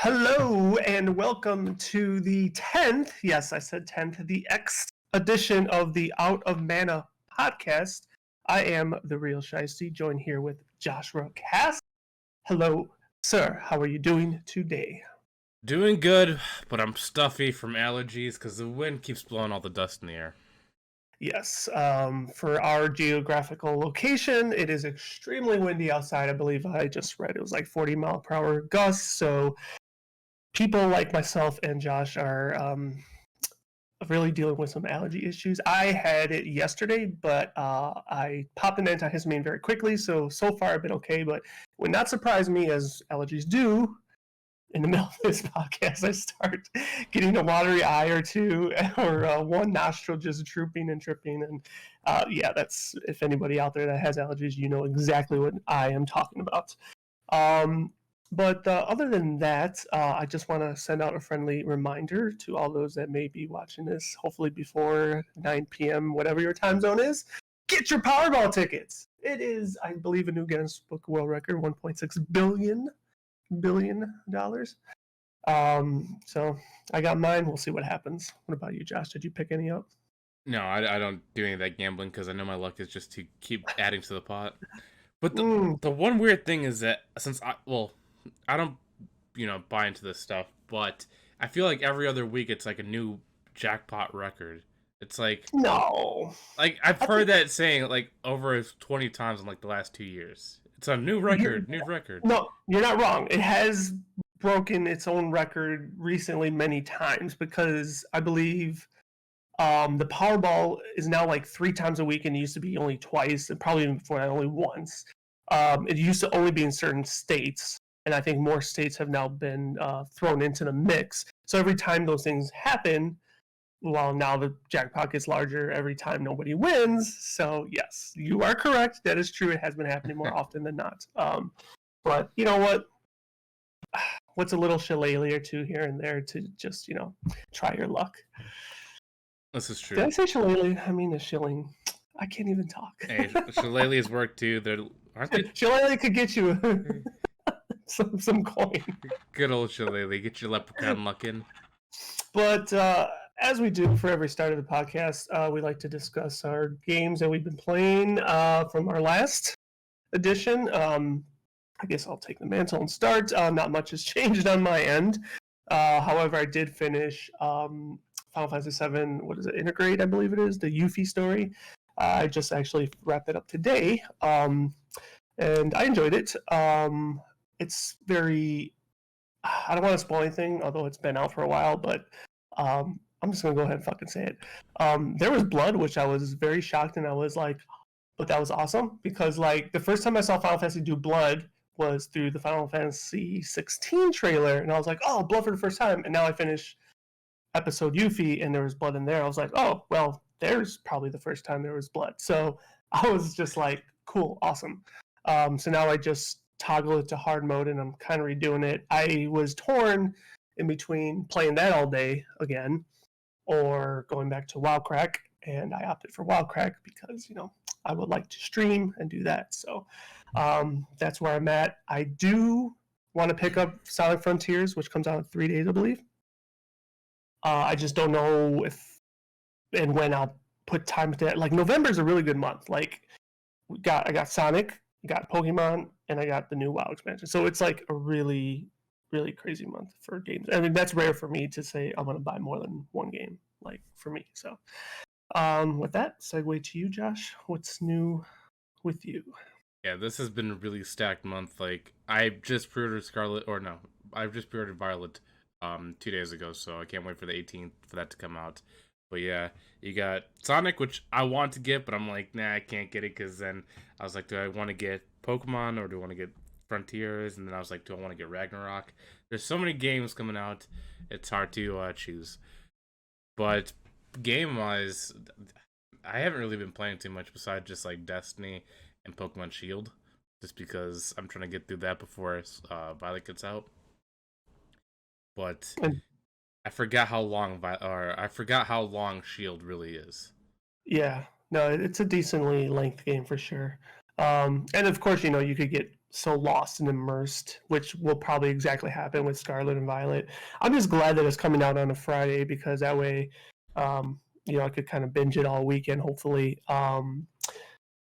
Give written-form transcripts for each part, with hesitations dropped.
Hello and welcome to the 10th, yes, I said 10th, the X edition of the Out of Mana podcast. I am the Real Shiesty, joined here with Joshua Cass. Hello, sir. How are you doing today? Doing good, but I'm stuffy from allergies because the wind keeps blowing all the dust in the air. Yes, for our geographical location, it is extremely windy outside. I believe I just read it was like 40-mile-per-hour gusts, so people like myself and Josh are really dealing with some allergy issues. I had it yesterday, but I popped an antihistamine very quickly, so far I've been okay, but it would not surprise me, as allergies do, in the middle of this podcast, I start getting a watery eye or two, or one nostril just drooping and tripping. And yeah, that's, if anybody out there that has allergies, you know exactly what I am talking about. But other than that, I just want to send out a friendly reminder to all those that may be watching this, hopefully before 9 p.m., whatever your time zone is. Get your Powerball tickets. It is, I believe, a new Guinness Book of World Record, $1.6 billion. So I got mine. We'll see what happens. What about you, Josh? Did you pick any up? No, I don't do any of that gambling because I know my luck is just to keep adding to the pot. But the Mm, the one weird thing is that since I don't buy into this stuff, but I feel like every other week it's like a new jackpot record. It's no. like I've I heard think that saying like over 20 times in like the last 2 years. It's a new you're, record, new record. no, you're not wrong. It has broken its own record recently many times because I believe the Powerball is now like 3 times a week, and it used to be only twice, and probably even before that, only once. It used to only be in certain states, and I think more states have now been thrown into the mix. So every time those things happen, well, now the jackpot gets larger every time nobody wins. So yes, you are correct. That is true. It has been happening more often than not. But you know what? What's a little shillelagh or two here and there to just try your luck? This is Did true. I say shillelagh? I mean a shilling. I can't even talk. Hey, Shillelagh's work too. They're aren't they Shillelagh could get you some coin. good old Shillelagh? Get your leprechaun luck in. But as we do for every start of the podcast, we like to discuss our games that we've been playing from our last edition. I guess I'll take the mantle and start. Not much has changed on my end. However, I did finish Final Fantasy VII. What is it? Integrate, I believe it is, the Yuffie story. I just actually wrapped it up today, and I enjoyed it. It's very. I don't want to spoil anything, although it's been out for a while, but I'm just gonna go ahead and fucking say it. There was blood, which I was very shocked, and I was like, "But that was awesome," because like the first time I saw Final Fantasy do blood was through the Final Fantasy 16 trailer, and I was like, "Oh, blood for the first time!" And now I finish episode Yuffie, and there was blood in there. I was like, "Oh, well, there's probably the first time there was blood." So I was just like, "Cool, awesome." So now I just toggle it to hard mode, and I'm kind of redoing it. I was torn in between playing that all day again or going back to WoWcrack, and I opted for WoWcrack because I would like to stream and do that. So that's where I'm at. I do want to pick up Sonic Frontiers, which comes out in 3 days, I believe. I just don't know if and when I'll put time to that. Like November is a really good month. Like I got Sonic, I got Pokemon, and I got the new WoW expansion. So it's like a really, really crazy month for games. I mean, that's rare for me to say I'm going to buy more than one game, like for me. So with that, segue to you, Josh. What's new with you? Yeah, this has been a really stacked month. Like I just pre-ordered Scarlet, or no, I've just pre-ordered Violet 2 days ago, so I can't wait for the 18th for that to come out. But yeah, you got Sonic, which I want to get, but I'm like, nah, I can't get it because then I was like, do I want to get Pokemon or do I want to get Frontiers? And then I was like, do I want to get Ragnarok? There's so many games coming out, it's hard to choose. But game wise, I haven't really been playing too much besides just like Destiny and Pokemon Shield, just because I'm trying to get through that before Violet gets out. But And I forgot how long Shield really is. yeah, no, it's a decently length game for sure. And of course, you could get so lost and immersed, which will probably exactly happen with Scarlet and Violet. I'm just glad that it's coming out on a Friday because that way, um, I could kind of binge it all weekend. Hopefully, I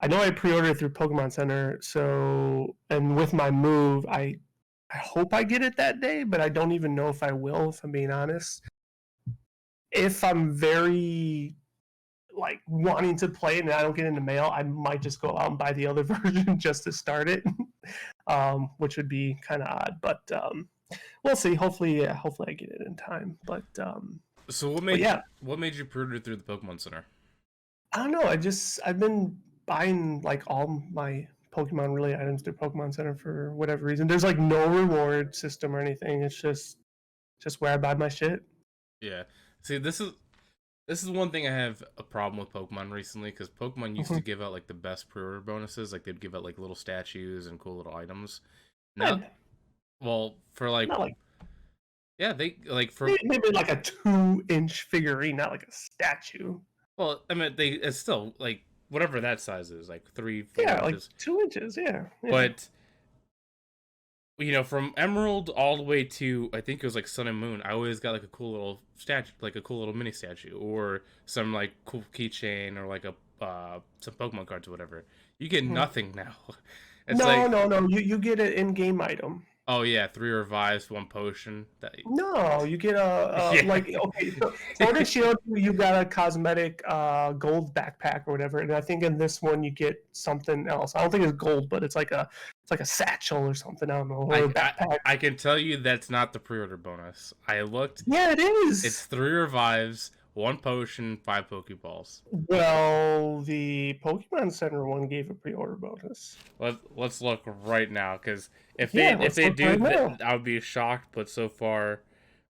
know I pre-ordered through Pokemon Center, so and with my move, I hope I get it that day, but I don't even know if I will. If I'm being honest, if I'm very like wanting to play it and I don't get in the mail, I might just go out and buy the other version just to start it, which would be kind of odd. But we'll see. Hopefully, yeah, hopefully I get it in time. So Yeah, what made you pre-order through the Pokemon Center? I don't know. I've been buying like all my Pokemon related items through Pokemon Center for whatever reason. There's like no reward system or anything. It's just where I buy my shit. Yeah. See, this is one thing I have a problem with Pokemon recently because Pokemon used to Mhm. give out like the best pre-order bonuses, like they'd give out like little statues and cool little items. Now, And well, for like not like yeah, they like for maybe like a 2-inch figurine, not like a statue. well, I mean it's still like whatever that size is, like 3, 4 Yeah, like inches. 2 inches. Yeah, yeah. But from Emerald all the way to I think it was like Sun and Moon, I always got like a cool little statue, like a cool little mini statue, or some like cool keychain, or like a some Pokemon cards or whatever. You get Mhm. nothing now. It's No, like, no, no. You get an in-game item. oh yeah, 3 revives, 1 potion. That No, you get a yeah, like okay, so Sword and Shield, you got a cosmetic gold backpack or whatever, and I think in this one you get something else. I don't think it's gold, but it's like a satchel or something. I don't know, or a I, I backpack. I can tell you that's not the pre-order bonus. I looked. Yeah, it It's is. 3 revives, 1 potion, 5 Pokeballs. Well, the Pokemon Center one gave a pre-order bonus. Let's look right now, because Yeah, if let's they look do right that, now. I would be shocked. But so far,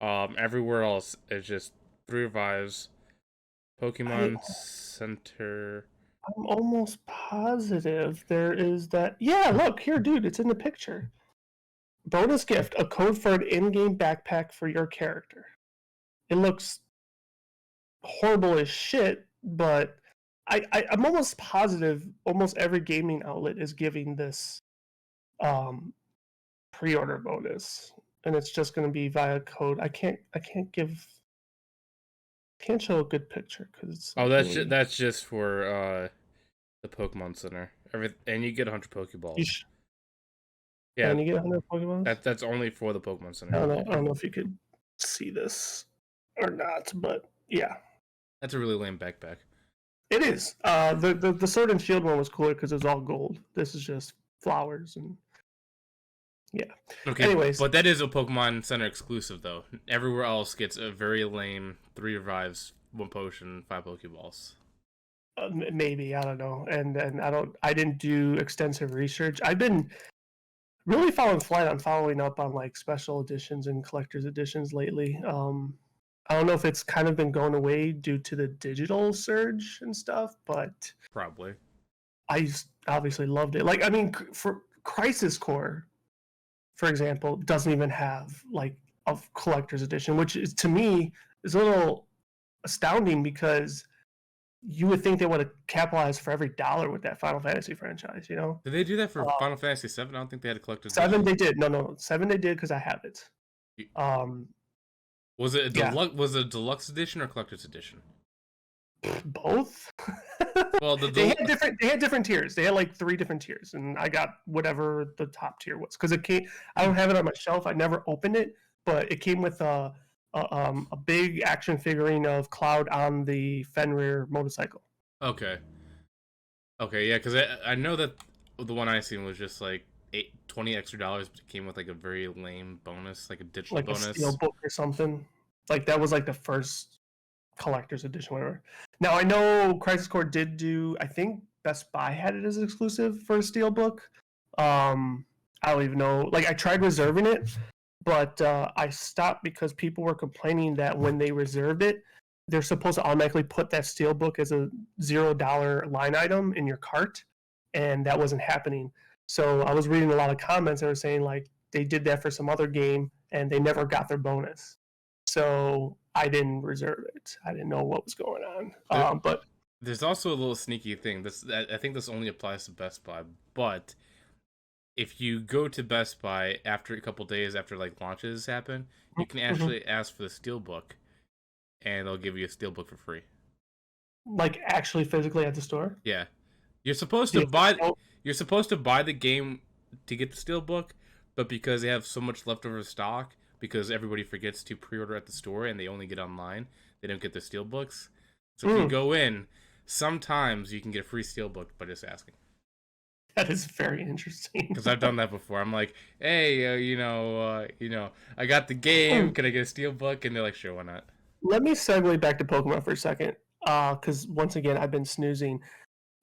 everywhere else is just 3 revives. I Pokemon Center. I'm almost positive there is that. Yeah, look here, dude. It's in the picture. Bonus gift: a code for an in-game backpack for your character. It looks horrible as shit, but I'm almost positive almost every gaming outlet is giving this um, pre-order bonus, and it's just going to be via code. I can't show a good picture because it's Oh, like really. that's just for the Pokemon Center. And you get 100 You Pokeballs. sh- Yeah, and you get 100 Pokemons. that's only for the Pokemon I Center. don't know. I don't know if you could see this or not, but yeah, That's a really lame backpack. it is. The Sword and Shield one was cooler because it was all gold. This is just flowers and yeah. Okay, Anyways, but that is a Pokemon Center exclusive though. Everywhere else gets a very lame 3 revives, 1 potion, 5 Pokeballs. maybe I don't know, and I didn't do extensive research. I've been really falling flat on following up on like special editions and collector's editions lately. I don't know if it's kind of been going away due to the digital surge and stuff, but Probably. I obviously loved it. Like, I mean, for Crisis Core, for example, doesn't even have like a collector's edition, which is to me is a little astounding because you would think they would have capitalized for every dollar with that Final Fantasy franchise. Did they do that for Uh, Final Fantasy 7? I don't think they had a collector's Seven edition. they did. No, no, seven they did because I have it. Um, Was it a yeah, deluxe? Was it a deluxe edition or collector's edition? both. Well, They had different tiers. They had like 3 different tiers, and I got whatever the top tier was because it came. I don't have it on my shelf. I never opened it, but it came with a big action figurine of Cloud on the Fenrir motorcycle. okay, okay, yeah, because I know that the one I seen was just like 20 extra dollars, but it came with like a very lame bonus, like a digital Like a bonus. steel book or something. Like that was like the first collector's edition, whatever. Now I know Crisis Core did do. I think Best Buy had it as exclusive for a steel book. I don't even know. Like I tried reserving it, but I stopped because people were complaining that when they reserved it, they're supposed to automatically put that steel book as a $0 line item in your cart, and that wasn't happening. So I was reading a lot of comments that were saying like they did that for some other game and they never got their bonus. So I didn't reserve it. I didn't know what was going on. There, But there's also a little sneaky thing. I think this only applies to Best Buy, but if you go to Best Buy after a couple days after like launches happen, you can Mhm. actually ask for the Steelbook, and they'll give you a Steelbook for free. Like actually physically at the store. Yeah, you're supposed Do to you have to buy show? you're supposed to buy the game to get the Steelbook, but because they have so much leftover stock, because everybody forgets to pre-order at the store and they only get online, they don't get the Steelbooks. So if you Mm, go in, sometimes you can get a free Steelbook by just asking. that is very interesting. Because I've done that before. I'm like, hey, I got the game. Can I get a Steelbook? And they're like, sure, why not? Let me segue back to Pokemon for a second, because once again I've been snoozing,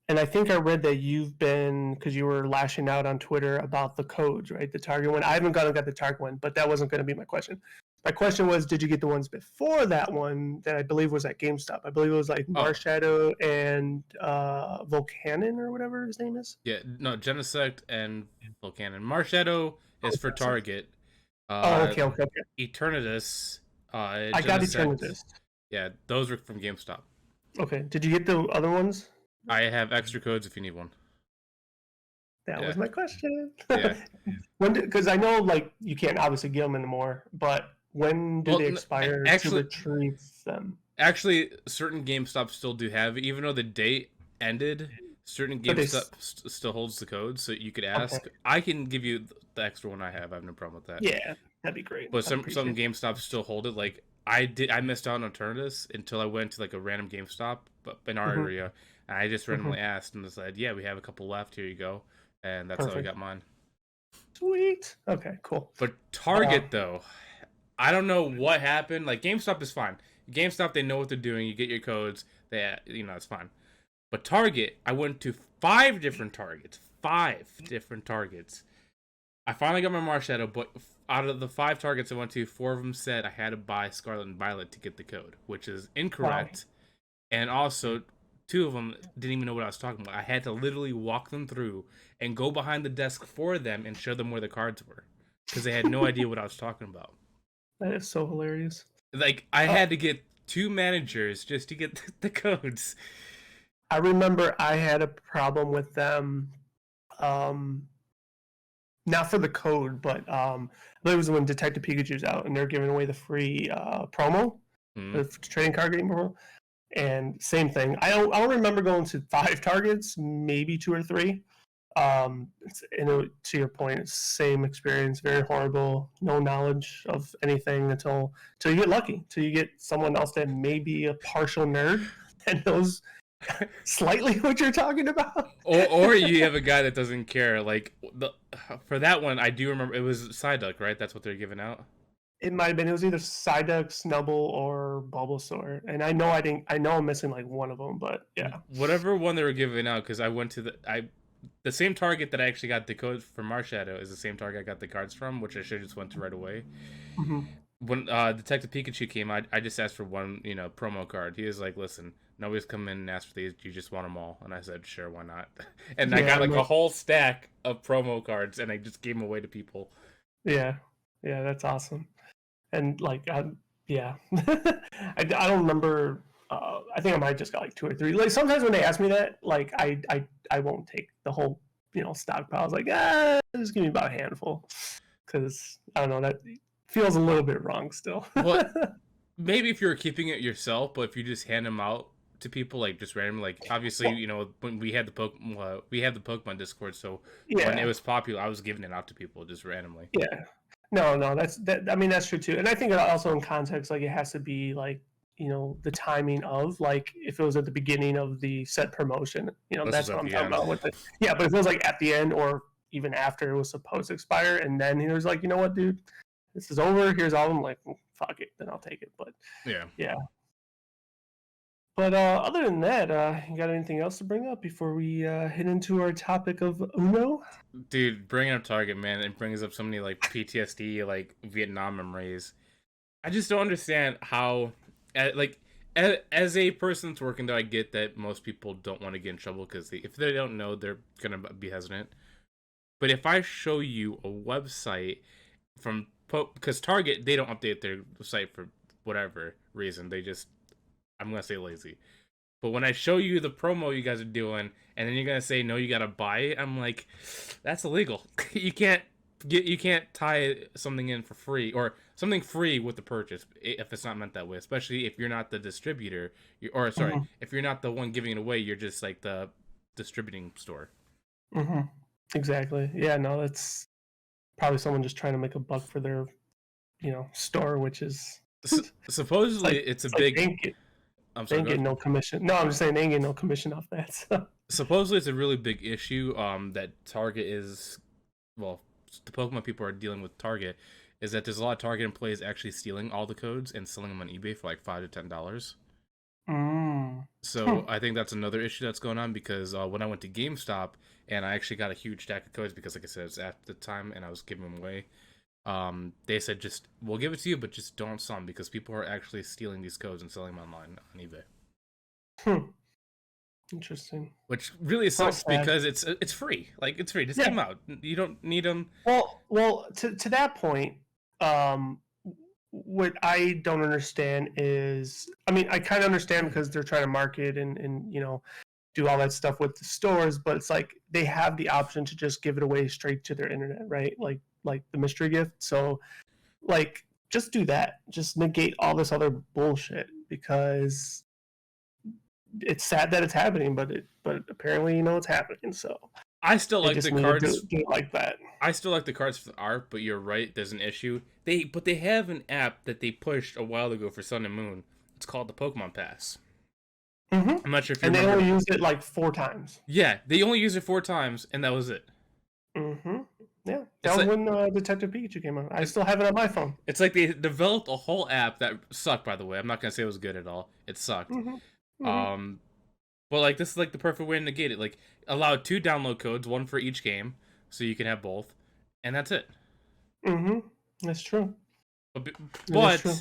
and I think I read that you've been because you were lashing out on Twitter about the codes, right? The Target one. I haven't gone and got the Target one, but that wasn't going to be my question. My question was, did you get the ones before that one that I believe was at GameStop? I believe it was like Oh, Marshadow and Volcanon or whatever his name is. yeah, no, Genesect and Volcanon. Marshadow is Oh, for Target. oh, Uh, okay, okay, okay. Eternatus, I got Genesect, Eternatus. yeah, those were from GameStop. Okay, did you get the other ones? I have extra codes if you need one. That Yeah, was my question. yeah. When? Because I know like you can't obviously get them anymore, but when do Well, they expire to actually, retrieve them? certain GameStop still do have it, even though the date ended. Certain But they GameStop still holds the code, so you could okay. ask. I can give you the extra one I have. I have no problem with that. Yeah, that'd be great. But I'd some appreciate it. GameStops still hold it. Like I missed out on Eternatus until I went to like a random GameStop in our Hmm. area, and I just Hmm. randomly asked, and they said, "Yeah, we have a couple left. Here you go," and that's how I Perfect. got mine. Sweet. Okay, cool. But Uh, Target though, I don't know what happened. Like GameStop is fine. GameStop, they know what they're doing. You get your codes. It's fine. But Target, I went to five different Targets. Five different Targets. I finally got my Marshadow, but out of the five Targets I went to, four of them said I had to buy Scarlet and Violet to get the code, which is wow. incorrect. And also, two of them didn't even know what I was talking about. I had to literally walk them through and go behind the desk for them and show them where the cards were because they had no idea what I was talking about. That is so hilarious. Like, I Uh, had to get two managers just to get the codes. I remember I had a problem with them. Um, Not for the code, but I believe it was when Detective Pikachu's out and they're giving away the free promo, Hmm. the trading card game promo. And same thing. I don't remember going to five targets, maybe two or three. To your point, same experience, very horrible. No knowledge of anything until you get lucky, until you get someone else that may be a partial nerd that knows slightly what you're talking about. Or you have a guy that doesn't care. Like for that one, I do remember it was Psyduck, right? That's what they're giving out. It might have been. It was either Psyduck, Snubble, or Bulbasaur, and I know I didn't. I know I'm missing like one of them, but yeah. Whatever one they were giving out, because I went to the same Target that I actually got the code for Marshadow is the same Target I got the cards from, which I should have just went to right away. Mm-hmm. When Detective Pikachu came, I just asked for one, promo card. He was like, "Listen, nobody's come in and asked for these. You just want them all." And I said, "Sure, why not?" And I Yeah, got I'm like a like, whole stack of promo cards, and I just gave them away to people. yeah, yeah, that's awesome. And like, yeah, I don't remember. I think I might just got like two or three. Like sometimes when they ask me that, like I won't take the whole stockpile. I was like, just give me about a handful because I don't know that feels a little bit wrong still. Well, maybe if you're keeping it yourself, but if you just hand them out to people like just randomly, like obviously Well, when we have the Pokemon Discord, so when it yeah, was popular, I was giving it out to people just randomly. yeah. No, no, that. I mean, that's true too. And I think also in context, like it has to be like the timing of like if it was at the beginning of the set promotion, This was that's at what I'm the talking end. about with it. Yeah, but if it was like at the end or even after it was supposed to expire, and then he was like, you know what, dude, this is over. Here's all of them. Like, fuck it, then I'll take it. But Yeah, yeah. But other than that, you got anything else to bring up before we hit into our topic of Uno? dude, bringing up Target, man, it brings up so many like PTSD, like Vietnam memories. I just don't understand how, like, as a person that's working there, I get that most people don't want to get in trouble because if they don't know, they're gonna be hesitant. But if I show you a website from because Target, they don't update their site for whatever reason, they just, I'm gonna say, lazy. But when I show you the promo you guys are doing, and then you're gonna say no, you gotta buy it, I'm like, that's illegal. You can't tie something in for free or something free with the purchase if it's not meant that way. Especially if you're not the distributor, Mm-hmm. if you're not the one giving it away, you're just like the distributing store. Mm-hmm. Exactly. Yeah. No, that's probably someone just trying to make a buck for their, store, which is Supposedly, it's a it's like big. I'm they sorry. ain't Go getting ahead. no commission. No, I'm just saying they ain't getting no commission off that. So. Supposedly, it's a really big issue. That Target is, well, the Pokemon people are dealing with Target, is that there's a lot of Target employees actually stealing all the codes and selling them on eBay for like $5 to $10. Mm. So Hmm. I think that's another issue that's going on because when I went to GameStop and I actually got a huge stack of codes because, like I said, it's at the time and I was giving them away. They said just we'll give it to you, but just don't sell them because people are actually stealing these codes and selling them online on eBay. Hmm. Interesting. Which really Well, sucks sad. because it's free. Like it's free. Just give Yeah. them out. You don't need them. Well, to that point, um, what I don't understand is, I mean, I kind of understand because they're trying to market and do all that stuff with the stores, but it's like they have the option to just give it away straight to their internet, right? Like the mystery gift. So like just do that. Just negate all this other bullshit because it's sad that it's happening, but apparently it's happening. So I still they like just the need to cards. do it like that. I still like the cards for the art, but you're right. There's an issue. They have an app that they pushed a while ago for Sun and Moon. It's called the Pokemon Pass. Hmm. I'm not sure if you And they remember. only used it like 4 times. Yeah, they only used it 4 times, and that was it. Hmm. Yeah, that It's was like when Detective Pikachu came out. I it's still have it on my phone. it's like they developed a whole app that sucked. By the way, I'm not gonna say it was good at all. It sucked. Hmm. Hmm. Um, but like this is like the perfect way to negate it. Like allow 2 download codes, one for each game, so you can have both, and that's it. Hmm. That's true. But, It is true.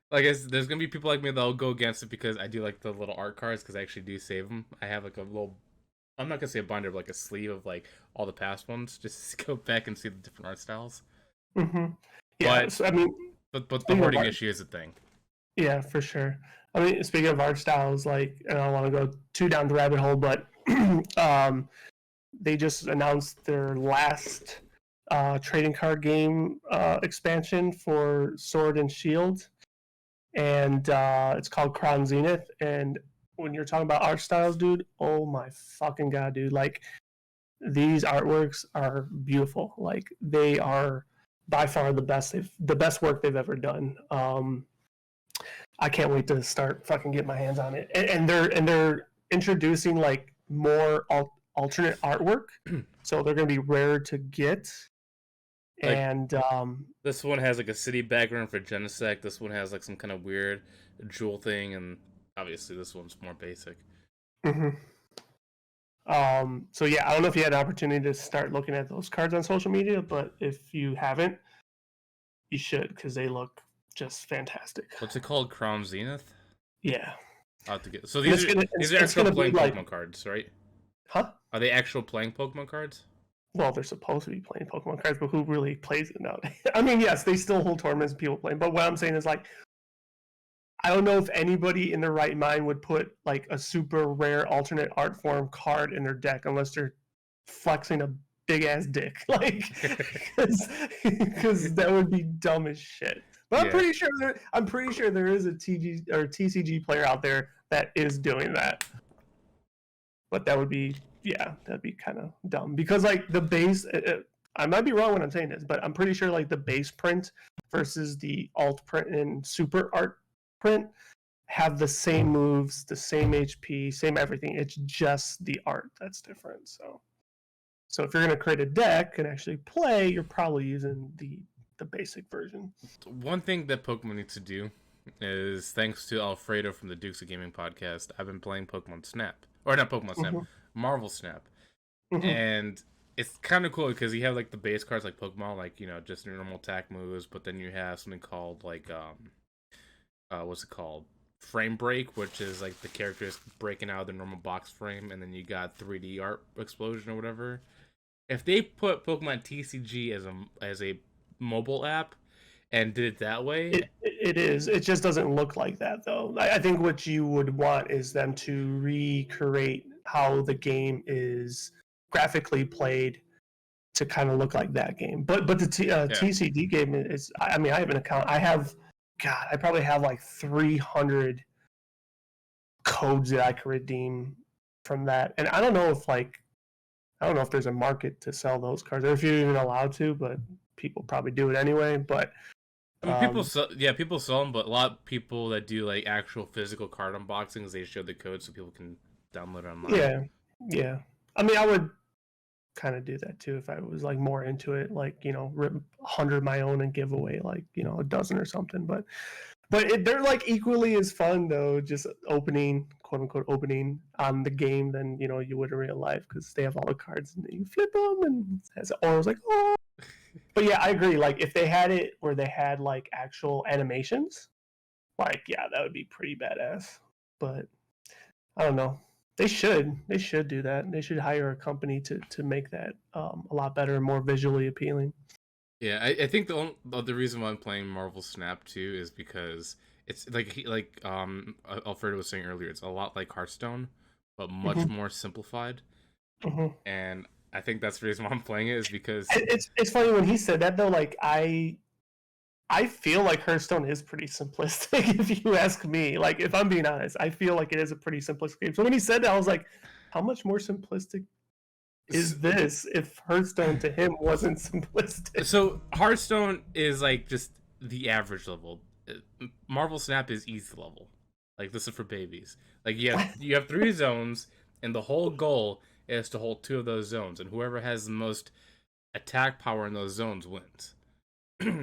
but like there's gonna be people like me that'll go against it because I do like the little art cards because I actually do save them. I have like a little. I'm not gonna say a binder, but like a sleeve of like all the past ones, just to go back and see the different art styles. Hmm. Yeah, But so, I mean, but the speaking of hoarding art, issue is a thing. yeah, for sure. I mean, speaking of art styles, like, and I don't want to go too down the rabbit hole, but um, they just announced their last trading card game expansion for Sword and Shield, and it's called Crown Zenith. And when you're talking about art styles, dude, oh my fucking god, dude! Like these artworks are beautiful. Like they are by far the best work they've ever done. I can't wait to start fucking getting my hands on it. And they're introducing like more alternate artwork, so they're gonna be rare to get. Like And this one has like a city background for Genesect. This one has like some kind of weird jewel thing, and obviously this one's more basic. mhm. So yeah, I don't know if you had an opportunity to start looking at those cards on social media, but if you haven't, you should because they look just fantastic. What's it called? Crown Zenith. Yeah, I'll have to get. So and it's gonna these it's, are it's actual gonna be playing like, Pokemon cards, right? huh? Are they actual playing Pokemon cards? Well, they're supposed to be playing Pokemon cards, but who really plays it nowadays? I mean, yes, they still hold tournaments and people playing, but what I'm saying is like, I don't know if anybody in their right mind would put like a super rare alternate art form card in their deck unless they're flexing a big ass dick, like, because that would be dumb as shit. But Yeah. I'm pretty sure there is a TG or TCG player out there that is doing that. But that would be, yeah, that'd be kind of dumb because like the base. I might be wrong when I'm saying this, but I'm pretty sure like the base print versus the alt print and super art print have the same moves, the same HP, same everything. It's just the art that's different. So if you're gonna create a deck and actually play, you're probably using the basic version. One thing that Pokemon needs to do is, thanks to Alfredo from the Dukes of Gaming podcast, I've been playing Pokemon Snap, or not Pokemon Snap, Mm-hmm. Marvel Snap, Mm-hmm. and it's kind of cool because you have like the base cards like Pokemon, like just normal attack moves, but then you have something called like what's it called? Frame break, which is like the characters breaking out of the normal box frame, and then you got 3D art explosion or whatever. If they put Pokemon TCG as a mobile app and did it that way, It is. It just doesn't look like that, though. I think what you would want is them to recreate how the game is graphically played to kind of look like that game. But the TCD game is. I mean, I have an account. I have, God, I probably have like 300 codes that I could redeem from that, and I don't know if there's a market to sell those cards, or if you're even allowed to. But people probably do it anyway. But I mean, people sell them, but a lot of people that do like actual physical card unboxings, they show the code so people can download it online. yeah. I mean, I would kind of do that too if I was like more into it, like rip 100 my own and give away like a dozen or something. But they're like equally as fun though, just opening, quote unquote, opening on the game than you would in real life, because they have all the cards and you flip them and it has auras like oh. But yeah, I agree. Like if they had it where they had like actual animations, like yeah, that would be pretty badass. But I don't know. They should do that. They should hire a company to make that a lot better and more visually appealing. Yeah, I think the reason why I'm playing Marvel Snap too is because it's like Alfredo was saying earlier, it's a lot like Hearthstone, but much more simplified. And I think that's the reason why I'm playing it, is because it's funny when he said that though. Like I feel like Hearthstone is pretty simplistic. If you ask me, like if I'm being honest, I feel like it is a pretty simplistic game. So when he said that, I was like, how much more simplistic is this if Hearthstone to him wasn't simplistic? So Hearthstone is like just the average level. Marvel Snap is easy level. Like this is for babies. Like you have 3 zones, and the whole goal is to hold 2 of those zones, and whoever has the most attack power in those zones wins.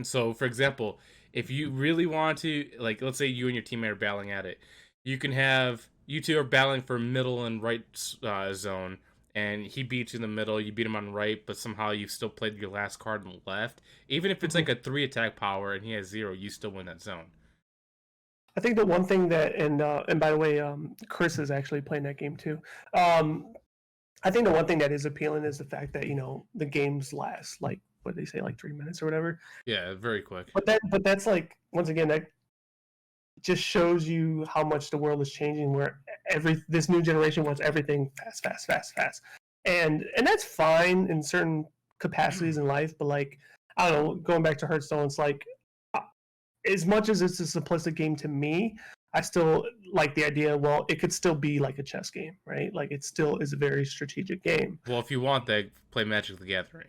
So, for example, if you really want to, like, let's say you and your teammate are battling at it, you can have you two are battling for middle and right zone, and he beats you in the middle, you beat him on right, but somehow you still played your last card on the left. Even if it's like a 3 attack power and he has 0, you still win that zone. I think the one thing that, and by the way, Chris is actually playing that game too. I think the one thing that is appealing is the fact that the games last like what they say, like 3 minutes or whatever. Yeah, very quick. But that's like, once again, that just shows you how much the world is changing. Where this new generation wants everything fast, and that's fine in certain capacities in life. But like I don't know, going back to Hearthstone, it's like as much as it's a simplistic game to me, I still like the idea. Well, it could still be like a chess game, right? Like it still is a very strategic game. Well, if you want that, play Magic the Gathering.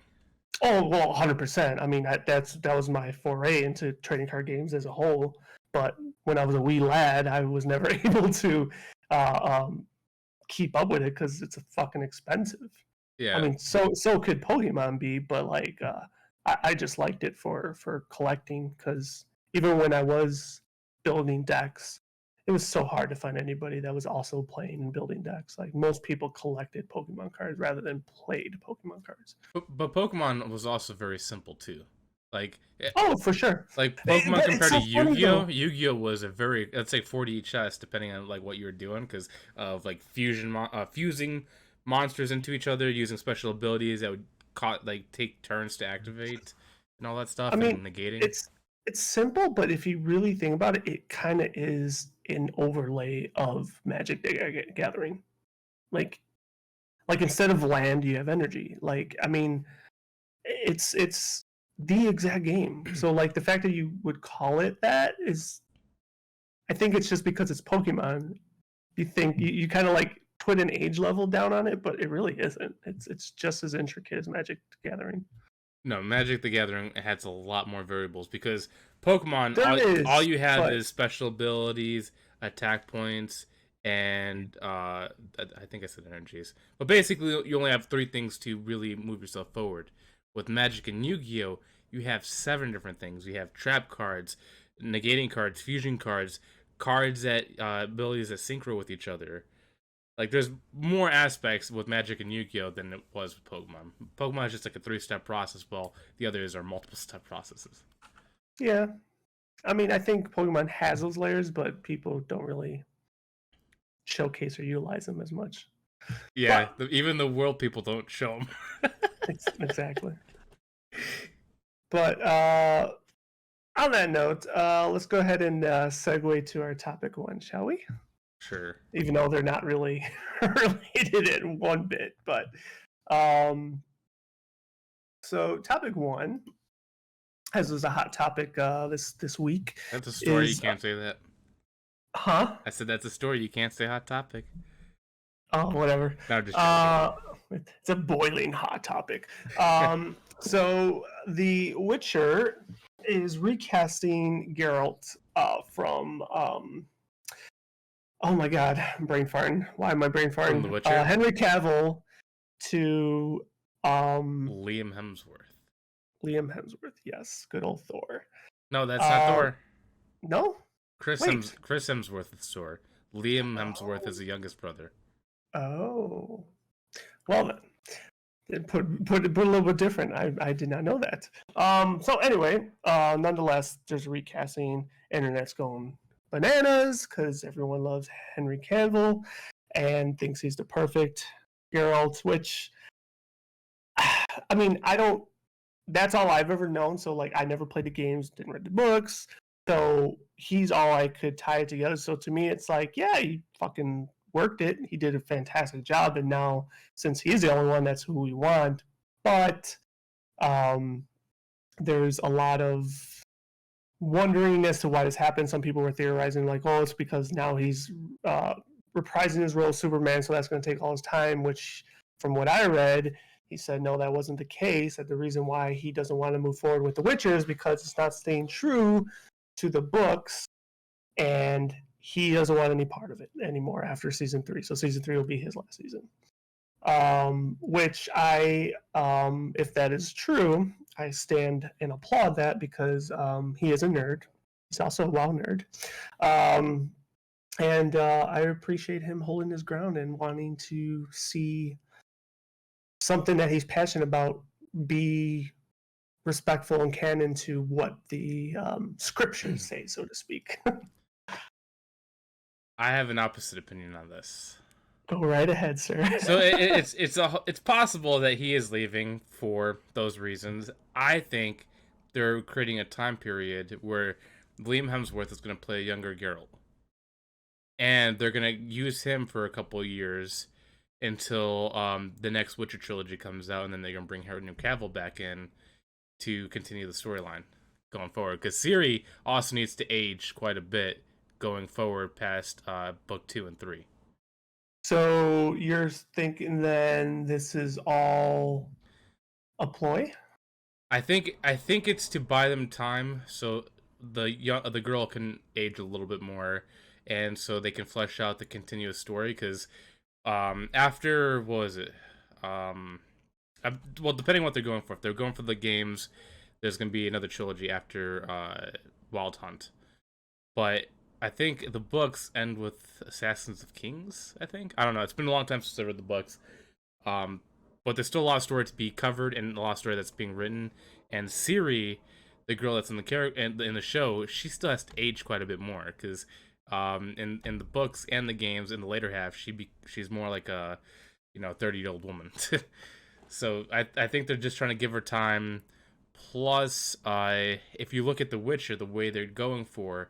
Oh well, 100%. I mean, that was my foray into trading card games as a whole. But when I was a wee lad, I was never able to keep up with it because it's fucking expensive. Yeah. I mean, so could Pokemon be, but like I just liked it for collecting, because even when I was building decks, it was so hard to find anybody that was also playing and building decks. Like most people collected Pokemon cards rather than played Pokemon cards. But Pokemon was also very simple too. Like oh, for sure. Like Pokemon compared to Yu-Gi-Oh. Yu-Gi-Oh was a very, let's say 40 each chest, depending on like what you were doing, because of like fusing monsters into each other using special abilities that would take turns to activate and all that stuff. I mean, and negating. It's simple, but if you really think about it, it kind of is an overlay of Magic the Gathering. Like instead of land, you have energy. Like I mean, it's the exact game. So like the fact that you would call it that is, I think it's just because it's Pokemon. You think you kind of like put an age level down on it, but it really isn't. It's just as intricate as Magic the Gathering. No, Magic the Gathering has a lot more variables, because Pokemon, all you have is special abilities, attack points, and I think I said energies. But basically, you only have 3 things to really move yourself forward. With Magic and Yu-Gi-Oh, you have 7 different things. You have trap cards, negating cards, fusion cards, cards that abilities that synchro with each other. Like, there's more aspects with Magic and Yu-Gi-Oh than it was with Pokemon. Pokemon is just like a 3-step process, while the others are multiple-step processes. Yeah. I mean, I think Pokemon has those layers, but people don't really showcase or utilize them as much. Yeah, even the world people don't show them. Exactly. But On that note, let's go ahead and segue to our topic one, shall we? Sure. Even though they're not really related in one bit, but um, so topic one, as was a hot topic this week, That's a story. You is can't say that. huh? I said that's a story. You can't say hot topic. Oh, whatever. No, just joking. It's a boiling hot topic. So The Witcher is recasting Geralt from oh my god, I'm brain farting. Why am I brain From The farting? Witcher. Henry Cavill to Liam Hemsworth. Liam Hemsworth. Yes, good old Thor. No, that's not Thor. No. Chris Hemsworth is Thor. Liam Hemsworth is Oh. the youngest brother. Oh. Well then. It put a little bit different. I did not know that. So anyway, nonetheless, there's a recasting. Internet's going bananas because everyone loves Henry Cavill and thinks he's the perfect Geralt. Which, I mean, I don't. That's all I've ever known. So like, I never played the games, didn't read the books. So he's all I could tie it together. So to me, it's like, yeah, he fucking worked it. He did a fantastic job, and now since he's the only one, that's who we want. But um, there's a lot of wondering as to why this happened. Some people were theorizing like, oh, it's because now he's reprising his role as Superman, so that's going to take all his time. Which, from what I read, he said no, that wasn't the case. That the reason why he doesn't want to move forward with The Witcher is because it's not staying true to the books, and he doesn't want any part of it anymore after season 3. So season 3 will be his last season. Which if that is true, I stand and applaud that because he is a nerd. He's also a WoW nerd. And I appreciate him holding his ground and wanting to see something that he's passionate about be respectful and canon to what the scriptures say, so to speak. I have an opposite opinion on this. Go right ahead, sir. So it's possible that he is leaving for those reasons. I think they're creating a time period where Liam Hemsworth is going to play a younger Geralt, and they're going to use him for a couple of years until the next Witcher trilogy comes out, and then they're going to bring Henry Cavill back in to continue the storyline going forward. Because Ciri also needs to age quite a bit going forward past book 2 and 3. So you're thinking then this is all a ploy? I think it's to buy them time so the girl can age a little bit more, and so they can flesh out the continuous story. Because after what was it? Well, depending on what they're going for. If they're going for the games, there's going to be another trilogy after Wild Hunt. But I think the books end with Assassins of Kings, I think. I don't know. It's been a long time since I read the books. But there's still a lot of story to be covered and a lot of story that's being written. And Ciri, the girl that's in the show, she still has to age quite a bit more because in the books and the games in the later half, she's more like a 30-year-old woman. So I think they're just trying to give her time. Plus, if you look at The Witcher, the way they're going for,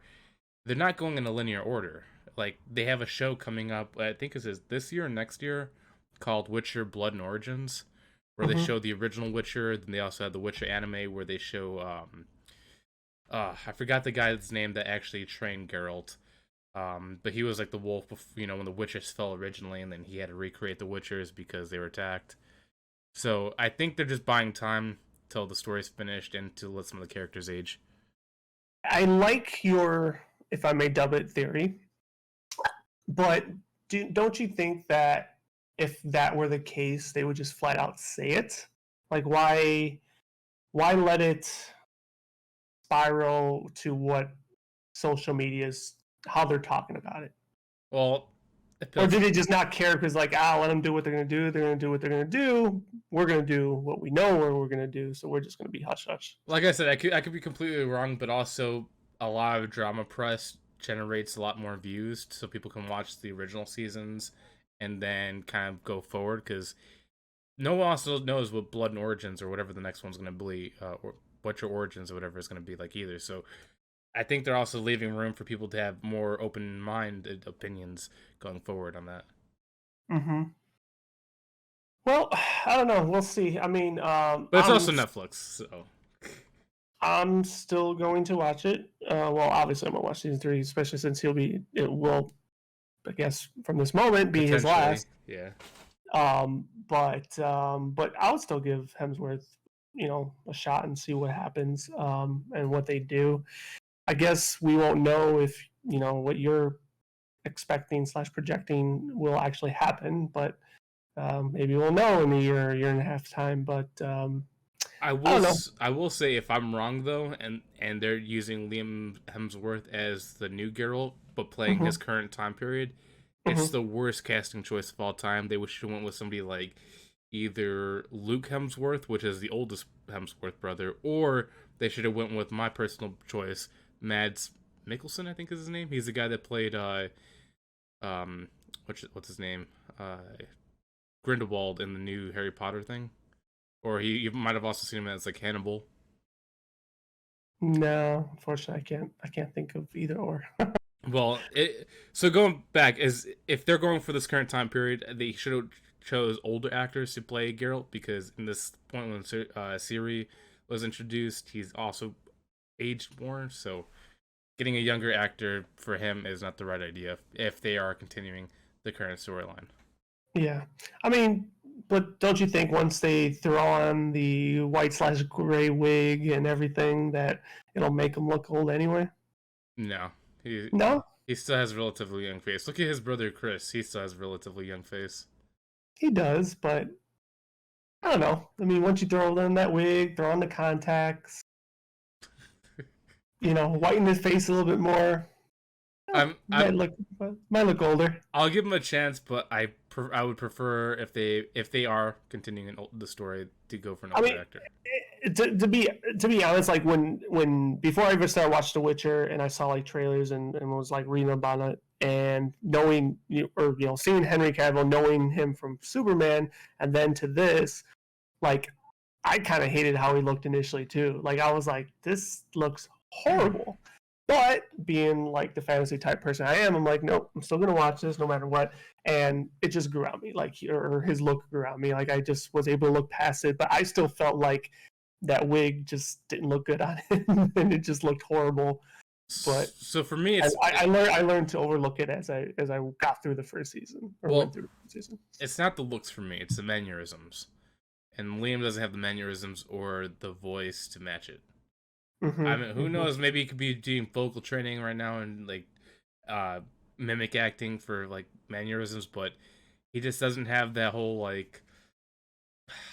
they're not going in a linear order. Like, they have a show coming up, I think it's this year or next year, called Witcher Blood and Origins, where they show the original Witcher. Then they also have the Witcher anime, where they show I forgot the guy's name that actually trained Geralt. But he was like the wolf, when the Witchers fell originally, and then he had to recreate the Witchers because they were attacked. So I think they're just buying time till the story's finished and to let some of the characters age. I like your, if I may dub it, theory. But don't you think that if that were the case, they would just flat out say it? Like, why let it spiral to what social media is, how they're talking about it? Well, or do they just not care because, like, let them do what they're going to do. They're going to do what they're going to do. We're going to do what we know we're going to do. So we're just going to be hush hush. Like I said, I could be completely wrong, but also a lot of drama press generates a lot more views, so people can watch the original seasons and then kind of go forward. Because no one also knows what Blood and Origins or whatever the next one's going to be, or what your origins or whatever is going to be like either. So I think they're also leaving room for people to have more open-minded opinions going forward on that. Mm-hmm. Well, I don't know. We'll see. I mean, But it's also Netflix, so I'm still going to watch it. Well, obviously, I'm gonna watch season 3, especially since it will, I guess, from this moment, be his potentially, last. yeah. But I would still give Hemsworth, a shot and see what happens, and what they do. I guess we won't know if what you're expecting slash projecting will actually happen, but maybe we'll know in a year and a half time. But I I will don't know. I will say if I'm wrong though, and they're using Liam Hemsworth as the new Geralt, but playing Mm-hmm, his current time period, it's mm-hmm. the worst casting choice of all time. They should have went with somebody like either Luke Hemsworth, which is the oldest Hemsworth brother, or they should have went with my personal choice, Mads Mikkelsen, I think is his name. He's the guy that played um what's his name? Grindelwald in the new Harry Potter thing. Or you might have also seen him as like Hannibal. No, unfortunately, I can't think of either or. Well, so going back is if they're going for this current time period, they should have chose older actors to play Geralt because in this point when Ciri was introduced, he's also aged more. So getting a younger actor for him is not the right idea if they are continuing the current storyline. Yeah, I mean, but don't you think once they throw on the white slash gray wig and everything that it'll make him look old anyway? No, he No, he still has a relatively young face. Look at his brother Chris; he still has a relatively young face. he does, but I don't know. I mean, once you throw on that wig, throw on the contacts, whiten his face a little bit more, I'm might look older. I'll give them a chance, but I would prefer if they are continuing the story to go for an I older mean, actor. to be honest, like when before I ever started watching The Witcher and I saw like trailers and was like reading about it and knowing seeing Henry Cavill, knowing him from Superman, and then to this, like I kind of hated how he looked initially too. Like I was like, this looks horrible. But being like the fantasy type person I am, I'm like, nope, I'm still gonna watch this no matter what. And it just grew on me, like or his look grew on me. Like I just was able to look past it, but I still felt like that wig just didn't look good on him, and it just looked horrible. But So for me, I learned to overlook it as I got through the first season or went well, through the first season. it's not the looks for me; it's the mannerisms, and Liam doesn't have the mannerisms or the voice to match it. I mean, Mm-hmm, who mm-hmm. knows? Maybe he could be doing vocal training right now and like uh mimic acting for like mannerisms, but he just doesn't have that whole like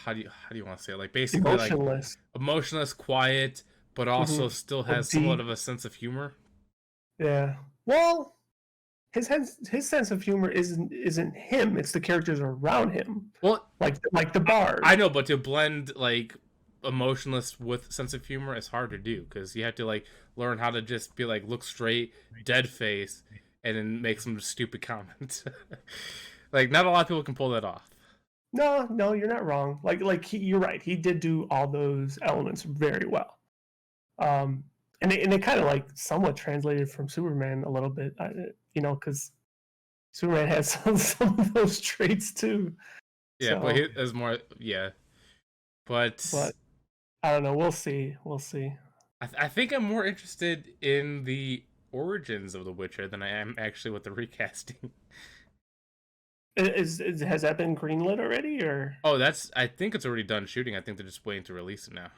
how do you want to say it? Like basically like Emotionless. emotionless, quiet, but also Mm-hmm. still Or has somewhat deep. of a sense of humor. Yeah. Well, his sense of humor isn't him. It's the characters around him, Well, like the I bard. know, but to blend like emotionless with sense of humor is hard to do because you have to like learn how to just be like look straight, dead face, and then make some stupid comments. Like not a lot of people can pull that off. No, no, you're not wrong. You're right. He did do all those elements very well. Um, and it kind of like somewhat translated from Superman a little bit, because Superman has some of those traits too. Yeah, but he So, is more yeah. But but I don't know. We'll see. We'll see. I think I'm more interested in the origins of The Witcher than I am actually with the recasting. Has that been greenlit already, or? Oh, I think it's already done shooting. I think they're just waiting to release it now.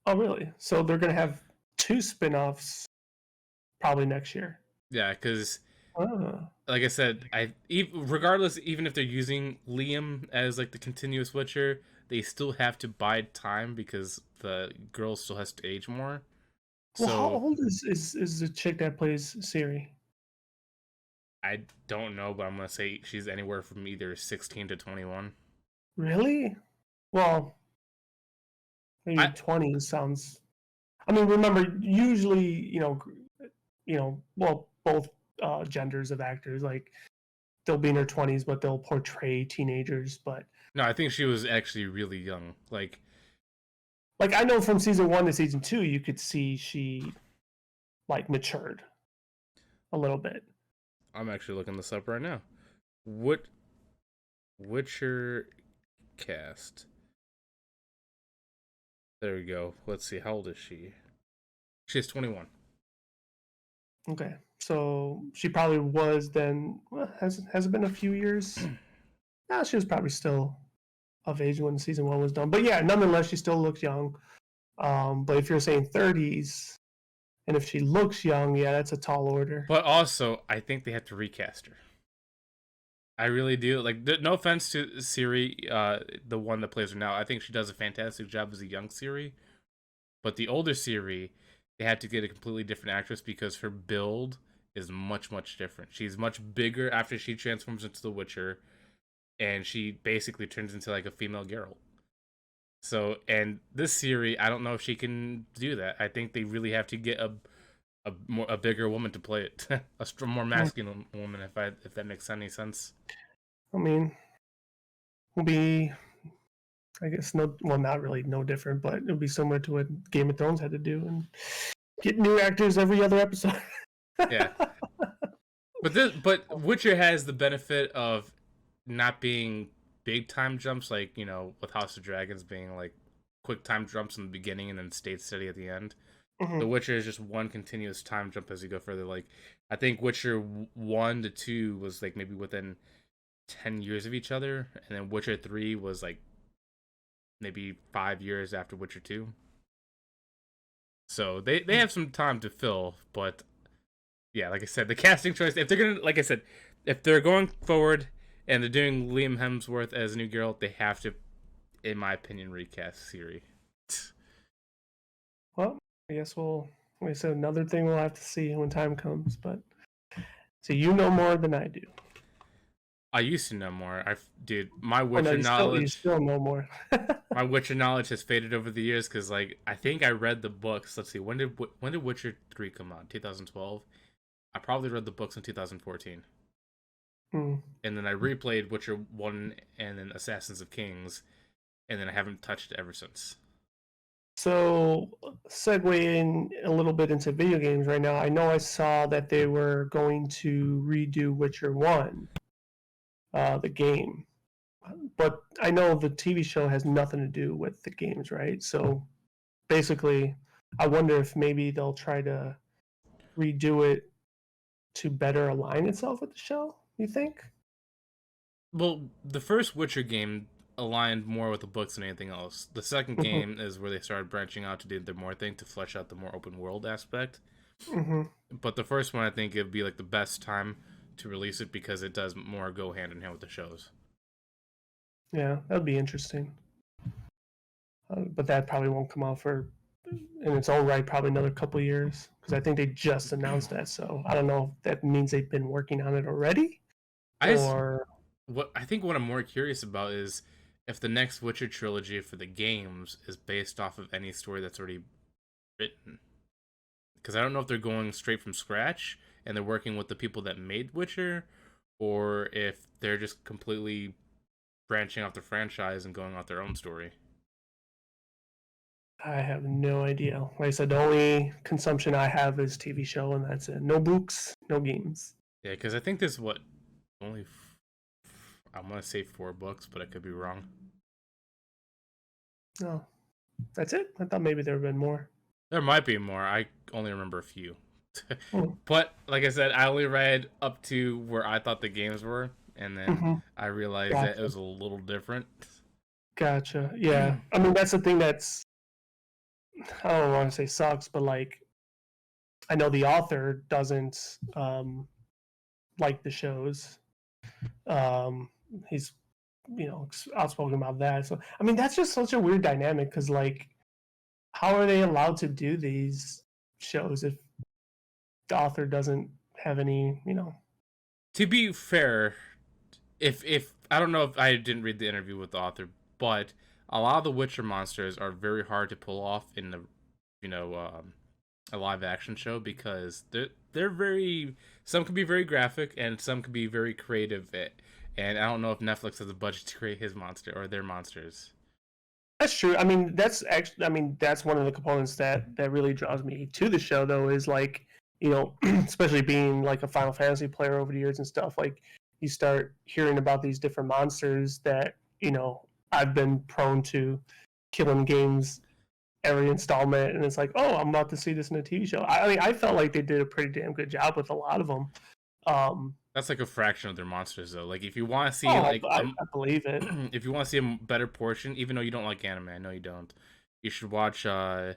Oh, really? So they're gonna have two spin-offs probably next year. Yeah, because Oh. like I said, regardless, even if they're using Liam as like the continuous Witcher, they still have to bide time because the girl still has to age more. Well, how So old is the chick that plays Siri? I don't know, but I'm gonna say she's anywhere from either 16 to 21. Really? Well, maybe I 20 sounds. I mean, remember, usually, well, both genders of actors, like they'll be in their 20s, but they'll portray teenagers. But no, I think she was actually really young. Like like I know from season 1 to season 2, you could see she like matured a little bit. I'm actually looking this up right now. What Witcher cast? There we go. Let's see. How old is she? She's 21. Okay, so she probably was then. Well, has it been a few years? No, she was probably still of age when season 1 was done. But yeah, nonetheless, she still looks young. But if you're saying 30s, and if she looks young, yeah, that's a tall order. But also, I think they have to recast her. I really do. Like, no offense to Siri, the one that plays her now. I think she does a fantastic job as a young Siri. But the older Siri, they had to get a completely different actress because her build is much, much different. She's much bigger after she transforms into the Witcher, and she basically turns into like a female Geralt. So, and this Siri, I don't know if she can do that. I think they really have to get a bigger woman to play it, more masculine woman, if that makes any sense. I mean, will be, I guess, not really no different, but it'll be similar to what Game of Thrones had to do and get new actors every other episode. Yeah. But Witcher has the benefit of not being big time jumps, like, with House of Dragons being like quick time jumps in the beginning and then stayed steady at the end. Mm-hmm. The Witcher is just one continuous time jump as you go further. Like, I think Witcher 1 to 2 was like maybe within 10 years of each other, and then Witcher 3 was like maybe 5 years after Witcher 2. So they have some time to fill, but yeah, like I said, the casting choice, if they're gonna, like I said, if they're going forward and they're doing Liam Hemsworth as a new girl, they have to, in my opinion, recast Siri. Well, I guess like I said, another thing we'll have to see when time comes. But so you know more than I do. I used to know more. Dude, my Oh, no, Witcher you knowledge, still know more. my Witcher knowledge has faded over the years because, like, I think I read the books. Let's see, when did Witcher 3 come out? 2012. I probably read the books in 2014. Hmm. And then I replayed Witcher 1 and then Assassins of Kings, and then I haven't touched it ever since. So, segueing a little bit into video games right now, I know I saw that they were going to redo Witcher 1, the game. But I know the TV show has nothing to do with the games, right? So, basically, I wonder if maybe they'll try to redo it to better align itself with the show, you think? Well, the first Witcher game aligned more with the books than anything else. The second Mm-hmm. game is where they started branching out to do the more thing to flesh out the more open world aspect. Mm-hmm. But the first one, I think it'd be like the best time to release it because it does more go hand in hand with the shows. Yeah, that would be interesting. But that probably won't come out for, in its own right, probably another couple years because I think they just announced that. So I don't know if that means they've been working on it already I just, or. what I'm more curious about is if the next Witcher trilogy for the games is based off of any story that's already written. Because I don't know if they're going straight from scratch and they're working with the people that made Witcher, or if they're just completely branching off the franchise and going off their own story. I have no idea. Like I said, the only consumption I have is TV show, and that's it. No books, no games. Yeah, because I think there's only I'm gonna say 4 books, but I could be wrong. No, that's it. I thought maybe there have been more. There might be more. I only remember a few. Hmm. But like I said, I only read up to where I thought the games were, and then Mm-hmm. I realized that it was a little different. Gotcha. Yeah. I mean, that's the thing that's, I don't want to say sucks, but like, I know the author doesn't like the shows. He's, outspoken about that. So, I mean, that's just such a weird dynamic because, like, how are they allowed to do these shows if the author doesn't have any. To be fair, if I don't know if I didn't read the interview with the author, but a lot of the Witcher monsters are very hard to pull off in the a live action show because they're very, some can be very graphic and some can be very creative. And I don't know if Netflix has a budget to create his monster or their monsters. That's true. I mean, that's actually, I mean, that's one of the components that really draws me to the show, though, is like, especially being like a Final Fantasy player over the years and stuff. Like, you start hearing about these different monsters that I've been prone to killing games every installment, and it's like, oh, I'm about to see this in a TV show. I mean, I felt like they did a pretty damn good job with a lot of them. That's like a fraction of their monsters, though. Like, if you want to see Oh, like I believe it. if you want to see a better portion, even though you don't like anime, I know you don't, you should watch The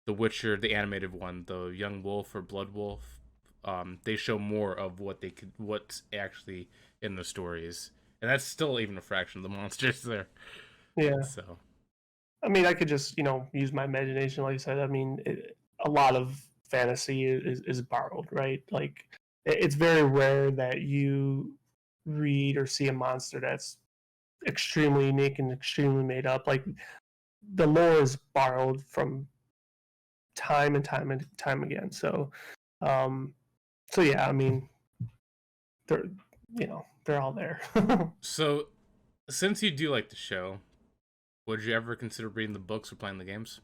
Witcher, the animated one, the Young Wolf or Blood Wolf. They show more of what's actually in the stories, and that's still even a fraction of the monsters there. Yeah. So, I mean, I could just use my imagination, like you said. I mean, a lot of fantasy is borrowed, right? Like, it's very rare that you read or see a monster that's extremely unique and extremely made up. Like, the lore is borrowed from time and time and time again. Um, so yeah, I mean, they're they're all there. so since you do like the show, would you ever consider reading the books or playing the games?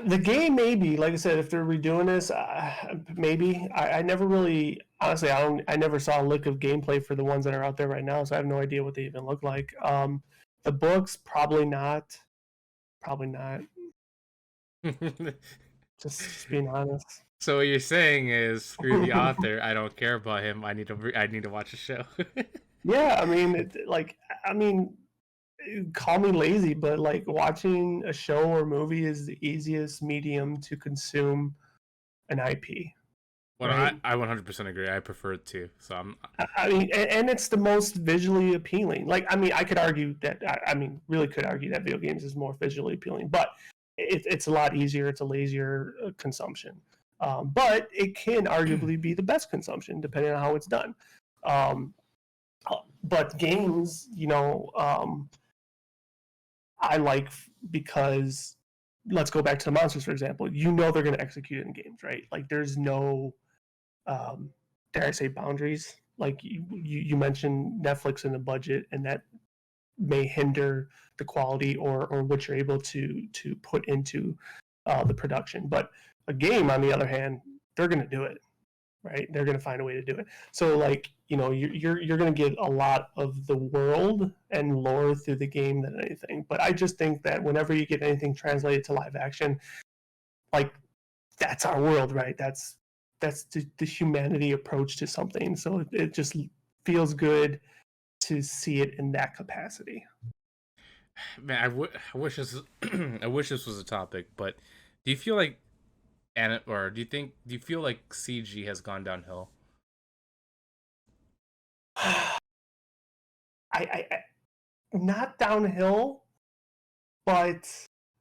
The game, maybe. Like I said, if they're redoing this, maybe. I never really, honestly, I never saw a lick of gameplay for the ones that are out there right now, so I have no idea what they even look like. The books, probably not. Probably not. Just being honest. So what you're saying is, screw the author. I don't care about him. I need to watch a show. Yeah, I mean, I mean, call me lazy, but like watching a show or movie is the easiest medium to consume an IP, Well, right? I 100% agree. I prefer it too. So I'm. I mean, and it's the most visually appealing. Like, I mean, I could argue that, I mean, really could argue that video games is more visually appealing, but it's a lot easier. It's a lazier consumption. But it can arguably be the best consumption, depending on how it's done. Um, but games, I like because let's go back to the monsters, for example. They're going to execute in games, right? Like, there's no dare I say, boundaries. Like, you mentioned Netflix and the budget, and that may hinder the quality or what you're able to put into the production. But a game, on the other hand, they're going to do it, right? They're going to find a way to do it. So, like, you're going to get a lot of the world and lore through the game than anything. But I just think that whenever you get anything translated to live action, like, that's our world, right? That's the humanity approach to something. So it just feels good to see it in that capacity. Man, I wish this I wish this was a topic, but do you feel like or do you feel like CG has gone downhill? I not downhill, but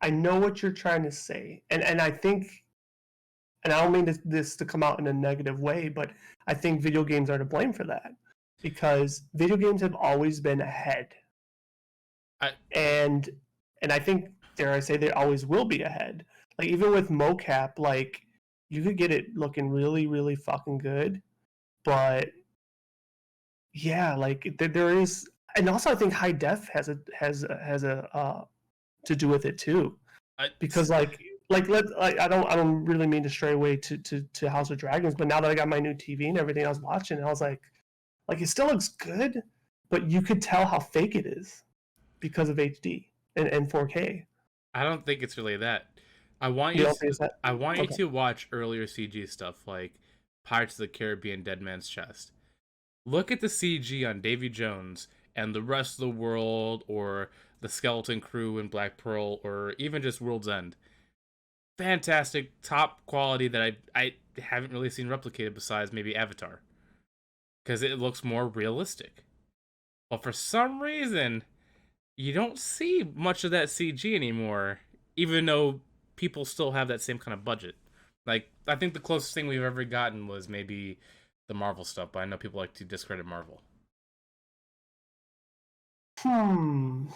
I know what you're trying to say, and I think, and I don't mean this to come out in a negative way, but I think video games are to blame for that because video games have always been ahead, I and I think, dare I say, they always will be ahead. Like, even with mocap, like, you could get it looking really, really fucking good, but yeah, like, there is, and also I think high def has a to do with it too, I because I don't really mean to stray away to House of Dragons, but now that I got my new TV and everything, I was watching, and I was like it still looks good, but you could tell how fake it is because of HD and 4K. I don't think it's really that. I want You you don't to, think that? I want you Okay. to watch earlier CG stuff like Pirates of the Caribbean Dead Man's Chest. Look at the CG on Davy Jones and the rest of the world, or the Skeleton Crew in Black Pearl, or even just World's End. Fantastic, top quality that I haven't really seen replicated besides maybe Avatar, because it looks more realistic. But for some reason, you don't see much of that CG anymore, even though people still have that same kind of budget. Like, I think the closest thing we've ever gotten was maybe the Marvel stuff, but I know people like to discredit Marvel. Hmm.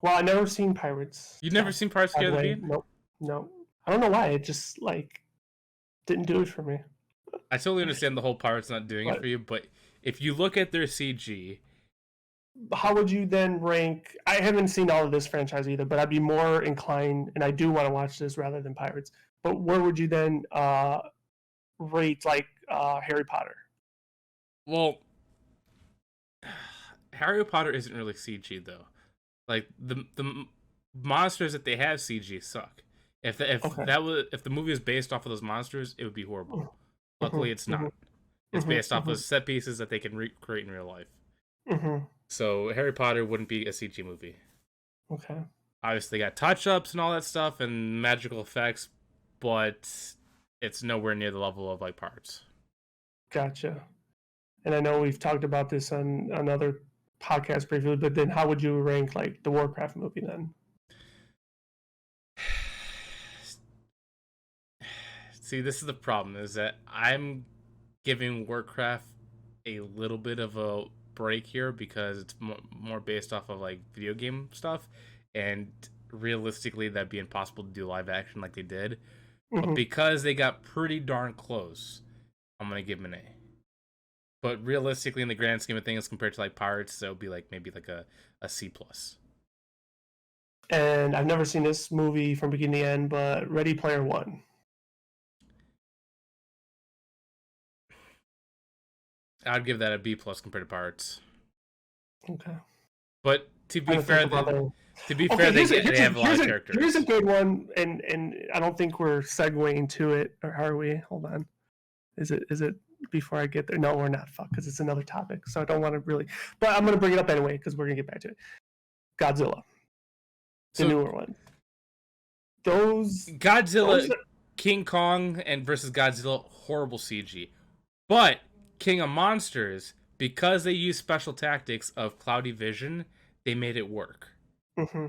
Well, I never seen Pirates You've never stuff. seen Pirates of By the the way, Caribbean? nope, no. I don't know why. It just like didn't do it for me. I totally understand the whole Pirates not doing it But for you, but if you look at their CG, how would you then rank? I haven't seen all of this franchise either, but I'd be more inclined, and I do want to watch this rather than Pirates. But where would you then rate like Harry Potter? Well, Harry Potter isn't really CG though. Like the monsters that they have CG suck. Okay. If the movie is based off of those monsters, it would be horrible. Luckily, it's Mm-hmm, not. It's based off mm-hmm, of set pieces that they can recreate in real life. mm-hmm. So Harry Potter wouldn't be a CG movie. Okay. Obviously, they got touch ups and all that stuff and magical effects, but it's nowhere near the level of like parts. Gotcha. And I know we've talked about this on another podcast briefly, but then how would you rank like the Warcraft movie then? See, this is the problem: is that I'm giving Warcraft a little bit of a break here because it's more based off of like video game stuff, and realistically, that'd be impossible to do live action like they did. But Mm-hmm. because they got pretty darn close, I'm gonna give them an A. But realistically, in the grand scheme of things, compared to like Pirates, so it'll be like maybe like a C plus. And I've never seen this movie from beginning to end, but Ready Player One. I'd give that a B plus compared to Pirates. Okay. But Trying to think of other. to be fair, Okay, they have a lot of here's a characters. good one, and I don't think we're segueing to it, or are we? Hold on. Is it before I get there? No, we're not. Fuck, because it's another topic, so I don't want to really. But I'm gonna bring it up anyway because we're gonna get back to it. Godzilla, the So newer one. Those Godzilla, King Kong, and versus Godzilla, horrible CG. But King of Monsters, because they use special tactics of cloudy vision, they made it work. mm-hmm.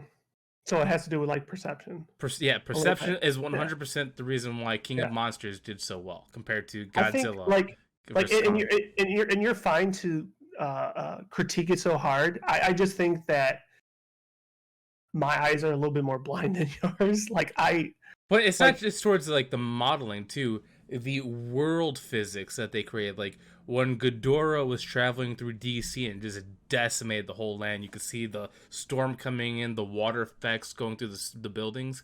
So it has to do with like perception Yeah, a little perception bit. is Yeah, 100% the reason why King of yeah. Monsters did so well compared to I think Godzilla like versus Kong. and you're fine to critique it so hard. I just think that my eyes are a little bit more blind than yours. Like I But it's not like just towards like the modeling too, the world physics that they created. Like when Ghidorah was traveling through DC and just decimated the whole land, you could see the storm coming in, the water effects going through the buildings.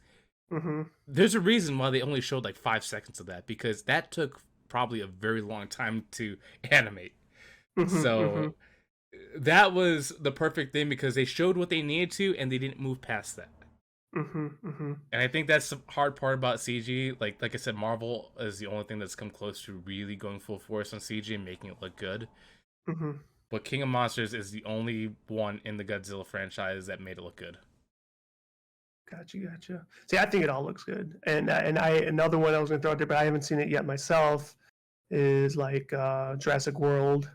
mm-hmm, There's a reason why they only showed like 5 seconds of that because that took probably a very long time to animate. mm-hmm, mm-hmm, So that was the perfect thing because they showed what they needed to and they didn't move past that. mm-hmm, mm-hmm. And I think that's the hard part about CG. Like I said, Marvel is the only thing that's come close to really going full force on CG and making it look good. Mm-hmm. But King of Monsters is the only one in the Godzilla franchise that made it look good. Gotcha. See, I think it all looks good, and I another one I was gonna throw out there, but I haven't seen it yet myself. Is like Jurassic World.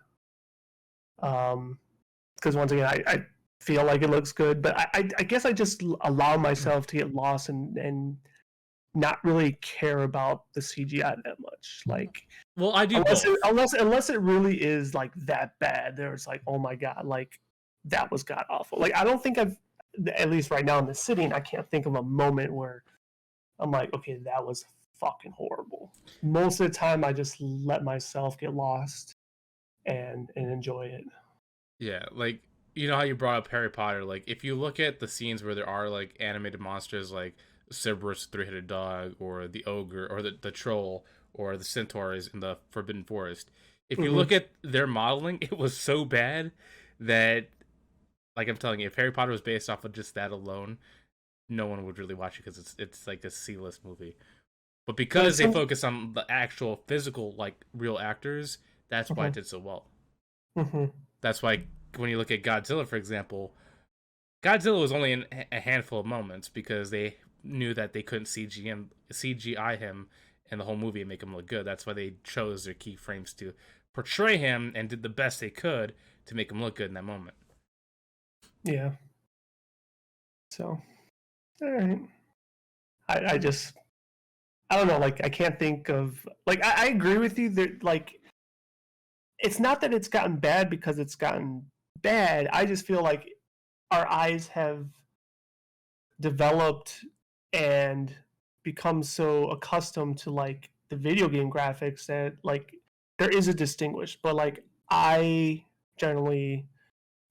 Because once again, I feel like it looks good, but I guess I just allow myself to get lost and not really care about the CGI that much. Like Well, I do both. unless it really is like that bad, there's like, oh my god, like that was god awful. Like I don't think I've, at least right now in the sitting, I can't think of a moment where I'm like, okay, that was fucking horrible. Most of the time, I just let myself get lost and enjoy it. Yeah, like you know how you brought up Harry Potter. Like if you look at the scenes where there are like animated monsters like Cerberus, three-headed dog, or the ogre, or the troll, or the centaurs in the Forbidden Forest. If you Mm-hmm. look at their modeling, it was so bad that, like I'm telling you, if Harry Potter was based off of just that alone, no one would really watch it because it's like a C-list movie. But But because it's they some. focus on the actual physical, like real actors, that's why Mm-hmm. it did so well. Mm-hmm. That's why when you look at Godzilla, for example, Godzilla was only in a handful of moments because they knew that they couldn't CGI him in the whole movie and make him look good. That's why they chose their key frames to portray him and did the best they could to make him look good in that moment. Yeah. So, all right. I just I don't know. Like I can't think of like I agree with you that like it's not that it's gotten bad because it's gotten bad. I just feel like our eyes have developed and become so accustomed to like the video game graphics that like there is a distinguish, but like I generally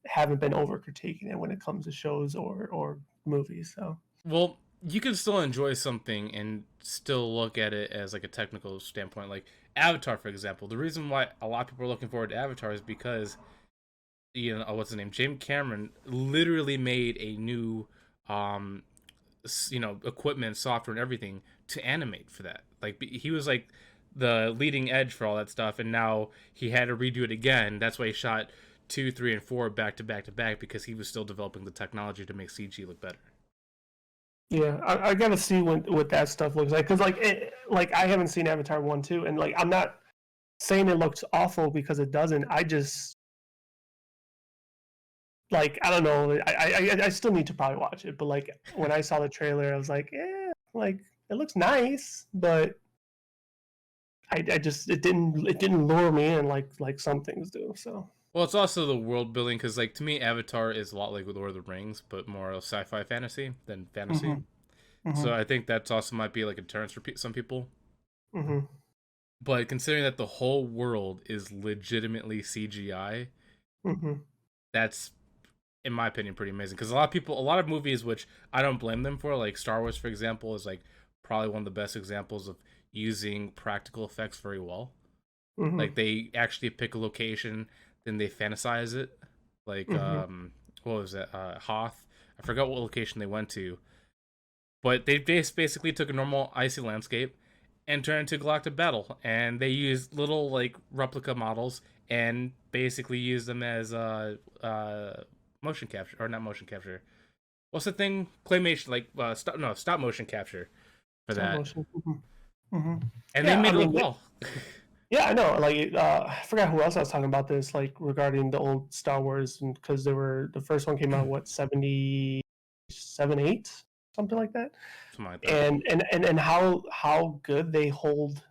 haven't been over critiquing it when it comes to shows or movies. So Well, you can still enjoy something and still look at it as like a technical standpoint. Like Avatar, for example. The reason why a lot of people are looking forward to Avatar is because what's his name? James Cameron literally made a new um equipment, software, and everything to animate for that. Like he was like the leading edge for all that stuff, and now he had to redo it again. That's why he shot 2, 3, and 4 back to back to back because he was still developing the technology to make CG look better. yeah, I gotta see what that stuff looks like because like I haven't seen Avatar 1, 2, and like I'm not saying it looks awful because it doesn't. I just like I don't know. I still need to probably watch it, but like when I saw the trailer, I was like, yeah, like it looks nice, but I just it didn't lure me in like some things do. So Well, it's also the world building because, like, to me, Avatar is a lot like Lord of the Rings, but more of sci-fi fantasy than fantasy. hmm hmm So I think that's also might be like a deterrence for some people. hmm But considering that the whole world is legitimately CGI, hmm that's, in my opinion, pretty amazing. Because a lot of movies, which I don't blame them for, like Star Wars, for example, is like probably one of the best examples of using practical effects very well. hmm Like they actually pick a location, then they fantasize it. Like hmm what was that? Hoth. I forgot what location they went to, but they basically took a normal icy landscape and turned it into galactic battle, and they used little like replica models and basically used them as motion capture or not motion capture. What's the thing? Claymation, like stop motion capture for stop that, motion. Hmm and they Yeah, I made it look mean, well. yeah, I know. Like, I forgot who else I was talking about this, like regarding the old Star Wars, and because the first one came out what 77, 8, something like that, Something like that. and how good they hold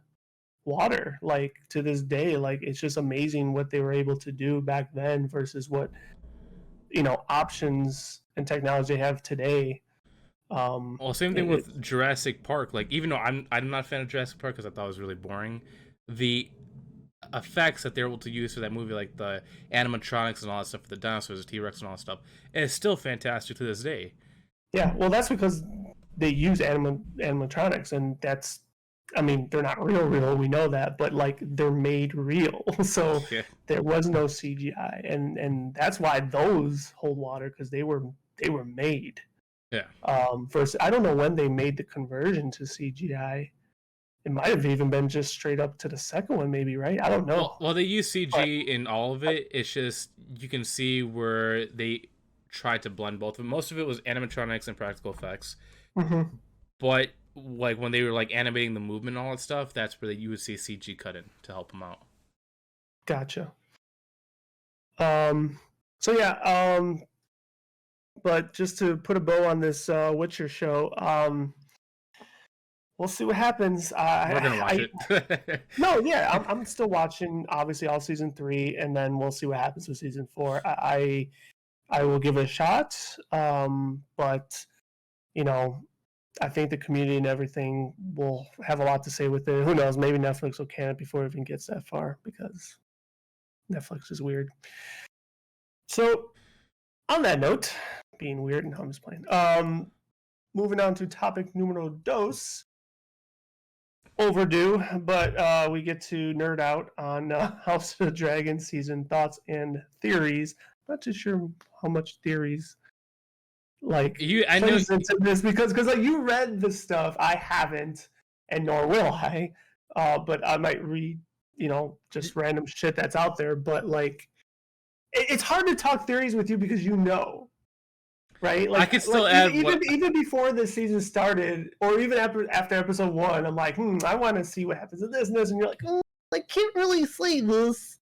water, like to this day. Like, it's just amazing what they were able to do back then versus what options and technology they have today. Well, same thing It, with Jurassic Park. Like, even though I'm not a fan of Jurassic Park because I thought it was really boring, the effects that they're able to use for that movie, like the animatronics and all that stuff for the dinosaurs, the T Rex and all that stuff, is still fantastic to this day. yeah, well, that's because they use animatronics, and that's, I mean, they're not real. We know that, but like they're made real. So Yeah, there was no CGI, and that's why those hold water because they were made. yeah. First, I don't know when they made the conversion to CGI. It might have even been just straight up to the second one, maybe, right? I don't know, Well, they use but CG in all of it. It's just you can see where they tried to blend both of them. Most of it was animatronics and practical effects, mhm, but like when they were like animating the movement and all that stuff, that's where you would see CG cut in to help them out. gotcha. So yeah, but just to put a bow on this Witcher show, we'll see what happens. We're gonna watch it. No, yeah, I'm still watching obviously all season 3, and then we'll see what happens with season 4. I will give it a shot, but you know, I think the community and everything will have a lot to say with it. Who knows? Maybe Netflix will can it before it even gets that far because Netflix is weird. So on that note, being weird, and I'm just playing. Moving on to topic numero dos. Overdue, but we get to nerd out on House of the Dragon season thoughts and theories. Not too sure how much theories like I know. plays into this because like you read the stuff, I haven't, and nor will I. But I might read just random shit that's out there. But like it's hard to talk theories with you because right? I could still Like add even what. even before the season started, or even after episode 1, I'm like, I want to see what happens to this and this, and you're like, I can't really say this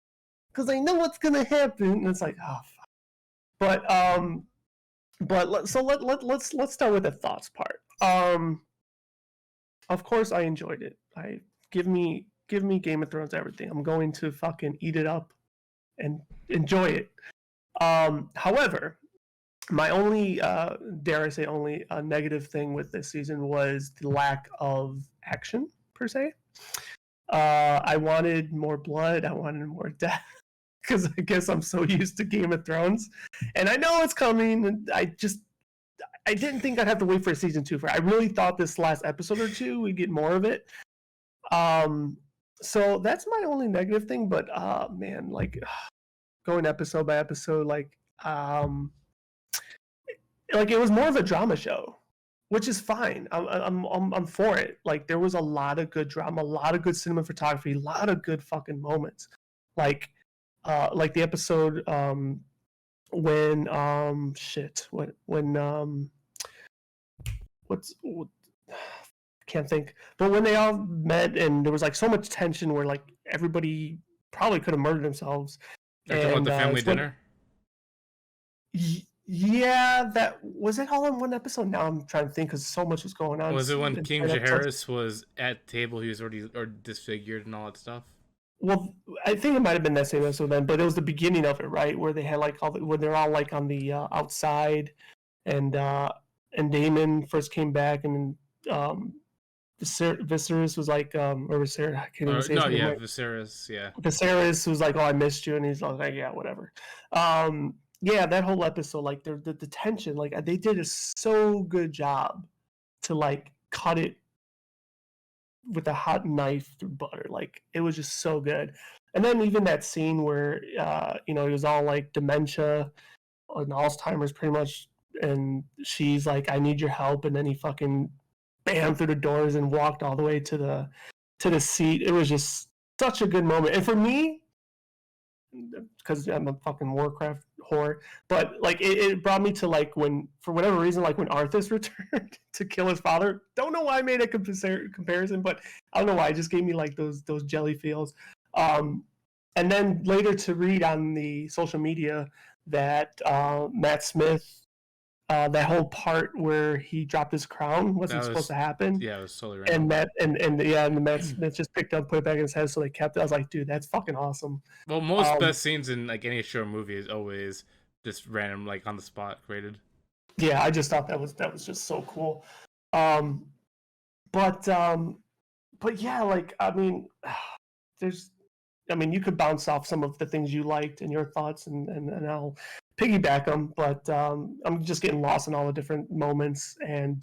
because I know what's gonna happen. And it's like, oh, fuck. But let's start with the thoughts part. Of course I enjoyed it. Give me Game of Thrones everything. I'm going to fucking eat it up and enjoy it. However, my only, dare I say, only negative thing with this season was the lack of action per se. I wanted more blood. I wanted more death. because I guess I'm so used to Game of Thrones, and I know it's coming. And I didn't think I'd have to wait for season 2 for. I really thought this last episode or two we'd get more of it. So that's my only negative thing. But man, like going episode by episode, like it was more of a drama show, which is fine. I'm for it. Like there was a lot of good drama, a lot of good cinematography, a lot of good fucking moments. Like the episode when shit when what can't think, but when they all met and there was like so much tension where like everybody probably could have murdered themselves. Are you talking about the family dinner? Yeah, that was it all in one episode. Now I'm trying to think because so much was going on. Was it when King Jaehaerys was at the table? He was already disfigured and all that stuff. Well, I think it might have been that same episode then, but it was the beginning of it, right? Where they had like when they're all like on the outside, and Daemon first came back, and Viserys was like, or Viserys, I can't even say his name right. Viserys, yeah. Viserys was like, "Oh, I missed you," and he's like, "Yeah, whatever." Yeah, that whole episode, like the tension, like they did a so good job to like cut it with a hot knife through butter. Like it was just so good. And then even that scene where he was all like dementia and Alzheimer's pretty much, and she's like, "I need your help," and then he fucking bam through the doors and walked all the way to the seat. It was just such a good moment. And for me, because I'm a fucking Warcraft whore, but like it brought me to like when, for whatever reason, like when Arthas returned to kill his father. Don't know why I made a comparison, but I don't know why. It just gave me like those jelly feels. And then later to read on the social media that Matt Smith, that whole part where he dropped his crown wasn't supposed to happen. Yeah, it was totally random. And Matt Smith just picked up, put it back in his head, so they kept it. I was like, dude, that's fucking awesome. Well, most best scenes in like any show or movie is always just random, like on the spot created. Yeah, I just thought that was just so cool. But yeah, like I mean, you could bounce off some of the things you liked and your thoughts, and I'll piggyback them. But I'm just getting lost in all the different moments, and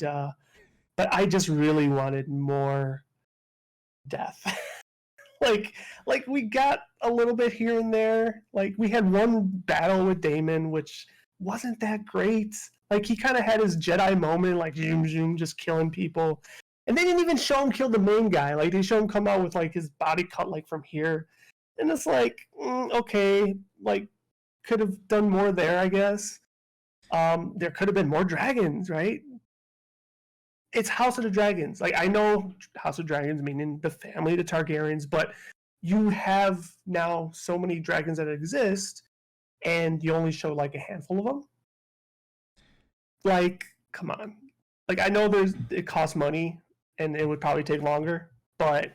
but I just really wanted more death. like we got a little bit here and there. Like we had one battle with Daemon, which wasn't that great. Like he kind of had his Jedi moment, like zoom zoom, just killing people. And they didn't even show him kill the main guy. Like they show him come out with like his body cut like from here. And it's like, okay, like could have done more there, I guess. There could have been more dragons, right? It's House of the Dragons. Like I know House of Dragons meaning the family, the Targaryens, but you have now so many dragons that exist, and you only show like a handful of them. Like, come on. Like I know it costs money and it would probably take longer, but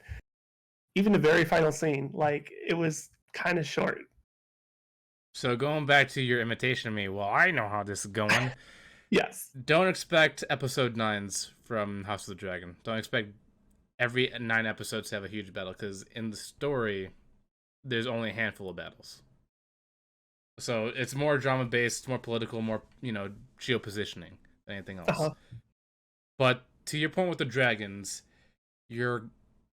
even the very final scene, like it was kind of short. So going back to your imitation of me, well, I know how this is going. Yes. Don't expect episode 9s from House of the Dragon. Don't expect every 9 episodes to have a huge battle, because in the story, there's only a handful of battles. So it's more drama based, more political, more geo-positioning than anything else. Uh-huh. But to your point with the dragons, you're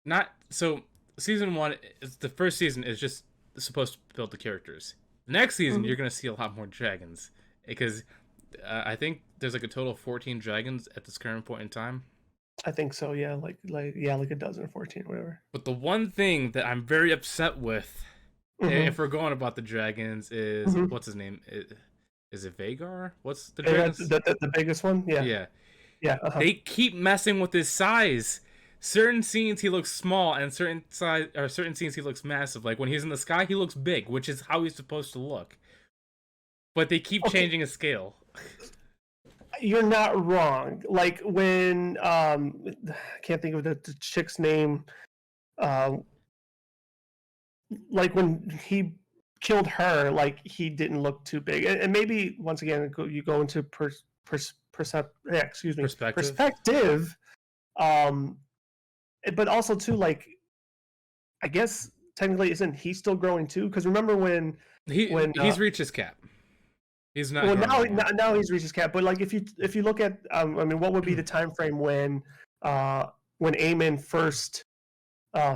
not so. Season 1 is the first season is just supposed to build the characters. The next season, you're gonna see a lot more dragons, because I think there's like a total of 14 dragons at this current point in time. I think so, yeah, like a dozen or 14 or whatever. But the one thing that I'm very upset with, if we're going about the dragons, is what's his name? Is it Vagar? What's the dragons? The biggest one? Yeah. Yeah. Uh-huh. They keep messing with his size. Certain scenes he looks small, and certain scenes he looks massive. Like when he's in the sky, he looks big, which is how he's supposed to look. But they keep changing his scale. You're not wrong. Like when I can't think of the chick's name. Like when he killed her, like he didn't look too big, and maybe once again you go into perspective. But also too, like I guess technically isn't he still growing too? Because remember when when He's reached his cap. He's not well going anymore. now he's reached his cap. But like if you look at I mean, what would be the time frame when Eamon first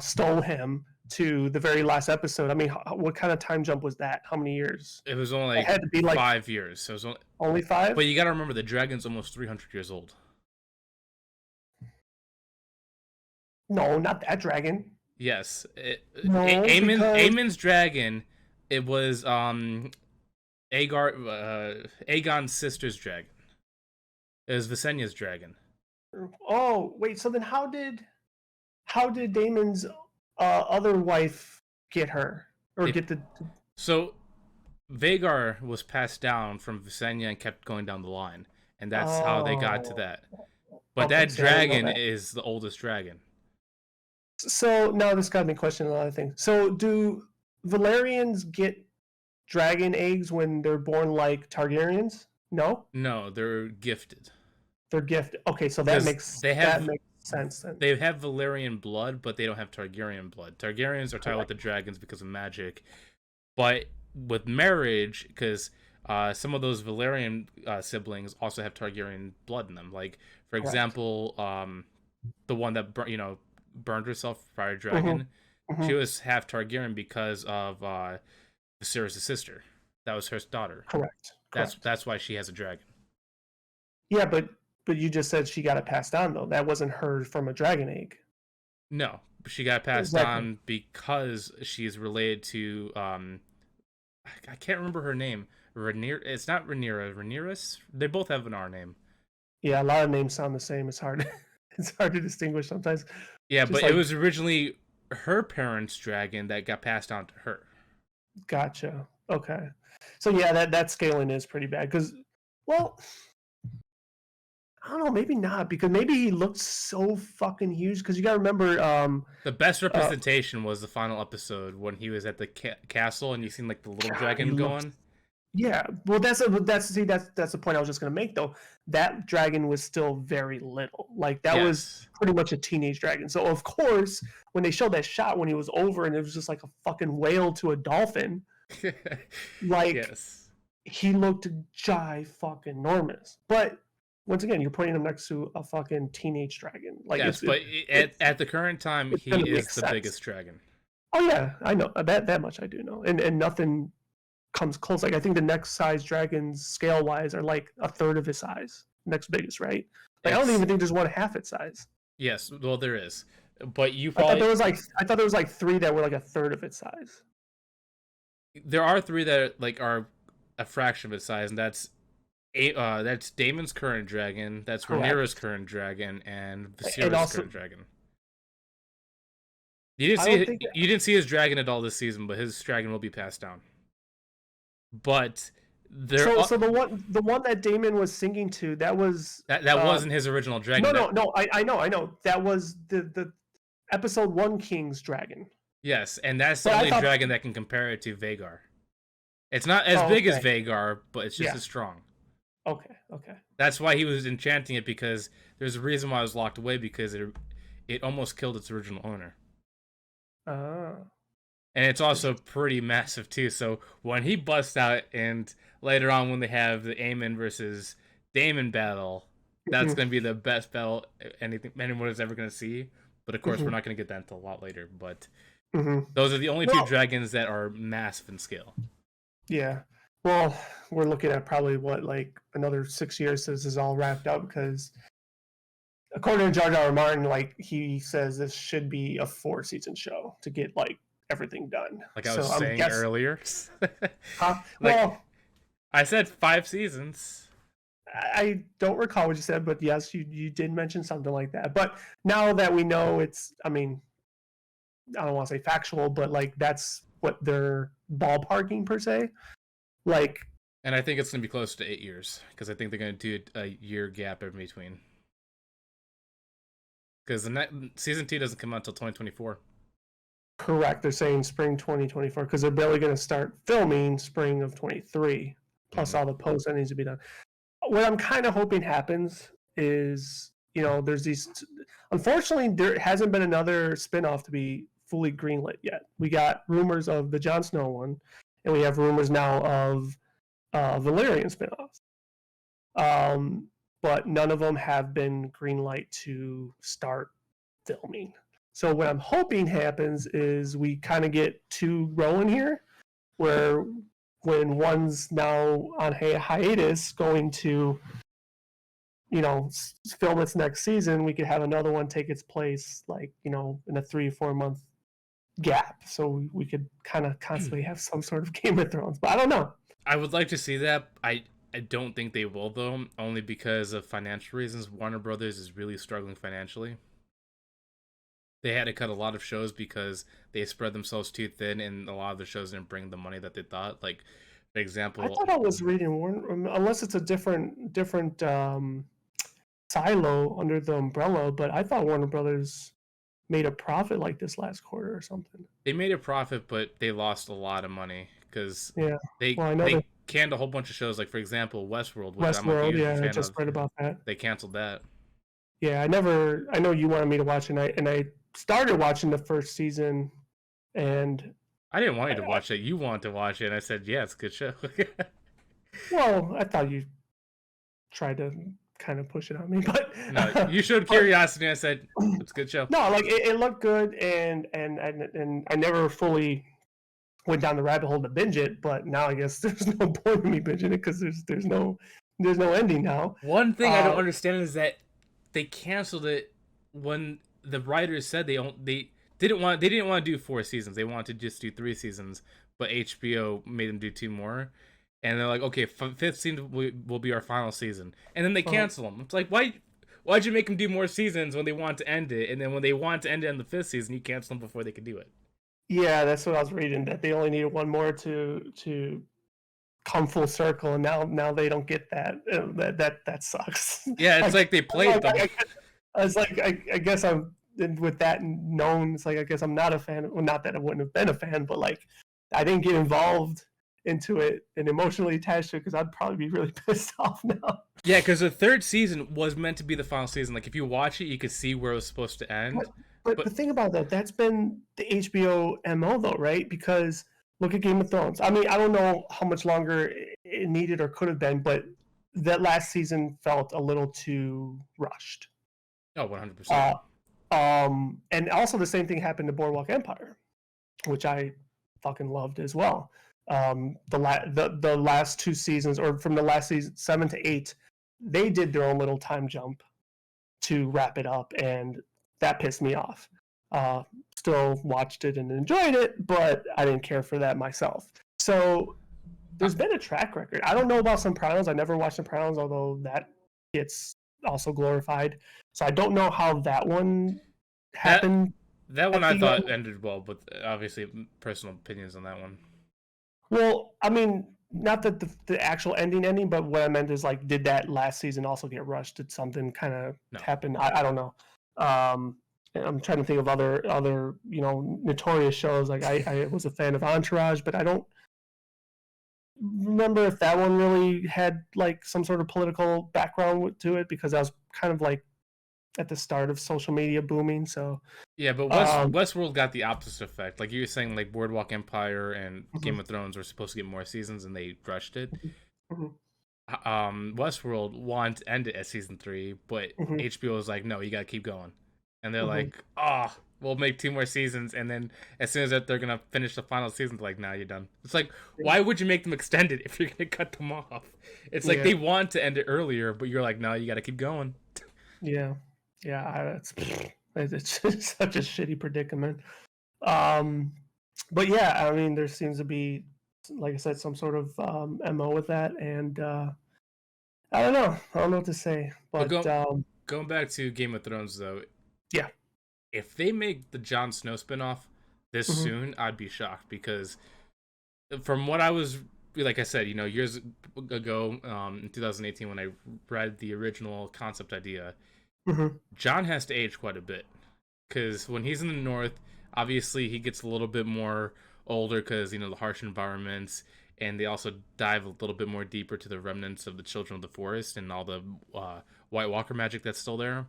stole him to the very last episode? I mean, what kind of time jump was that? How many years? It was only It like had to be like 5 years. So it was only 5. but you got to remember the dragon's almost 300 years old. No, not that dragon. Yes, No, Aemon's dragon. It was Aegon's sister's dragon. It was Visenya's dragon. Oh wait, so then how did Damon's other wife get her get the? So Vhagar was passed down from Visenya and kept going down the line, and that's how they got to that. But Okay, that see, I didn't know dragon that. is the oldest dragon. So now this got me questioning a lot of things. So do Valerians get dragon eggs when they're born like Targaryens? No, No, they're gifted. they're gifted. Okay, so that 'Cause makes they makes sense then. They have Valyrian blood, but they don't have Targaryen blood. Targaryens are tied with Correct. the dragons because of magic, but with marriage, because some of those Valyrian siblings also have Targaryen blood in them. Like, for Correct. example, the one that burned herself, Fire Dragon. Mhm. She was half Targaryen because of Viserys' sister. That was her daughter. Correct. That's why she has a dragon. Yeah, but you just said she got it passed on though. That wasn't her from a dragon egg. No, she got passed on because she's related to I can't remember her name. Rhaenyra. It's not Rhaenyra. Rhaenyra's. They both have an R name. Yeah, a lot of names sound the same. It's hard. It's hard to distinguish sometimes. Yeah, Just but like, it was originally her parents' dragon that got passed on to her. gotcha. Okay. So yeah, that scaling is pretty bad because, well, I don't know, maybe not because maybe he looked so fucking huge. Because you got to remember, The best representation was the final episode when he was at the castle and you seen like the little dragon going. Yeah, well, that's the point I was just gonna make though. That dragon was still very little. Like that was pretty much a teenage dragon. So of course, when they showed that shot when he was over and it was just like a fucking whale to a dolphin, like Yes. he looked fucking enormous. But once again, you're putting him next to a fucking teenage dragon. Like yes, but at the current time, he is the biggest dragon. Oh yeah, I know that much. I do know, and nothing comes close. Like I think the next size dragons scale wise are like a third of his size. Next biggest, right? Like I don't even think there's one half its size. Yes, well there is, but you I probably thought there was like 3 that were like a third of its size. there are 3 that like are a fraction of its size, and that's Daemon's current dragon, that's Rhaenyra's current dragon, and Viserys' current dragon. You didn't see his dragon at all this season, but his dragon will be passed down. But so the one that Daemon was singing to, that was that wasn't his original dragon. No, I know. That was the episode 1 King's dragon. Yes, and that's the only dragon that can compare it to Vhagar. It's not as big as Vhagar, but it's just as strong. Okay. That's why he was enchanting it, because there's a reason why it was locked away, because it almost killed its original owner. And it's also pretty massive too. So when he busts out, and later on when they have the Aemon versus Daemon battle, that's going to be the best battle anyone is ever going to see. But of course, we're not going to get that until a lot later. But those are the only 2 dragons that are massive in scale. Yeah. Well, we're looking at probably like another 6 years since this is all wrapped up, because according to Jar Jar Martin, like he says this should be a 4-season show to get like everything done. Like I was saying earlier. Well, I said 5 seasons. I don't recall what you said, but yes, you did mention something like that. But now that we know it's, I mean, I don't want to say factual, but like that's what they're ballparking per se. Like, and I think it's going to be close to 8 years, because I think they're going to do a year gap in between. Because season 2 doesn't come out until 2024. Correct. They're saying spring 2024 because they're barely going to start filming spring of 23. Plus all the posts that needs to be done. What I'm kind of hoping happens is, there's these. Unfortunately, there hasn't been another spinoff to be fully greenlit yet. We got rumors of the Jon Snow one, and we have rumors now of Valerian spinoffs. But none of them have been greenlight to start filming. So what I'm hoping happens is we kind of get two rolling here, where when one's now on hiatus going to film its next season, we could have another one take its place, like in a 3 or 4 month gap, so we could kind of constantly have some sort of Game of Thrones. But I don't know. I would like to see that. I don't think they will though, only because of financial reasons. Warner Brothers is really struggling financially. They had to cut a lot of shows because they spread themselves too thin, and a lot of the shows didn't bring the money that they thought. Like, for example, I thought I was reading Warner, unless it's a different silo under the umbrella, but I thought Warner Brothers made a profit like this last quarter or something. they made a profit, but they lost a lot of money because Yeah. they Well, I know they canned a whole bunch of shows. Like, for example, Westworld, which I'm a Westworld. huge Yeah, I fan just of. read about that. They canceled that. Yeah, I know you wanted me to watch it, and I started watching the first season, and I didn't want you to watch it. You want to watch it, and I said, "Yeah, it's a good show." well, I thought you tried to kind of push it on me, but No, you showed curiosity. And I said, "It's a good show." no, like it looked good, and I never fully went down the rabbit hole to binge it, but now I guess there's no point in me binging it because there's no ending now. One thing I don't understand is that they canceled it when the writers said they didn't want to do 4 seasons. They wanted to just do 3 seasons, but HBO made them do 2 more. And they're like, okay, 5th season will be our final season, and then they cancel them. It's like, why'd you make them do more seasons when they want to end it, and then when they want to end it in the 5th season, you cancel them before they could do it? Yeah, that's what I was reading. That they only needed one more to come full circle, and now they don't get that. That sucks. Yeah, it's like they played them. I guess I'm with that known. It's like I guess I'm not a fan. Well, not that I wouldn't have been a fan, but like I didn't get involved into it and emotionally attached to it because I'd probably be really pissed off now. Yeah, because the 3rd season was meant to be the final season. Like, if you watch it, you could see where it was supposed to end. But the thing about that's been the HBO MO though, right? Because look at Game of Thrones. I mean, I don't know how much longer it needed or could have been, but that last season felt a little too rushed. Oh, 100%. And also the same thing happened to Boardwalk Empire, which I fucking loved as well. The last 2 seasons, or from the last season 7 to 8, they did their own little time jump to wrap it up, and that pissed me off. Still watched it and enjoyed it, but I didn't care for that myself. So there's been a track record. I don't know about Sopranos. I never watched Sopranos, although that gets also glorified. So I don't know how that one happened. That one I thought ended well, but obviously personal opinions on that one. Well, I mean, not that the actual ending, but what I meant is like, did that last season also get rushed? Did something kind of happen? I don't know. I'm trying to think of other notorious shows. Like I was a fan of Entourage, but I don't remember if that one really had like some sort of political background to it, because I was kind of like at the start of social media booming. So yeah, but Westworld got the opposite effect. Like you were saying, like Boardwalk Empire and Game of Thrones were supposed to get more seasons, and they rushed it. Westworld wanted to end it at season 3, but HBO was like, no, you gotta keep going. And they're like, we'll make 2 more seasons, and then as soon as they're gonna finish the final season, they're like, nah, you're done. It's like, why would you make them extend it if you're gonna cut them off? It's like they want to end it earlier, but you're like, no, you gotta keep going. Yeah, it's such a shitty predicament. But yeah, I mean, there seems to be, like I said, some sort of MO with that, and I don't know what to say. But going back to Game of Thrones, though, yeah, if they make the Jon Snow spinoff this soon, I'd be shocked, because from what I was, like I said, years ago, in 2018, when I read the original concept idea, Jon has to age quite a bit, because when he's in the north, obviously he gets a little bit more older because the harsh environments, and they also dive a little bit more deeper to the remnants of the Children of the Forest and all the White Walker magic that's still there.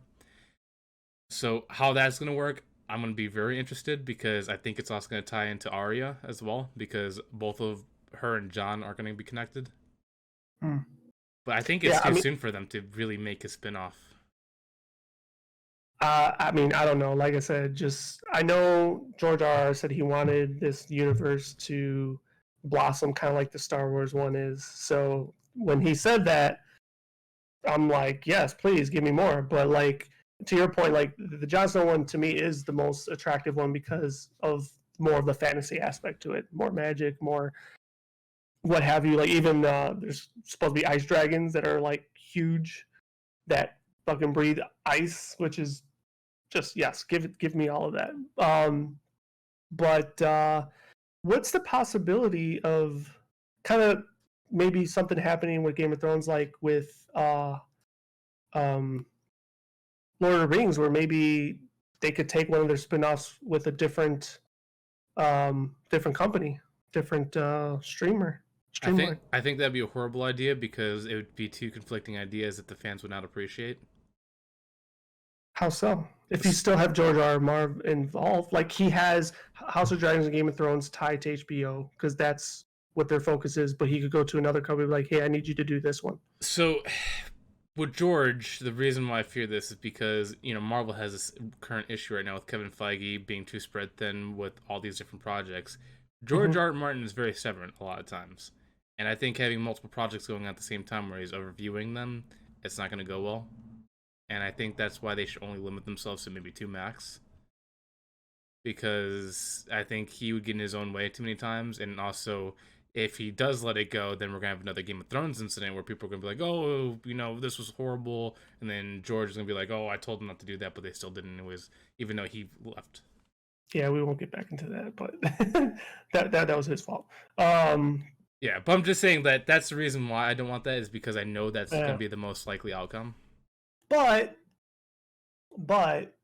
So how that's going to work, I'm going to be very interested, because I think it's also going to tie into Arya as well, because both of her and John are going to be connected. Hmm. But I think it's Yeah, too soon for them to really make a spin-off. I mean, I don't know. Like I said, just I know George R. said he wanted this universe to blossom, kind of like the Star Wars one is. So when he said that, I'm like, yes, please give me more. But like to your point, like the Jon Snow one to me is the most attractive one because of more of the fantasy aspect to it, more magic, more what have you. Like even there's supposed to be ice dragons that are like huge that fucking breathe ice, which is just yes, give me all of that. But what's the possibility of kind of maybe something happening with Game of Thrones, like with um, Lord of the Rings, where maybe they could take one of their spin-offs with a different company, different streamer, streamline. I think that'd be a horrible idea because it would be two conflicting ideas that the fans would not appreciate. How so? If you still have George R. R. Martin involved, like he has House of Dragons and Game of Thrones tied to HBO because that's what their focus is. But he could go to another company like, hey, I need you to do this one. So with George, the reason why I fear this is because Marvel has this current issue right now with Kevin Feige being too spread thin with all these different projects. George Mm-hmm. R. R. Martin is very stubborn a lot of times, and I think having multiple projects going at the same time where he's overviewing them, it's not going to go well. And I think that's why they should only limit themselves to maybe two max. Because I think he would get in his own way too many times, and also if he does let it go, then we're gonna have another Game of Thrones incident where people are gonna be like, "Oh, this was horrible," and then George is gonna be like, "Oh, I told them not to do that, but they still did anyways, even though he left." Yeah, we won't get back into that, but that was his fault. Um, Yeah, but I'm just saying that that's the reason why I don't want that is because I know that's gonna uh, be the most likely outcome. but but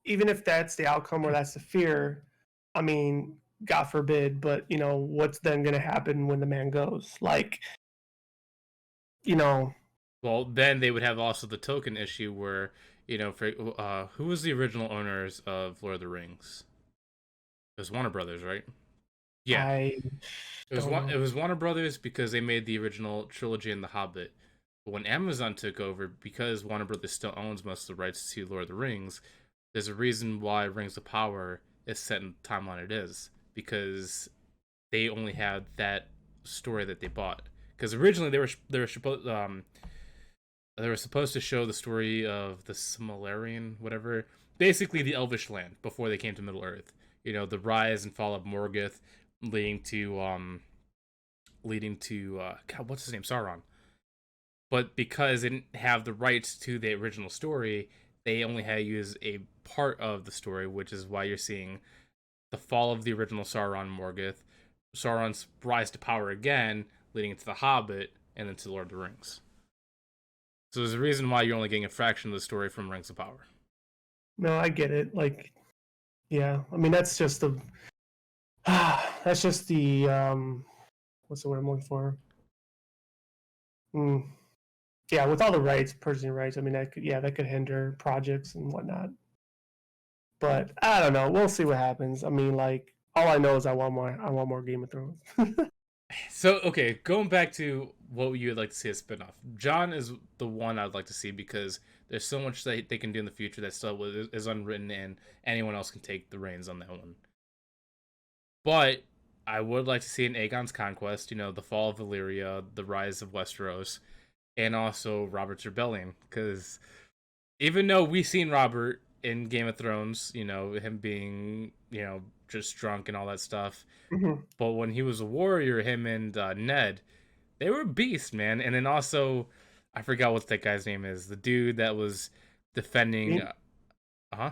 even if that's the outcome or that's the fear, I mean, God forbid, but what's then going to happen when the man goes? Like, you know, Well, then they would have also the token issue where for who was the original owners of Lord of the Rings? It was Warner Brothers, right? Yeah, I don't It know. was Warner Brothers because they made the original trilogy and The Hobbit. But when Amazon took over, because Warner Brothers still owns most of the rights to Lord of the Rings, there's a reason why Rings of Power is set in the timeline it is because they only had that story that they bought. Because originally they were supposed to show the story of the Silmarillion, whatever, basically the Elvish land before they came to Middle Earth. The rise and fall of Morgoth, leading to God, what's his name, Sauron. But because they didn't have the rights to the original story, they only had to use a part of the story, which is why you're seeing the fall of the original Sauron Morgoth, Sauron's rise to power again, leading into the Hobbit, and then to Lord of the Rings. So there's a reason why you're only getting a fraction of the story from Rings of Power. No, I get it. Like, yeah, I mean, that's just the, that's just the, what's the word I'm looking for? Mm. Yeah, with all the rights, purchasing rights, I mean, that could hinder projects and whatnot. But I don't know. We'll see what happens. I mean, like, all I know is I want more Game of Thrones. So, okay, going back to what you would like to see a spinoff. John is the one I'd like to see because there's so much that they can do in the future that still is unwritten, and anyone else can take the reins on that one. But I would like to see an Aegon's Conquest, the fall of Valyria, the rise of Westeros, and also Robert's Rebellion. Because even though we've seen Robert in Game of Thrones, him being, just drunk and all that stuff, Mhm. but when he was a warrior, him and Ned, they were beasts, man. And then also, I forgot what that guy's name is. The dude that was defending. Huh?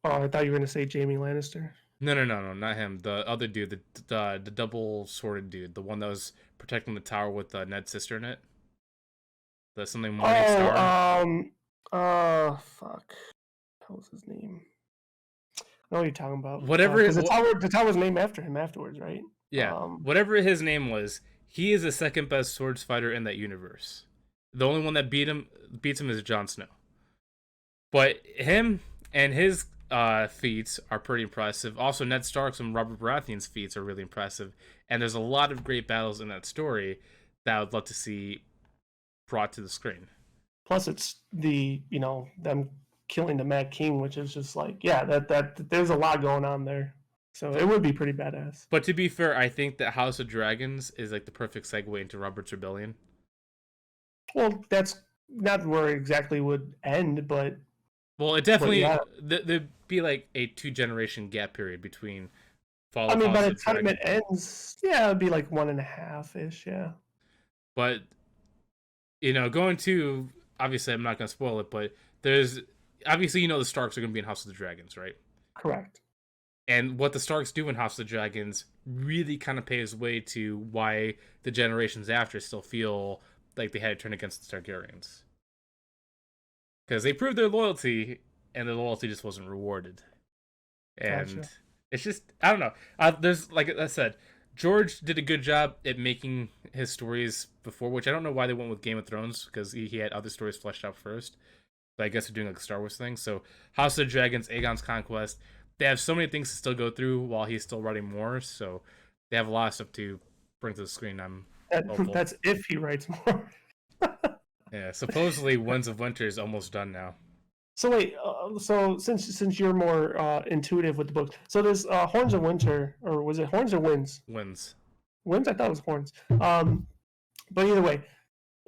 Oh, I thought you were going to say Jamie Lannister. No, no, no, no, not him. The other dude, the double sworded dude, the one that was protecting the tower with Ned's sister in it. The something Morning Oh, Star. fuck. What was his name? I know what you're talking about. Whatever. Because the tower's named after him afterwards, right? Yeah, whatever his name was, he is the second best swords fighter in that universe. The only one that beats him is Jon Snow. But him and his feats are pretty impressive. Also, Ned Stark's and Robert Baratheon's feats are really impressive. And there's a lot of great battles in that story that I would love to see brought to the screen. Plus, it's them killing the Mad King, which is just like, yeah, that there's a lot going on there. So it would be pretty badass. But to be fair, I think that House of Dragons is like the perfect segue into Robert's Rebellion. Well, that's not where it exactly would end, but well, it definitely yeah. there'd be like a 2-generation gap period between Fall I of mean, House by the of time Dragon. it ends, yeah, it'd be like 1.5 ish, yeah. But going to obviously, I'm not gonna spoil it, but there's obviously the Starks are gonna be in House of the Dragons, right? Correct. And what the Starks do in House of the Dragons really kind of paves way to why the generations after still feel like they had to turn against the Targaryens. Because they proved their loyalty, and their loyalty just wasn't rewarded. And Gotcha. it's just, I don't know. There's, like I said, George did a good job at making his stories before, which I don't know why they went with Game of Thrones, because he had other stories fleshed out first. But I guess they're doing like a Star Wars thing. So House of the Dragons, Aegon's Conquest, they have so many things to still go through while he's still writing more. So they have a lot of stuff to bring to the screen. I'm hopeful. That's if he writes more. Yeah, supposedly Winds of Winter is almost done now. So wait, so since you're more intuitive with the book, so there's Horns of Winter, or was it Horns or Winds? Winds. Winds? I thought it was Horns. But either way,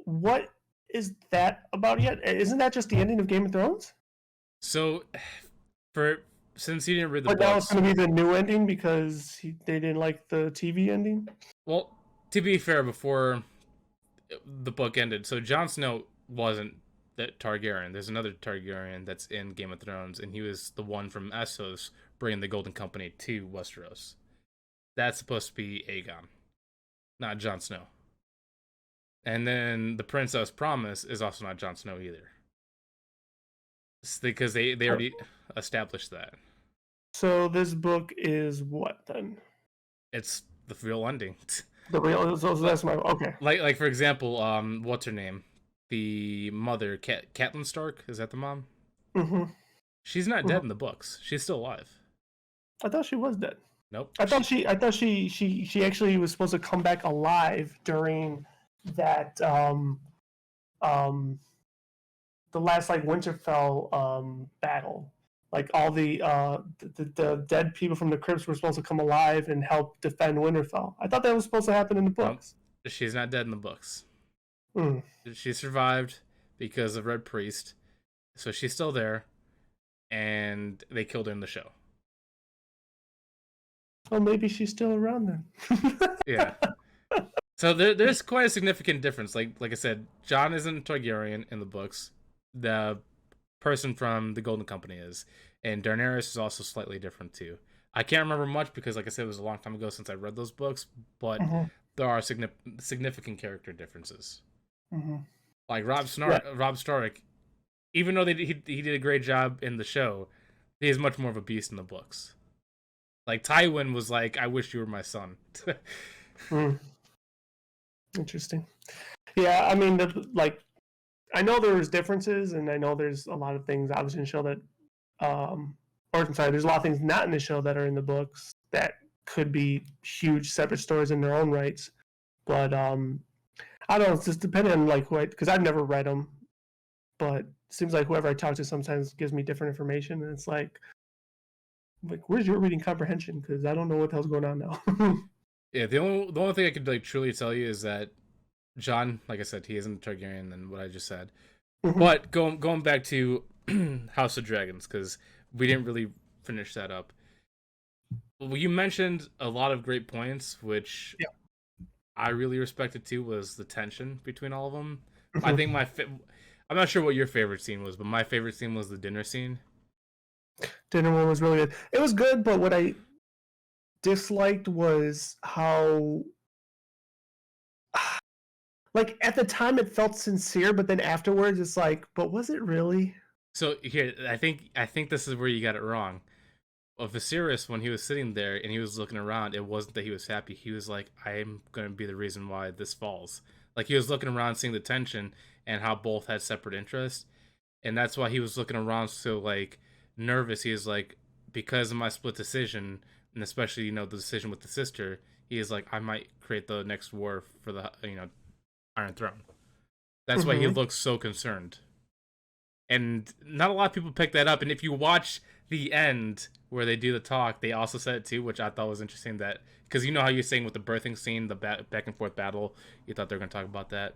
what is that about yet? Isn't that just the ending of Game of Thrones? So, since you didn't read the But books, now it's going to be the new ending because they didn't like the TV ending. Well, to be fair, before the book ended, so Jon Snow wasn't that Targaryen. There's another Targaryen that's in Game of Thrones, and he was the one from Essos bringing the Golden Company to Westeros. That's supposed to be Aegon, not Jon Snow. And then the Princess Promise is also not Jon Snow either. It's because they already established that. So this book is what then? It's the real ending. The real. So that's my okay. Like for example, what's her name? The mother, Catelyn Stark. Is that the mom? Mm-hmm. She's not dead in the books. She's still alive. I thought she was dead. Nope. I thought she actually was supposed to come back alive during that the last like Winterfell battle. Like all the dead people from the crypts were supposed to come alive and help defend Winterfell. I thought that was supposed to happen in the books. Nope. She's not dead in the books. Mm. She survived because of Red Priest, so she's still there, and they killed her in the show. Well, maybe she's still around then. Yeah. So there's quite a significant difference. Like I said, Jon isn't Targaryen in the books. The person from the Golden Company is, and Daenerys is also slightly different too. I can't remember much because, like I said, it was a long time ago since I read those books, but there are significant character differences. Like Rob Stark, even though he did a great job in the show, he is much more of a beast in the books. Like Tywin was like, "I wish you were my son." Interesting. Yeah, I mean, I know there's differences, and I know there's a lot of things obviously in the show that, there's a lot of ththings not in the show that are in the books that could be huge separate stories in their own rights. But I don't know. It's just depending on like what, because I've never read them, but it seems like whoever I talk to sometimes gives me different information, and it's like where's your reading comprehension? Because I don't know what the hell's going on now. Yeah, the only thing I could like truly tell you is that Jon, like I said, he isn't Targaryen than what I just said. But going back to House of Dragons, because we didn't really finish that up. Well, you mentioned a lot of great points, which I really respected too, was the tension between all of them. I think I'm not sure what your favorite scene was, but my favorite scene was the dinner scene. Dinner one was really good. It was good, but what I disliked was how, like, at the time it felt sincere, but then afterwards it's like, but was it really? So here, I think this is where you got it wrong. Well, Viserys, when he was sitting there and he was looking around, it wasn't that he was happy. He was like, "I'm going to be the reason why this falls." Like he was looking around, seeing the tension and how both had separate interests, and that's why he was looking around. So like nervous. He is like, because of my split decision, and especially the decision with the sister, he is like, I might create the next war for the Iron Throne. That's why he Mm-hmm. looks so concerned. And not a lot of people pick that up. And if you watch the end where they do the talk, they also said it too, which I thought was interesting. That because you know how you're saying with the birthing scene, the back and forth battle, you thought they were going to talk about that.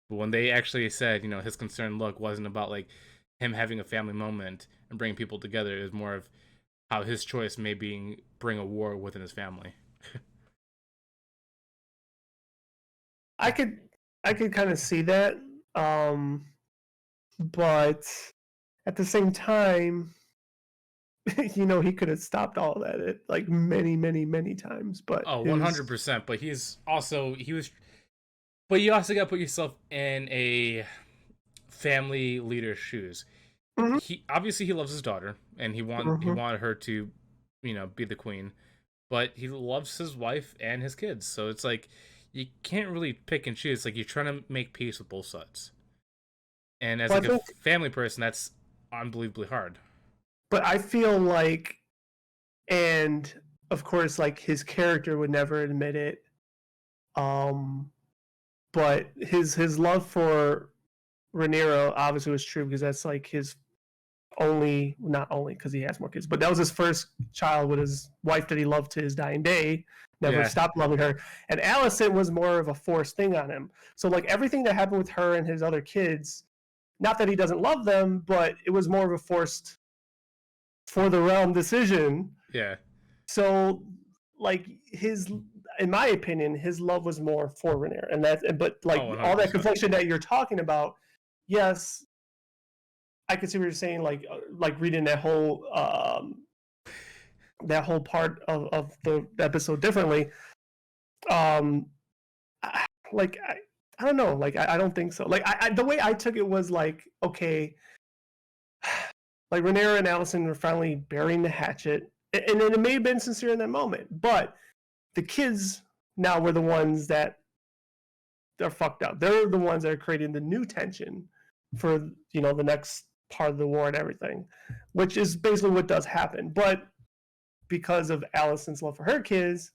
But when they actually said, his concern look wasn't about like him having a family moment and bringing people together. It was more of how his choice may bring a war within his family. I could I could kind of see that, but at the same time, he could have stopped all that like many, many, many times. But Oh, his 100%. But he was, but you also got to put yourself in a family leader's shoes. Mhm, He obviously he loves his daughter and he mhm. wanted her to be the queen, but he loves his wife and his kids, so it's like you can't really pick and choose. Like you're trying to make peace with both sides, and as Well, I like a think, family person, that's unbelievably hard. but I feel like, and of course, like his character would never admit it. Um, but his love for Rhaenyra obviously was true because that's like his only, not only because he has more kids, but that was his first child with his wife that he loved to his dying day. Never Yeah, stopped loving her. And Alicent was more of a forced thing on him. So like everything that happened with her and his other kids, not that he doesn't love them, but it was more of a forced for the realm decision. yeah. So like his, in my opinion, his love was more for Rhaenyra, and that, but Oh, like all that 100%. confliction that you're talking about, yes, I could see what you're saying, like reading that whole part of the episode differently. Um, like I don't know, like I don't think so. Like the way I took it was like, okay, like Rhaenyra and Allison were finally burying the hatchet, and then it may have been sincere in that moment, but the kids now were the ones that are fucked up. They're the ones that are creating the new tension for the next part of the war and everything, which is basically what does happen. But because of Allison's love for her kids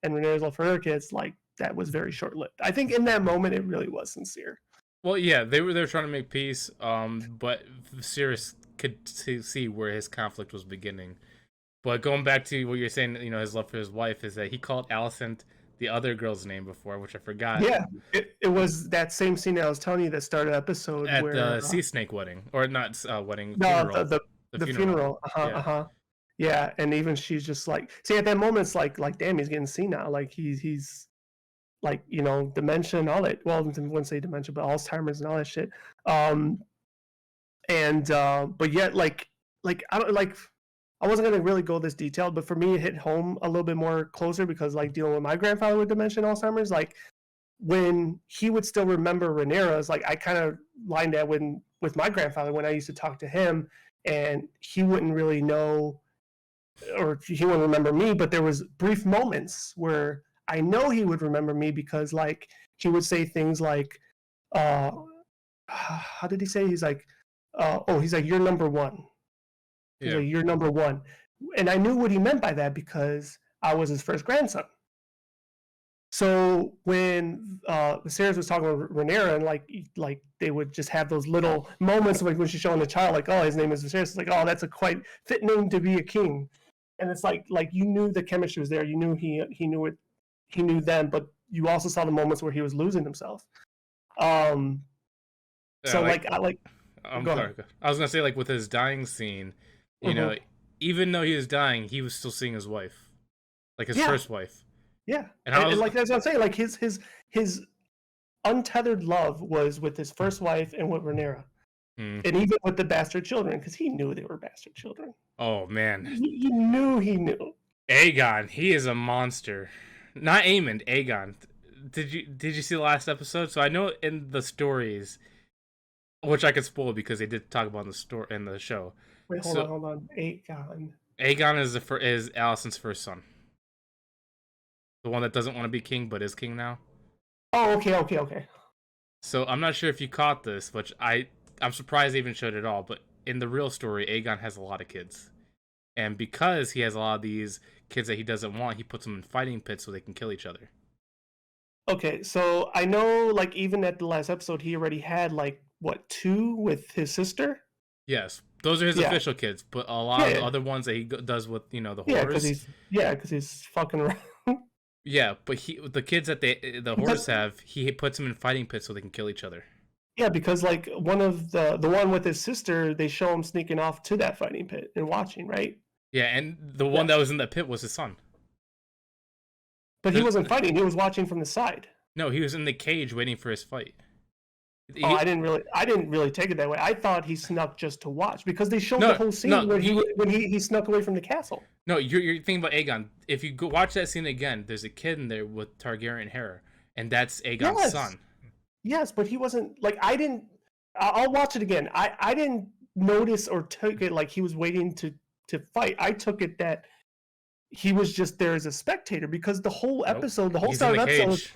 and Renee's love for her kids, like that was very short lived. I think in that moment it really was sincere. Well, yeah, they were trying to make peace, but Sirius could see where his conflict was beginning. But going back to what you're saying, his love for his wife is that he called Alicent the other girl's name before, which I forgot, Yeah, it was that same scene I was telling you that started episode at where the sea snake wedding, or not wedding, no funeral, the the funeral. funeral, Yeah, yeah, and even she's just like, see, at that moment it's like damn, he's getting senile, like he's like dementia and all that. Well, I wouldn't say dementia, but Alzheimer's and all that shit. Um, and but yet like I don't like. I wasn't gonna really go this detailed, but for me, it hit home a little bit more closer because like dealing with my grandfather with dementia and Alzheimer's, like when he would still remember Rhaenyra's, like I kind of lined that with my grandfather when I used to talk to him, and he wouldn't really know, or he wouldn't remember me, but there was brief moments where I know he would remember me because like he would say things like, uh, how did he say? He's like, oh, he's like, you're number one. He's yeah, like, you're number one. And I knew what he meant by that because I was his first grandson. So when Sarah was talking with Rhaenyra, and like they would just have those little moments like when she's showing the child, like, oh, his name is Viserys. It's like, oh, that's a quite fit name to be a king. And it's like you knew the chemistry was there. You knew he knew it. He knew them, but you also saw the moments where he was losing himself. Um, yeah. so Like, like I like I'm go ahead. sorry. I was gonna say, like, with his dying scene, you know, Mm-hmm. even though he was dying, he was still seeing his wife, like his Yeah, first wife. yeah, And I and was, like that's what I'm saying. Like his untethered love was with his first wife and with Rhaenyra, mm, and even with the bastard children, because he knew they were bastard children. oh man, He knew he knew. Aegon, he is a monster. Not Aemond, Aegon. Did you see the last episode? So I know in the stories, which I could spoil because they did talk about in the story in the show. Wait, So hold on. Eight gone. Aegon is Alicent's first son, the one that doesn't want to be king but is king now. Oh, okay. So I'm not sure if you caught this, but I'm surprised they even showed it all. But in the real story, Aegon has a lot of kids, and because he has a lot of these kids that he doesn't want, he puts them in fighting pits so they can kill each other. Okay, so I know, like, even at the last episode, he already had, like, what, two with his sister? Yes, those are his Yeah, official kids, but a lot of the yeah, other ones that he does with the yeah, horrors. because he's fucking around. Yeah, but the kids that the Because horrors have, he puts them in fighting pits so they can kill each other. yeah, because like one of the one with his sister, they show him sneaking off to that fighting pit and watching, right? Yeah, and the Yeah, one that was in that pit was his son. but he There's, wasn't fighting; he was watching from the side. no, he was in the cage waiting for his fight. Oh, He, I didn't really take it that way. I thought he snuck just to watch because they showed the no, whole scene no, where he snuck away from the castle. no. You're thinking about Aegon. If you go watch that scene again, there's a kid in there with Targaryen hair, and that's Aegon's Yes, son. yes, but he wasn't like I didn't. I'll watch it again. I didn't notice or take it like he was waiting to fight. I took it that he was just there as a spectator because the whole Nope, episode, the whole he's in start the of the episode, cage.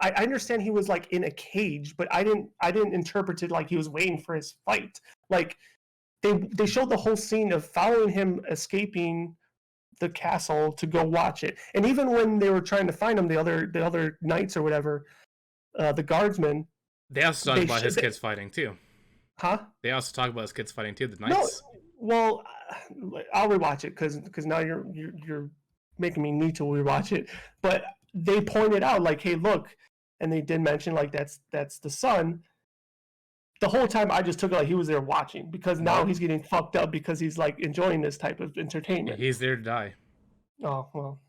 I understand he was like in a cage, but I didn't interpret it like he was waiting for his fight. Like they showed the whole scene of following him escaping the castle to go watch it, and even when they were trying to find him, the other knights or whatever, the guardsmen, They also talk they about his kids fighting too. huh? They also talk about his kids fighting too. The No, knights. well, I'll rewatch it because now you're making me need to rewatch it. But they pointed out like, hey, look, and they did mention like that's the son. The whole time I just took it like he was there watching because now Nope. he's getting fucked up because he's like enjoying this type of entertainment. He's there to die. Oh well,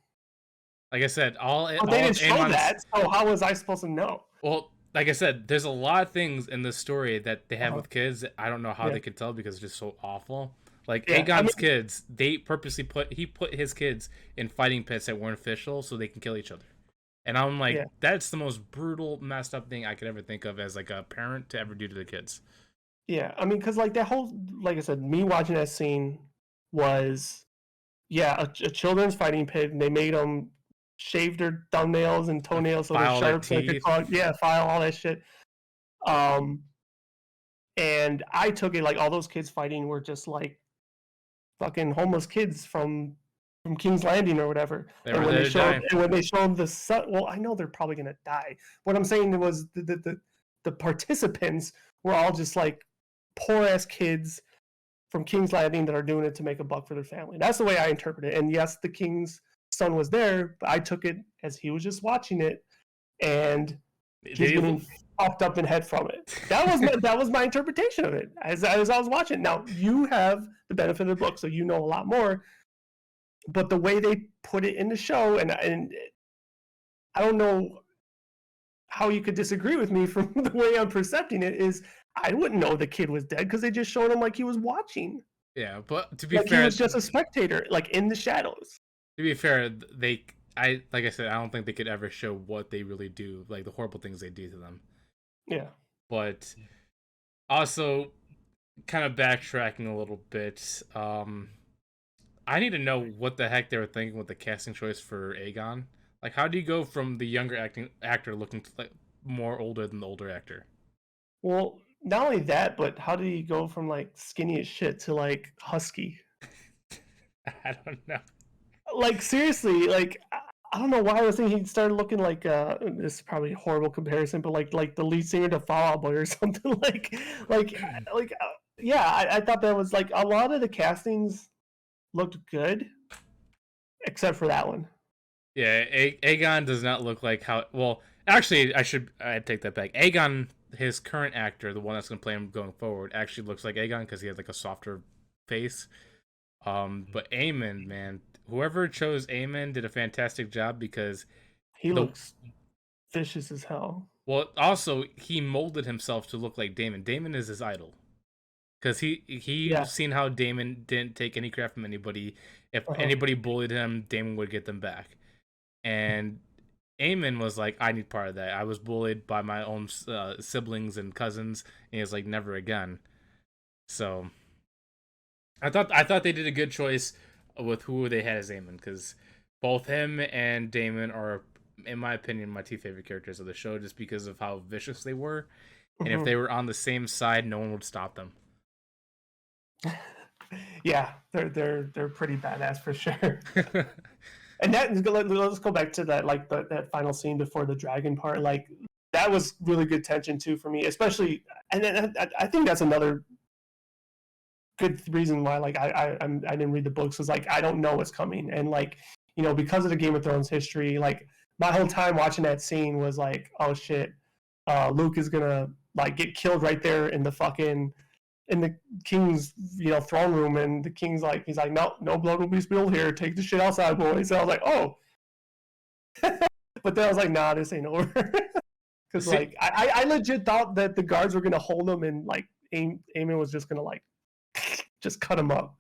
Like I said, but they all of didn't show Aemon's. that, so how was I supposed to know? Well, like I said, there's a lot of things in this story that they have Uh-huh. with kids. I don't know how Yeah, they could tell because it's just so awful. Like yeah. I mean, Aegon's kids, they purposely put his kids in fighting pits that weren't official so they can kill each other. And I'm like, yeah, that's the most brutal, messed up thing I could ever think of as like a parent to ever do to the kids. yeah. I mean, because like that whole, like I said, me watching that scene was yeah, a children's fighting pit, and they made them shave their thumbnails and toenails so they're File their sharp, so they could teeth. talk. Yeah, file all that shit. Um, and I took it like all those kids fighting were just like fucking homeless kids from King's Landing or whatever. They And were there to die. when they showed the sun, well, I know they're probably gonna die. What I'm saying was the participants were all just like poor ass kids from King's Landing that are doing it to make a buck for their family. That's the way I interpret it. And yes, the king's son was there, but I took it as he was just watching it, and he's getting fucked up in head from it. That was my interpretation of it as I was watching. Now you have the benefit of the book, so you know a lot more. But the way they put it in the show, and I don't know how you could disagree with me from the way I'm percepting it, is I wouldn't know the kid was dead because they just showed him like he was watching. Yeah, but to be Like he fair, was just a spectator, like in the shadows. like I said, I don't think they could ever show what they really do, like the horrible things they do to them. Yeah. But also, kind of backtracking a little bit, I need to know what the heck they were thinking with the casting choice for Aegon. Like, how do you go from the younger actor looking like more older than the older actor? Well, not only that, but how did he go from like skinny as shit to like husky? I don't know. Like seriously, like I don't know why I was thinking he started looking like this is probably a horrible comparison, but like the lead singer to Fall Out Boy or something like yeah, I thought that was like a lot of the castings looked good, except for that one. Yeah, Aegon does not look like how. Well, actually, I take that back. Aegon, his current actor, the one that's gonna play him going forward, actually looks like Aegon because he has like a softer face. But Aemon, man, whoever chose Aemon did a fantastic job because He the looks vicious as hell. well, also he molded himself to look like Daemon. Daemon is his idol because Yeah. seen how Daemon didn't take any crap from anybody. If Uh-huh. anybody bullied him, Daemon would get them back. And Aemon was like, I need part of that. I was bullied by my own siblings and cousins, and he was like, never again. So I thought they did a good choice with who they had as Aemon because both him and Daemon are, in my opinion, my two favorite characters of the show, just because of how vicious they were. And if Mhm. they were on the same side, no one would stop them. Yeah, they're pretty badass for sure. And let's go back to that, like that final scene before the dragon part. Like that was really good tension too for me, especially. And then I think that's another good reason why like I didn't read the books was like I don't know what's coming, and like because of the Game of Thrones history, like my whole time watching that scene was like, oh shit, Luke is gonna like get killed right there in the fucking in the king's throne room, and the king's like he's like no blood will be spilled here, take the shit outside, boys. And I was like, oh. But then I was like, nah, this ain't over. Because See, like I legit thought that the guards were gonna hold him, and like Aemon was just gonna like just cut him up,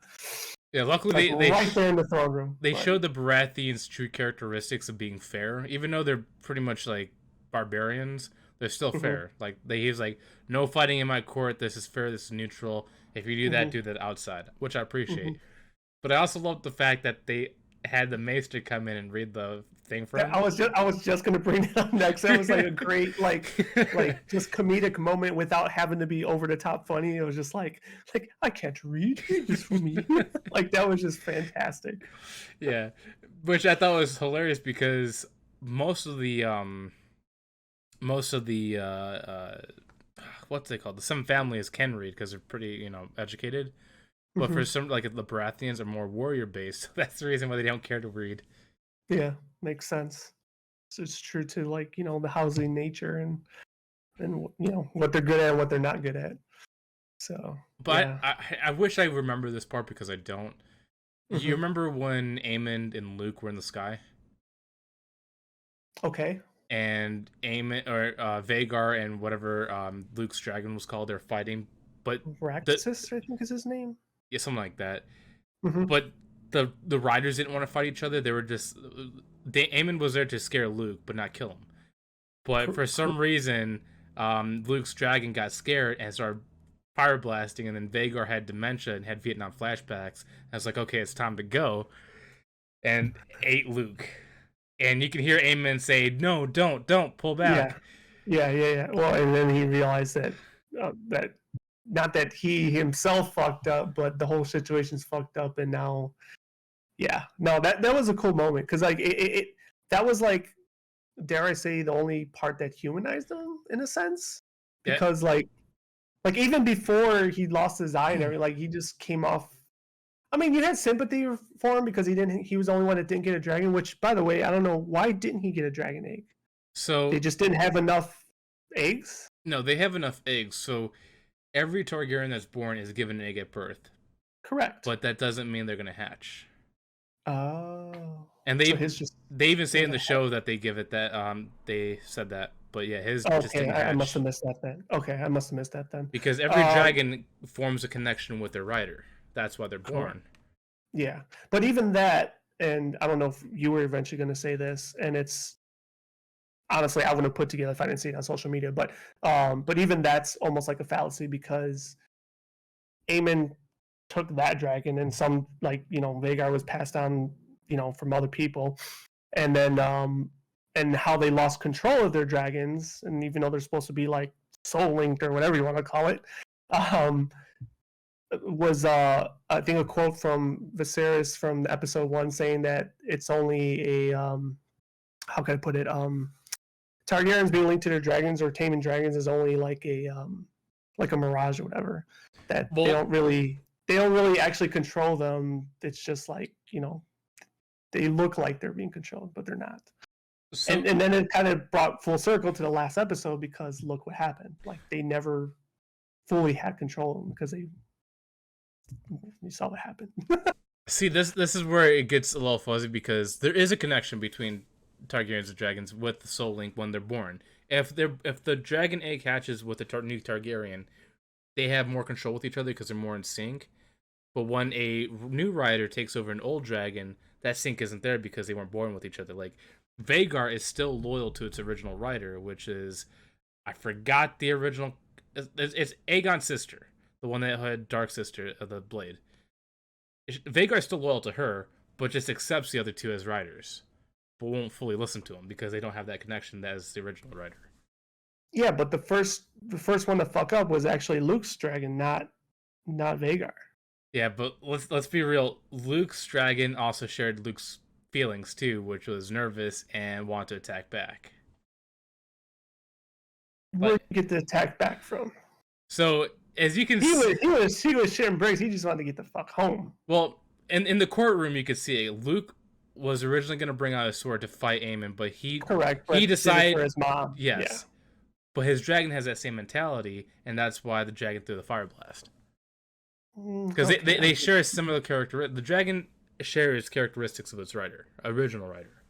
yeah, luckily like they right there in the throne room. they But showed the Baratheons' true characteristics of being fair, even though they're pretty much like barbarians. They're still mm-hmm, fair. Like he's like, no fighting in my court. This is fair. This is neutral. If you mm-hmm, do that outside, which I mm-hmm. appreciate. But I also love the fact that they had the maester come in and read the thing for him. I was just gonna bring it up next. That was like a great like just comedic moment without having to be over the top funny. It was just like I can't read this for me. Like that was just fantastic. Yeah, which I thought was hilarious because most of the most of the what's they called, some families can read because they're pretty educated, but Mm-hmm. for some like the Baratheons are more warrior based. So that's the reason why they don't care to read. Yeah, makes sense. So it's true to like the housing nature and what they're good at and what they're not good at. So But yeah. I wish I remember this part because I don't. You Mm-hmm. remember when Aemon and Luke were in the sky Okay. and Aemon or Vagar and whatever Luke's dragon was called, they're fighting, but the Raxus, I think is his name. yeah, something like that. Mm-hmm. But the riders didn't want to fight each other. They were just Aemon was there to scare Luke, but not kill him. But for some reason, Luke's dragon got scared and started fire blasting, and then Vagar had dementia and had Vietnam flashbacks. And I was like, okay, it's time to go, and ate Luke. And you can hear Aemon say, "No, don't pull Yeah. back." Yeah. Well, and then he realized that not that he himself fucked up, but the whole situation's fucked up, and now, yeah, no, that was a cool moment because like it that was like, dare I say, the only part that humanized him in a sense, Yeah. because like even before he lost his eye and everything, like he just came off. I mean, you had sympathy for him because he was the only one that didn't get a dragon. Which, by the way, I don't know why didn't he get a dragon egg. They So just didn't have enough eggs. no, they have enough eggs. So every Targaryen that's born is given an egg at birth, Correct. but that doesn't mean they're gonna hatch. Oh, And so his just they even say in never the had. show that they give it that they said that, but yeah, his just Okay, didn't I must have hatch missed that then. Okay, I must have missed that then. because every Um, dragon forms a connection with their rider. That's why they're correct. born. Yeah, but even that, and I don't know if you were eventually going to say this, and it's honestly I wouldn't have put together if I didn't see it on social media. But even that's almost like a fallacy because Aemon took that dragon, and some like Vagar was passed on from other people, and then and how they lost control of their dragons, and even though they're supposed to be like soul linked or whatever you want to call it, um, was I think a quote from Viserys from episode one saying that it's only a how can I put it, Targaryens being linked to their dragons or taming dragons is only like a mirage or whatever, that Well, they don't really actually control them. It's just like they look like they're being controlled, but they're not. so And then it kind of brought full circle to the last episode because look what happened. Like they never fully had control of them because you saw what happened. see, this is where it gets a little fuzzy because there is a connection between Targaryens and dragons with the Soul Link when they're born. If the dragon egg hatches with the new Targaryen, they have more control with each other because they're more in sync. But when a new rider takes over an old dragon, that sync isn't there because they weren't born with each other. Like Vagar is still loyal to its original rider, which is I forgot the original. It's Aegon's sister, the one that had Dark Sister of the Blade. Vagar is still loyal to her, but just accepts the other two as riders, but won't fully listen to them because they don't have that connection as the original rider. Yeah, but the first one to fuck up was actually Luke's dragon, not Vagar. Yeah, but let's be real. Luke's dragon also shared Luke's feelings too, which was nervous and want to attack back. Where'd But you get the attack back from? so as you can He see, was shitting bricks. He just wanted to get the fuck home. well, in the courtroom you could see Luke was originally going to bring out a sword to fight Aemon, but Correct, he but did it for decided his mom. Yeah. yes, but his dragon has that same mentality, and that's why the dragon threw the fire blast. Because Okay, they share a similar character. The dragon shares characteristics of its original writer,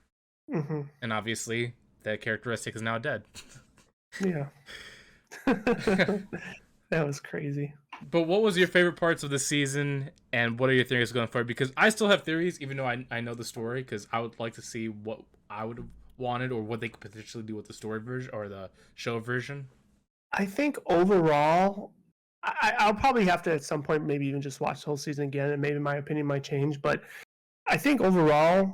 and obviously that characteristic is now dead. Yeah. That was crazy. But what was your favorite parts of the season, and what are your theories going forward? Because I still have theories, even though I know the story, because I would like to see what I would have wanted or what they could potentially do with the story version or the show version. I think overall, I'll probably have to at some point maybe even just watch the whole season again, and maybe my opinion might change. But I think overall,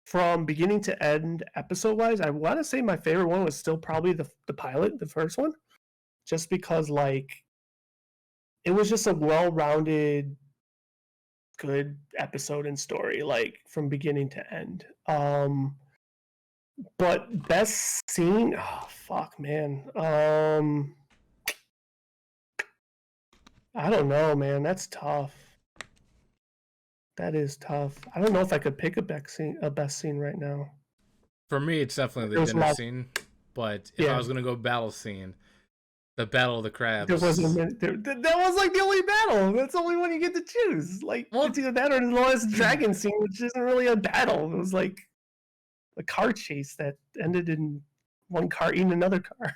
from beginning to end, episode wise, I want to say my favorite one was still probably the pilot, the first one, just because like it was just a well rounded, good episode and story, like from beginning to end. But best scene, oh fuck, man. I don't know, man. That's tough. That is tough. I don't know if I could pick a best scene right now. For me, it's definitely the There was a dinner lot. scene. But if I was gonna go battle scene, the Battle of the Crabs. There wasn't a minute. That was like the only battle. That's the only one you get to choose. Like Well, it's either that or the last dragon scene, which isn't really a battle. It was like a car chase that ended in one car eating another car.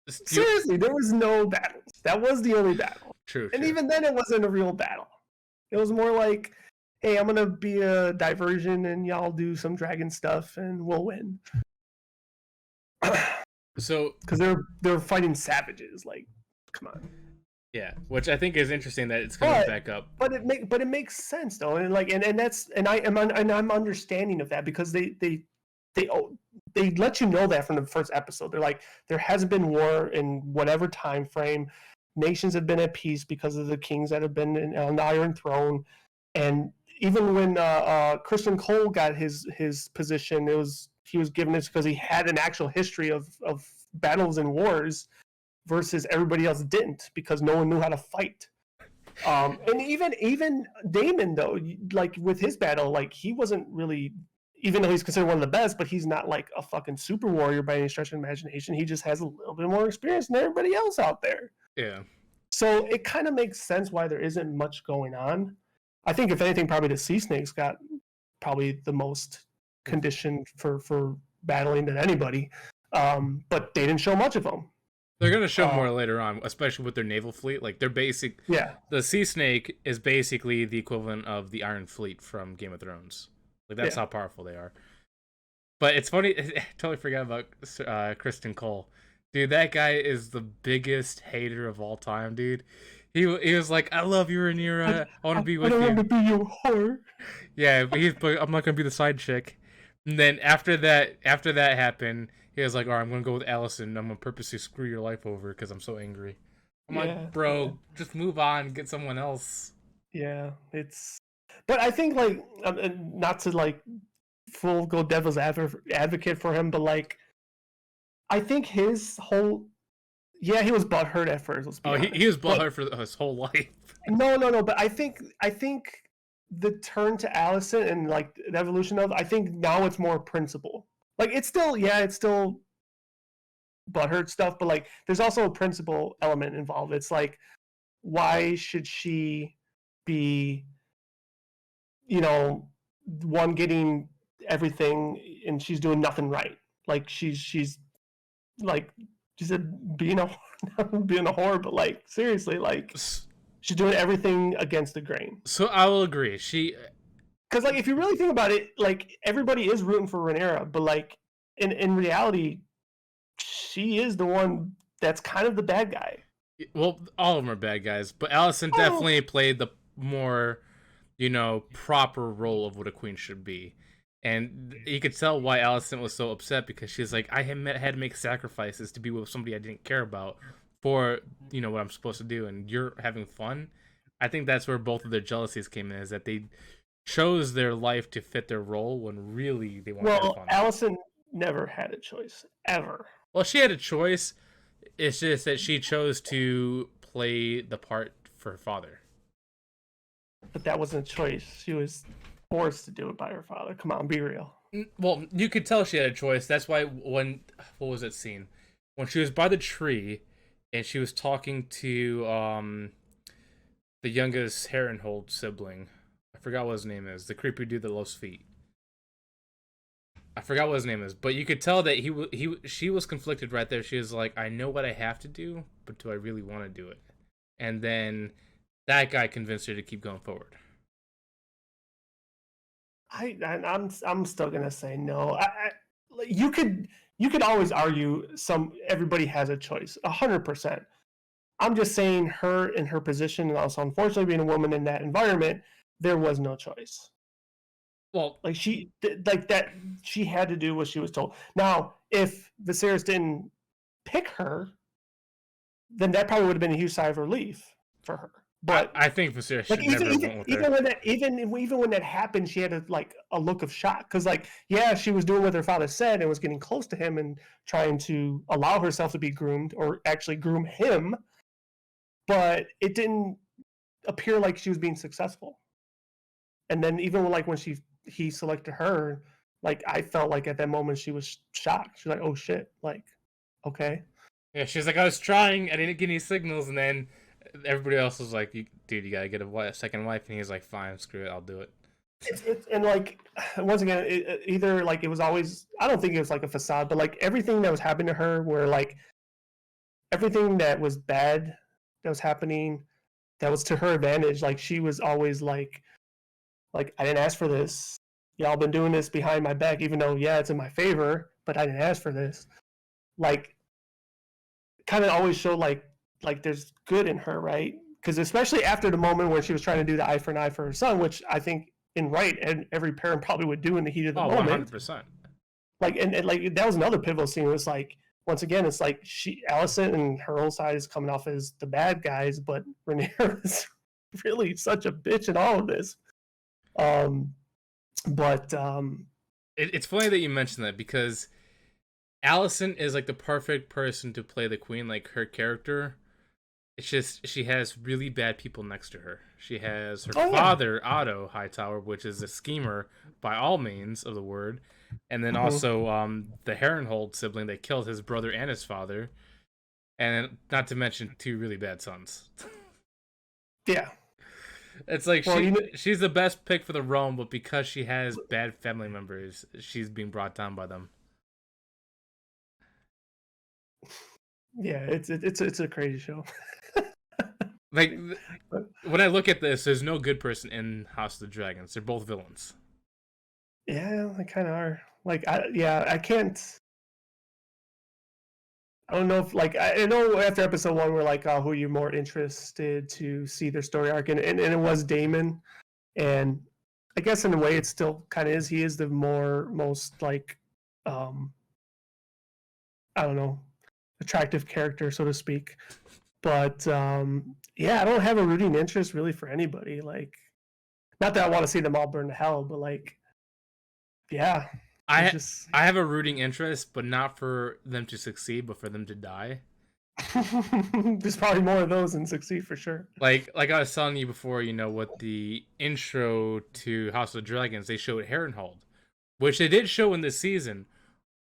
Seriously, there was no battles. That was the only battle. True. And even then, it wasn't a real battle. It was more like, hey, I'm gonna be a diversion, and y'all do some dragon stuff, and we'll win. So, because they're fighting savages, like, come on. Yeah, which I think is interesting that it's coming back up. But it makes sense though, and like and that's and I'm understanding of that because they let you know that from the first episode. They're like, there hasn't been war in whatever time frame. Nations have been at peace because of the kings that have been on the Iron Throne, and even when Christian Cole got his position, he was given this because he had an actual history of battles and wars, versus everybody else didn't because no one knew how to fight. And even Damon though, like with his battle, like he wasn't really, even though he's considered one of the best, but he's not like a fucking super warrior by any stretch of imagination. He just has a little bit more experience than everybody else out there. Yeah. So it kind of makes sense why there isn't much going on. I think if anything, probably the Sea Snakes got probably the most conditioned for battling than anybody. But they didn't show much of them. They're gonna show more later on, especially with their naval fleet. Like their basic, the Sea Snake is basically the equivalent of the Iron Fleet from Game of Thrones. Like that's how powerful they are. But it's funny, I totally forgot about Kristen Cole. Dude, that guy is the biggest hater of all time, dude. He was like, "I love you, Rhaenyra. I want to be with you." I don't want to be your whore. Yeah, but I'm not gonna be the side chick. And then after that happened, he was like, "All right, I'm gonna go with Allison. I'm gonna purposely screw your life over because I'm so angry." I'm like, "Bro, just move on, get someone else." Yeah, it's. But I think like not to like full go devil's advocate for him, but like I think his whole he was butthurt at first. Let's be honest. He was butthurt for his whole life. No, but I think the turn to Allison and like the evolution of, I think now it's more principle. Like it's still butthurt stuff, but like there's also a principle element involved. It's like, why should she be, one getting everything and she's doing nothing right? Like she's like, she said being a whore, but like seriously, like she's doing everything against the grain. So I will agree. Because like if you really think about it, like everybody is rooting for Rhaenyra, but like in reality, she is the one that's kind of the bad guy. Well, all of them are bad guys, but Allison definitely played the more, proper role of what a queen should be. And you could tell why Allison was so upset, because she's like, I had to make sacrifices to be with somebody I didn't care about for what I'm supposed to do, and you're having fun. I think that's where both of their jealousies came in, is that they chose their life to fit their role when really they wanted to have Well, fun. Allison never had a choice ever. Well, she had a choice. It's just that she chose to play the part for her father. But that wasn't a choice. She was forced to do it by her father. Come on, be real. Well, you could tell she had a choice. That's why what was that scene? When she was by the tree and she was talking to the youngest Herrenhold sibling. I forgot what his name is. The creepy dude that loves feet. I forgot what his name is, but you could tell that she was conflicted right there. She was like, I know what I have to do, but do I really want to do it? And then that guy convinced her to keep going forward. I'm still gonna say no. You could always argue everybody has a choice, 100%. I'm just saying her in her position, and also unfortunately being a woman in that environment, there was no choice. Well, like she had to do what she was told. Now, if Viserys didn't pick her, then that probably would have been a huge sigh of relief for her. But I think Viserys should never have went with her. Even when that happened, she had a look of shock, because she was doing what her father said and was getting close to him and trying to allow herself to be groomed, or actually groom him, but it didn't appear like she was being successful. And then even when he selected her, I felt like at that moment she was shocked. She's like, oh shit, okay. Yeah, she's like, I was trying, I didn't get any signals, and then everybody else was like, dude, you gotta get a second wife, and he's like, fine, screw it, I'll do it. And once again, either it was always, I don't think it was a facade, but everything that was happening to her, where everything that was bad that was happening, that was to her advantage. She was always like, I didn't ask for this. Y'all been doing this behind my back, even though it's in my favor, but I didn't ask for this. Kind of always showed there's good in her, right? Because especially after the moment where she was trying to do the eye for an eye for her son, which I think and every parent probably would do in the heat of the moment. 100%. And that was another pivotal scene. It was once again, it's Allison and her whole side is coming off as the bad guys, but Rhaenyra is really such a bitch in all of this. It's funny that you mentioned that, because Allison is the perfect person to play the queen. Her character, it's just she has really bad people next to her. She has her father, Otto Hightower, which is a schemer by all means of the word, and then also the Herrenhold sibling that killed his brother and his father, and not to mention 2 really bad sons. Yeah. It's she's the best pick for the realm, but because she has bad family members, she's being brought down by them. Yeah, it's a crazy show. When I look at this, there's no good person in House of the Dragons. They're both villains. Yeah, they kind of are. I can't. I don't know if I know after episode 1 we're who are you more interested to see their story arc, and it was Daemon, and I guess in a way it still kind of is. He is the most I don't know, attractive character, so to speak. But I don't have a rooting interest really for anybody. Not that I want to see them all burn to hell, but I have a rooting interest, but not for them to succeed, but for them to die. There's probably more of those than succeed for sure. Like I was telling you before, with the intro to House of the Dragons, they showed Harrenhal, which they did show in this season,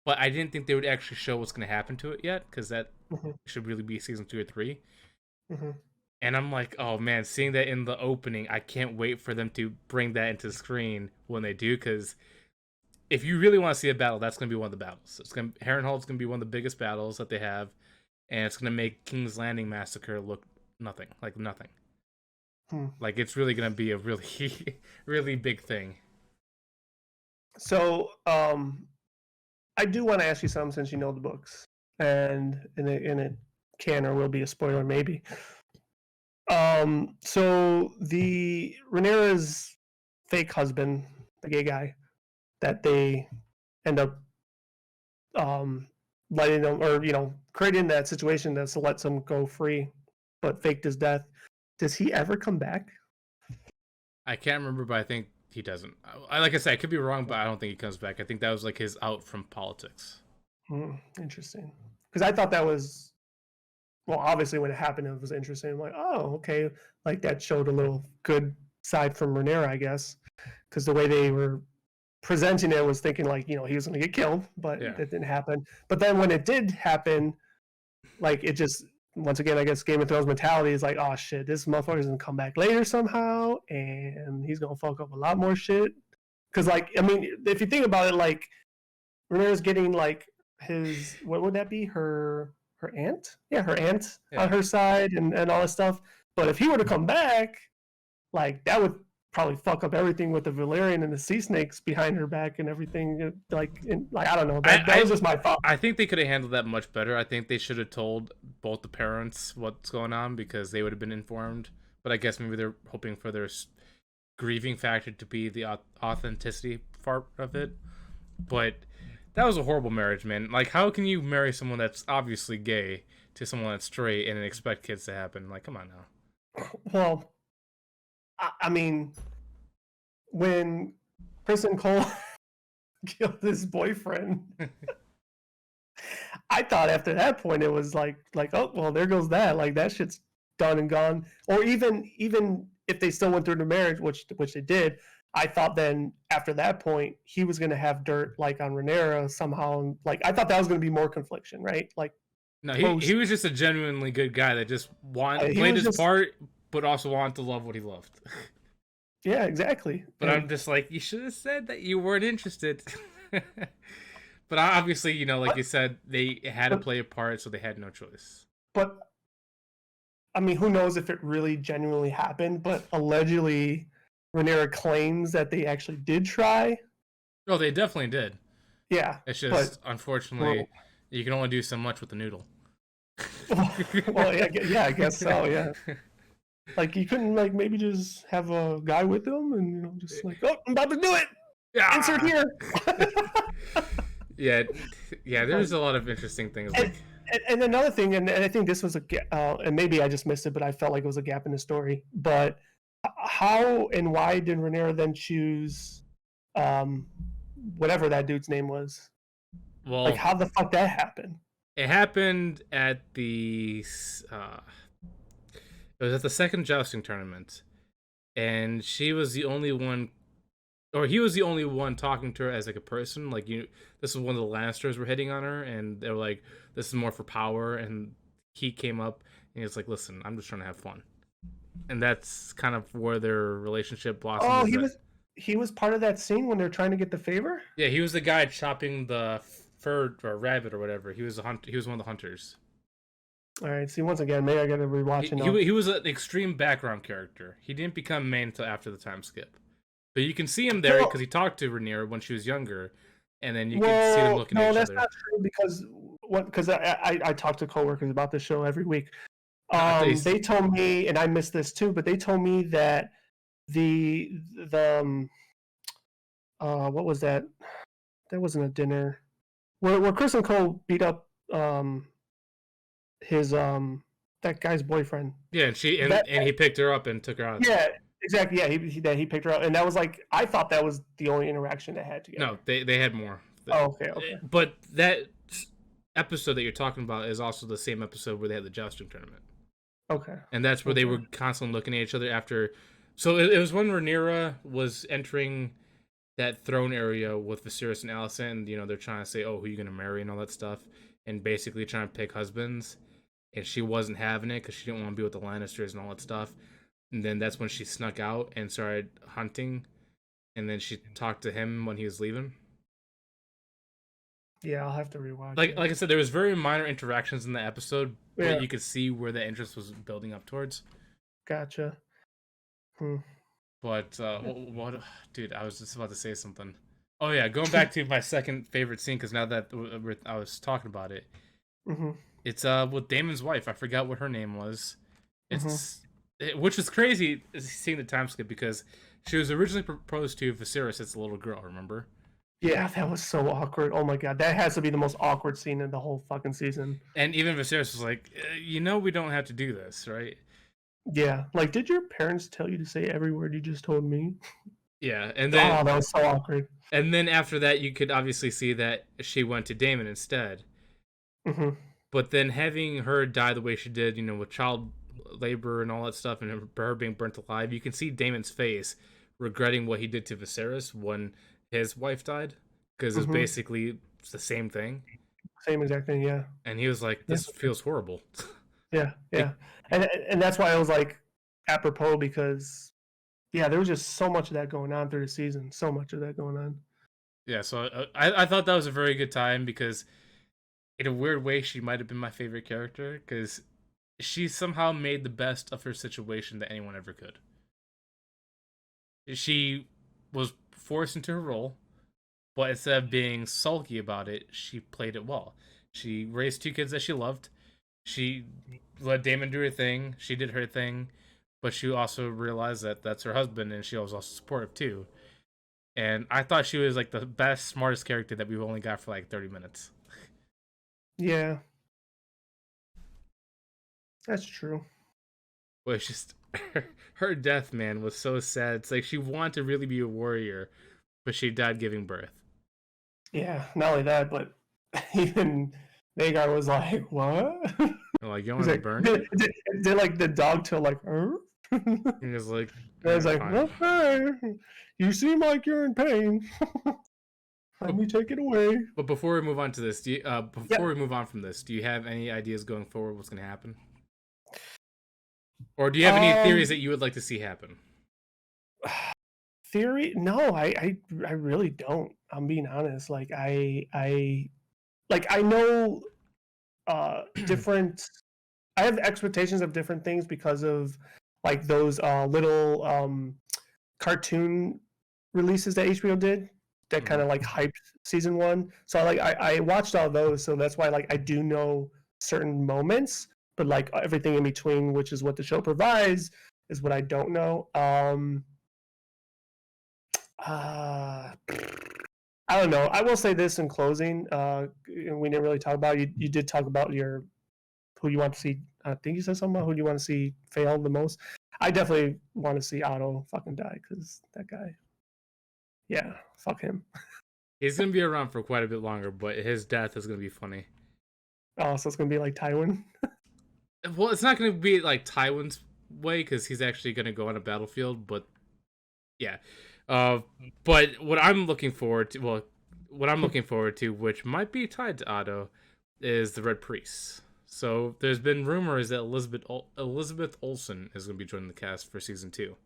but I didn't think they would actually show what's going to happen to it yet, because that should really be season 2 or 3. And I'm like, oh man, seeing that in the opening, I can't wait for them to bring that into the screen when they do, because if you really want to see a battle, that's going to be one of the battles. Harrenhal's going to be one of the biggest battles that they have, and it's going to make King's Landing Massacre look nothing. It's really going to be a really, really big thing. So, I do want to ask you something, since you know the books, and it can or will be a spoiler, maybe. So the Rhaenyra's fake husband, the gay guy, that they end up letting him, or creating that situation that lets him go free, but faked his death. Does he ever come back? I can't remember, but I think he doesn't. Like I said, I could be wrong, but I don't think he comes back. I think that was like his out from politics. Interesting. Because I thought that was, well, obviously when it happened, it was interesting. I'm like, oh, okay, like that showed a little good side from Rhaenyra, I guess, because the way they were presenting it was thinking like he was going to get killed, but Yeah. it didn't happen. But then when it did happen, like it just, once again, I guess Game of Thrones mentality is like, oh shit, this motherfucker's gonna come back later somehow, and he's gonna fuck up a lot more shit. Because like, I mean, if you think about it, like Rhaenyra's getting like his, what would that be, her aunt? Yeah, her aunt on her side, and all this stuff. But if he were to come back, like that would probably fuck up everything with the Valyrian and the sea snakes behind her back and everything. Like I don't know. That was just my thought. I think they could have handled that much better. I think they should have told both the parents what's going on because they would have been informed. But I guess maybe they're hoping for their grieving factor to be the authenticity part of it. But that was a horrible marriage, man. Like, how can you marry someone that's obviously gay to someone that's straight and expect kids to happen? Like, come on now. Well, I mean, when Kristen Cole killed his boyfriend, I thought after that point it was like, oh well, there goes that. Like that shit's done and gone. Or even if they still went through the marriage, which they did, I thought then after that point he was gonna have dirt like on Rhaenyra somehow. Like I thought that was gonna be more confliction, right? Like no, he was just a genuinely good guy that just played his part, but also wanted to love what he loved. Yeah, exactly. But I'm just like, you should have said that you weren't interested. But obviously, like you said, they had to play a part, so they had no choice. But I mean, who knows if it really genuinely happened? But allegedly, Rhaenyra claims that they actually did try. Oh, they definitely did. Yeah, it's just unfortunately you can only do so much with the noodle. Well, yeah, I guess so. Yeah. Like you couldn't like maybe just have a guy with them and just like, oh, I'm about to do it. Yeah. Insert here. yeah. There's a lot of interesting things. And another thing, and I think this was and maybe I just missed it, but I felt like it was a gap in the story. But how and why did Rhaenyra then choose, whatever that dude's name was? Well, like how the fuck that happened? It happened at the. It was at the second jousting tournament, and she was the only one, or he was the only one talking to her as like a person. Like this is one of the Lannisters were hitting on her, and they were like, "This is more for power." And he came up and he was like, "Listen, I'm just trying to have fun," and that's kind of where their relationship blossomed. Oh, he was part of that scene when they're trying to get the favor. Yeah, he was the guy chopping the fur or rabbit or whatever. He was He was one of the hunters. All right. See, once again, maybe I got to rewatch it. He was an extreme background character. He didn't become main until after the time skip, but you can see him there because he talked to Rhaenyra when she was younger, and then you can see them looking at each other. No, that's not true because I talk to coworkers about this show every week. They told me, and I missed this too, but they told me that the what was that? That wasn't a dinner where Kristen Cole beat up his that guy's boyfriend. Yeah, and he picked her up and took her out. Yeah, exactly. Yeah, he picked her up, and that was like I thought that was the only interaction they had together. No, they had more. Oh, okay. But that episode that you're talking about is also the same episode where they had the jousting tournament. Okay. And that's where they were constantly looking at each other after. So it was when Rhaenyra was entering that throne area with Viserys and Alicent, and they're trying to say, "Oh, who are you gonna marry?" and all that stuff, and basically trying to pick husbands. And she wasn't having it because she didn't want to be with the Lannisters and all that stuff. And then that's when she snuck out and started hunting. And then she talked to him when he was leaving. Yeah, I'll have to rewatch. Like I said, there was very minor interactions in the episode, but you could see where the interest was building up towards. Gotcha. But what, dude? I was just about to say something. Oh yeah, going back to my second favorite scene because now that I was talking about it. Mm-hmm. It's with Daemon's wife. I forgot what her name was. Which was crazy seeing the time skip because she was originally proposed to Viserys as a little girl. Remember? Yeah, that was so awkward. Oh my god, that has to be the most awkward scene in the whole fucking season. And even Viserys was like, we don't have to do this, right? Yeah, like, did your parents tell you to say every word you just told me? Yeah, and then Oh, that was so awkward. after that, you could obviously see that she went to Daemon instead. Hmm. But then having her die the way she did, with child labor and all that stuff, and her being burnt alive, you can see Daemon's face regretting what he did to Viserys when his wife died, because it's Hmm. basically the same thing. Same exact thing. Yeah. And he was like, Yeah. "This feels horrible." Yeah. Like, Yeah. And that's why I was like apropos because yeah, there was just so much of that going on through the season. So much of that going on. yeah, so I thought that was a very good time because in a weird way she might have been my favorite character because she somehow made the best of her situation that anyone ever could. She was forced into her role, but instead of being sulky about it, she played it well. She raised two kids that she loved. She let Damon do her thing. She did her thing, but she also realized that that's her husband, and she was also supportive too. And I thought she was like the best, smartest character that we've only got for like 30 minutes. Yeah, that's true. But it's just her death, man, was so sad. It's like she wanted to really be a warrior, but she died giving birth. Yeah, not only that, but even Nagar was like, "What?" I'm like, you He's want to be like, burned? did like the dog to like, "Er?" And And it's like, I was like, fine. "Okay, you seem like you're in pain. Let But, me take it away." but before we move on to this, before Yep. we move on from this, do you have any ideas going forward? What's going to happen, or do you have any theories Um, that you would like to see happen? theory? No, I really don't. I'm being honest. Like I know different. I have expectations of different things because of like those little cartoon releases that HBO did that kind Mhm. of like hyped season one. So I watched all those, so that's why like I do know certain moments, but like everything in between, which is what the show provides, is what I don't know. Uh, I don't know. I will say this in closing. We didn't really talk about you. You did talk about your who you want to see. I think you said something about who you want to see fail the most. I definitely want to see Otto fucking die because that guy. Yeah, fuck him. He's going to be around for quite a bit longer, but his death is going to be funny. Oh, so it's gonna be like Tywin. Well, it's not going to be like Tywin's way because he's actually going to go on a battlefield, but yeah. Uh, but what I'm looking forward to, which might be tied to Otto, is the Red Priest. So there's been rumors that Elizabeth Olsen is going to be joining the cast for season 2,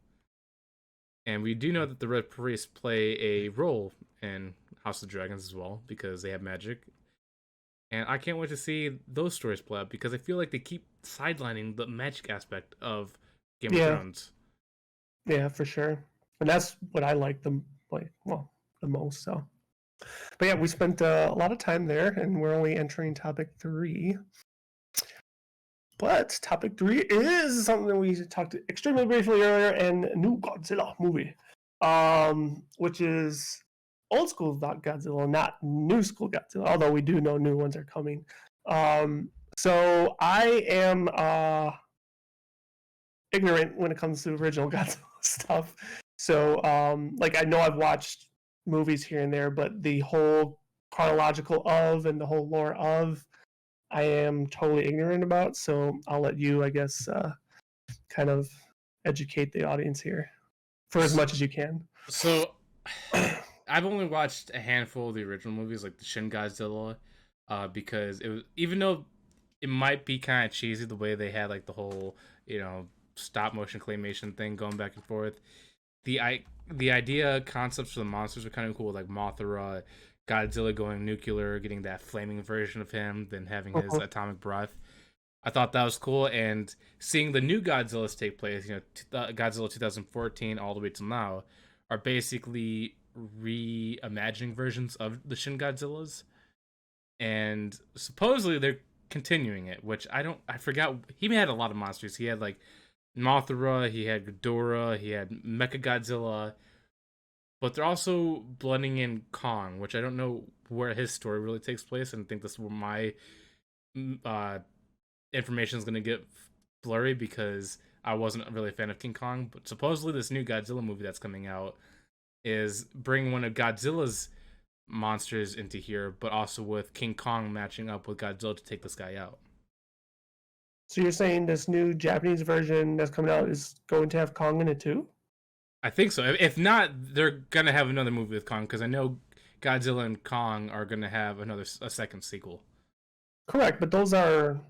and we do know that the Red Priest play a role in House of Dragons as well because they have magic. And I can't wait to see those stories play out because I feel like they keep sidelining the magic aspect of Game of Yeah, Thrones. yeah, for sure. And that's what I like the most. So, but yeah, we spent a lot of time there, and we're only entering topic three. But topic three is something we talked extremely briefly earlier, and new Godzilla movie, which is old school Godzilla, not new school Godzilla. Although we do know new ones are coming. So I am ignorant when it comes to original Godzilla stuff. So like I know I've watched movies here and there, but the whole chronological of and the whole lore of I am totally ignorant about. So I'll let you, I guess, kind of educate the audience here for as much as you can. So I've only watched a handful of the original movies, like the Shin Godzilla, because it was, even though it might be kind of cheesy the way they had like the whole stop motion claymation thing going back and forth. The idea concepts for the monsters are kind of cool, like Mothra, Godzilla going nuclear, getting that flaming version of him, then having his Uh-huh. atomic breath. I thought that was cool, and seeing the new Godzillas take place, Godzilla 2014 all the way till now, are basically reimagining versions of the Shin Godzillas, and supposedly they're continuing it. Which I forgot. He had a lot of monsters. He had like Mothra, he had Ghidorah, he had Mecha Godzilla. but they're also blending in Kong, which I don't know where his story really takes place, and I think that's where my uh, information is going to get blurry because I wasn't really a fan of King Kong. But supposedly, this new Godzilla movie that's coming out is bringing one of Godzilla's monsters into here, but also with King Kong matching up with Godzilla to take this guy out. So you're saying this new Japanese version that's coming out is going to have Kong in it too? I think so. If not, they're gonna have another movie with Kong because I know Godzilla and Kong are gonna have a second sequel. Correct, but those are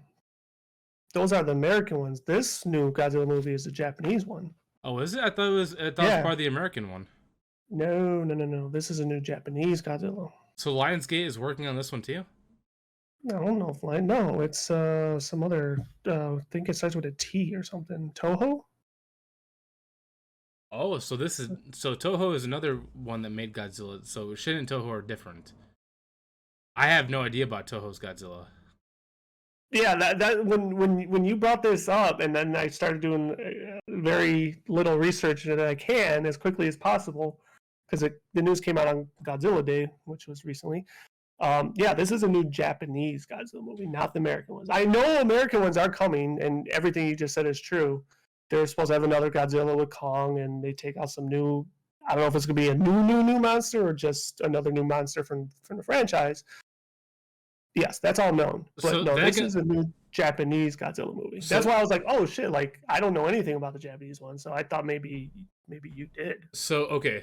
the American ones. This new Godzilla movie is the Japanese one. Oh, is it? I thought it was Yeah. part of the American one. No, no, no, no. This is a new Japanese Godzilla. So Lionsgate is working on this one too. I don't know if no, it's some other. I think it starts with a T or something. Toho. Oh, so Toho is another one that made Godzilla. So Shin and Toho are different. I have no idea about Toho's Godzilla. Yeah, that when you brought this up, and then I started doing very little research that I can as quickly as possible, because the news came out on Godzilla Day, which was recently. Yeah, this is a new Japanese Godzilla movie, not the American ones. I know American ones are coming, and everything you just said is true. They're supposed to have another Godzilla with Kong, and they take out some new. I don't know if it's gonna be a new monster or just another new monster from the franchise. Yes, that's all known. But So no, that this can, is a new Japanese Godzilla movie. That's so why I was like, oh shit, like I don't know anything about the Japanese one, so I thought maybe you did. so okay.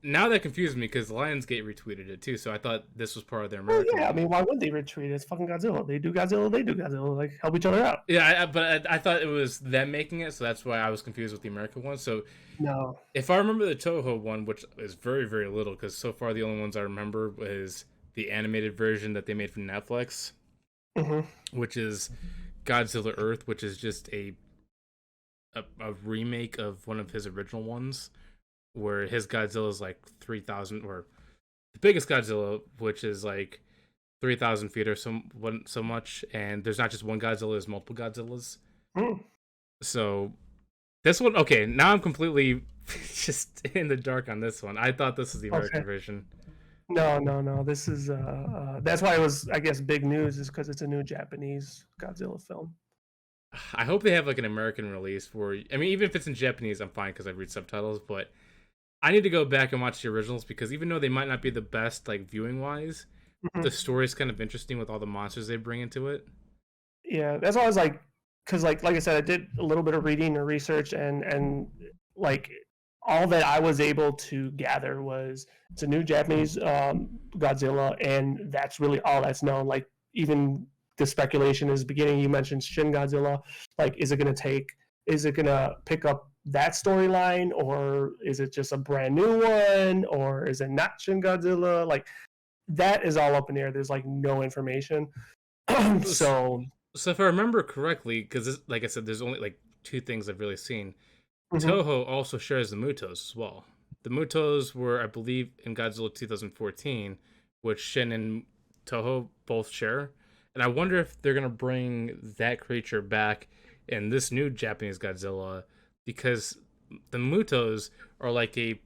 Now that confused me because Lionsgate retweeted it too. So I thought this was part of their Well, American yeah, I one. mean, why wouldn't they retreat? It's fucking Godzilla. They do Godzilla, they do Godzilla. Like help each other out. Yeah, but I thought it was them making it, so that's why I was confused with the American one. So No. if I remember the Toho one, which is very, very little, because so far the only ones I remember is the animated version that they made for Netflix, Hmm. which is Godzilla Earth, which is just a remake of one of his original ones, where his Godzilla is like 3,000, or the biggest Godzilla, which is like 3,000 feet or so much, and there's not just one Godzilla, there's multiple Godzillas. Mm. So this one, okay, now I'm completely just in the dark on this one. I thought this was the American Okay. version. No, no, no. This is that's why it was I guess big news is because it's a new Japanese Godzilla film. I hope they have like an American release for. I mean, even if it's in Japanese, I'm fine because I read subtitles. But I need to go back and watch the originals because even though they might not be the best like viewing wise, Mhm. the story's kind of interesting with all the monsters they bring into it. Yeah, that's why I was like, because like I said, I did a little bit of reading or research, and like all that I was able to gather was it's a new Japanese Godzilla, and that's really all that's known. Like even the speculation is beginning. You mentioned Shin Godzilla. Like, is it going to take? Is it going to pick up that storyline, or is it just a brand new one, or is it not Shin Godzilla? Like that is all up in the air. There's like no information. So. So if I remember correctly, because like I said, there's only like two things I've really seen. Mhm. Toho also shares the Mutos as well. The Mutos were, I believe, in Godzilla 2014, which Shin and Toho both share. And I wonder if they're gonna bring that creature back in this new Japanese Godzilla, because the Mutos are like a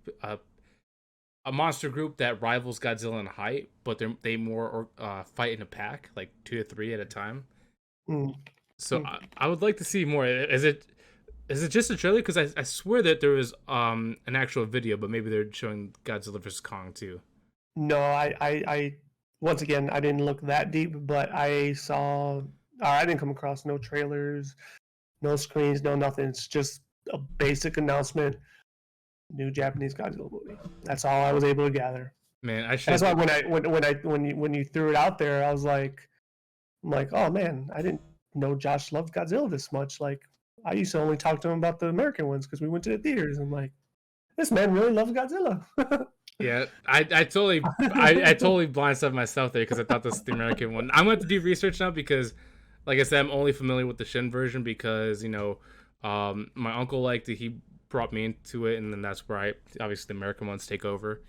monster group that rivals Godzilla in height, but they more fight in a pack, like 2 to 3 at a time. Mm. So Mm. I would like to see more. Is it just a trailer? Because I swear that there was an actual video, but maybe they're showing Godzilla vs Kong too. No, I once again I didn't look that deep, but I saw I didn't come across no trailers, no screens, no nothing. It's just a basic announcement. New Japanese Godzilla movie. That's all I was able to gather. Man, I That's should. why when you threw it out there, I was like, I'm like, oh man, I didn't know Josh loved Godzilla this much. Like I used to only talk to him about the American ones because we went to the theaters. I'm like, this man really loves Godzilla. Yeah, I totally blindsided myself there because I thought this was the American one. I'm going to do research now because, like I said, I'm only familiar with the Shin version because my uncle liked it. He brought me into it, and then that's where I obviously the American ones take over.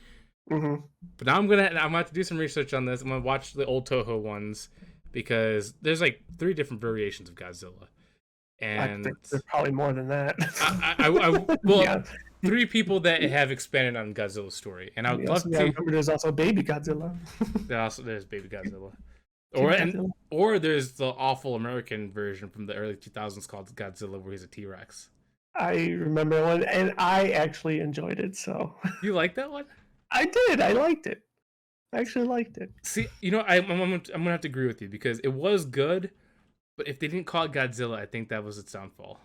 Hmm. But now I'm gonna have to do some research on this. I'm gonna watch the old Toho ones because there's like 3 different variations of Godzilla, I think and there's probably more than that. well, Yeah. three people that have expanded on Godzilla's story, and I would love Yeah, I to. remember there's also Baby Godzilla. There's Baby Godzilla, King Godzilla. or there's the awful American version from the early 2000s called Godzilla, where he's a T-Rex. I remember one, and I actually enjoyed it. So You like that one? I did. I liked it. I actually liked it. See, I'm gonna have to agree with you because it was good, but if they didn't call it Godzilla, I think that was its downfall.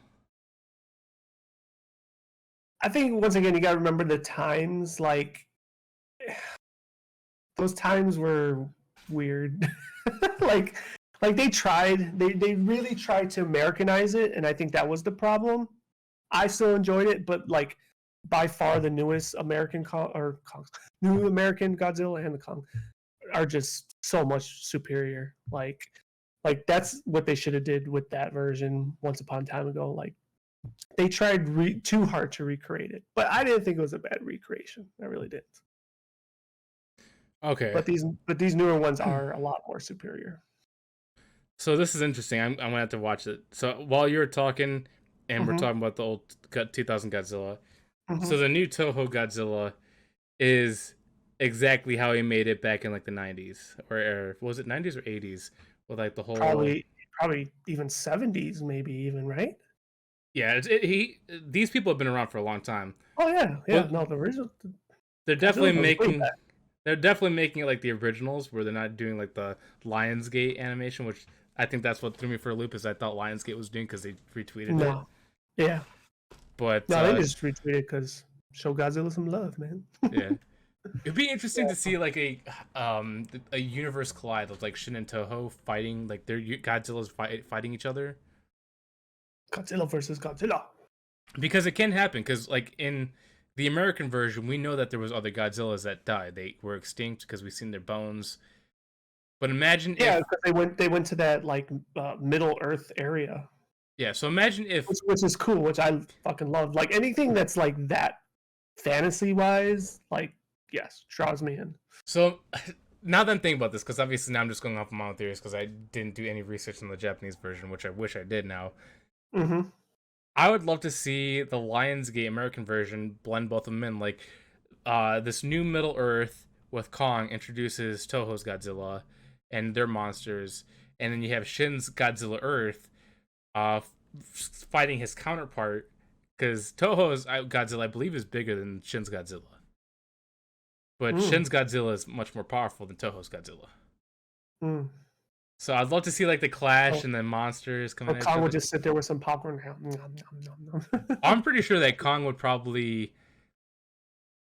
I think once again you got to remember the times. Like those times were weird. like they tried. They really tried to Americanize it, and I think that was the problem. I still enjoyed it, but like by far the newest new American Godzilla and the Kong are just so much superior. Like that's what they should have did with that version once upon a time ago. Like they tried too hard to recreate it, but I didn't think it was a bad recreation. I really didn't. Okay. But these newer ones are a lot more superior. So this is interesting. I'm gonna have to watch it. So while you're talking, and we're talking about the old 2000 Godzilla, so the new Toho Godzilla is exactly how he made it back in like the 90s, or was it 90s or 80s with like the whole probably even 70s, maybe even, right? Yeah, these people have been around for a long time. Oh yeah. But no, the original. They're definitely making. They're definitely making it like the originals, where they're not doing like the Lionsgate animation, which I think that's what threw me for a loop. Is I thought Lionsgate was doing because they retweeted it. Yeah. But no, they just retweeted because show Godzilla some love, man. Yeah, it'd be interesting to see like a universe collide of like Shin and Toho fighting, like their Godzilla's fighting each other. Godzilla versus Godzilla. Because it can happen. Because like in the American version, we know that there was other Godzillas that died. They were extinct because we've seen their bones. But imagine because they went to that like Middle Earth area. Yeah, so imagine if which is cool, which I fucking love. Like anything that's like that fantasy wise, like yes, draws me in. So now that I'm thinking about this, because obviously now I'm just going off of my own theories because I didn't do any research on the Japanese version, which I wish I did now. I would love to see the Lionsgate American version blend both of them in. Like this new Middle Earth with Kong introduces Toho's Godzilla and their monsters, and then you have Shin's Godzilla Earth fighting his counterpart, because Toho's Godzilla, I believe, is bigger than Shin's Godzilla. But Shin's Godzilla is much more powerful than Toho's Godzilla. So I'd love to see like the clash and then monsters coming at each other. Kong would just sit there with some popcorn. I'm pretty sure that Kong would probably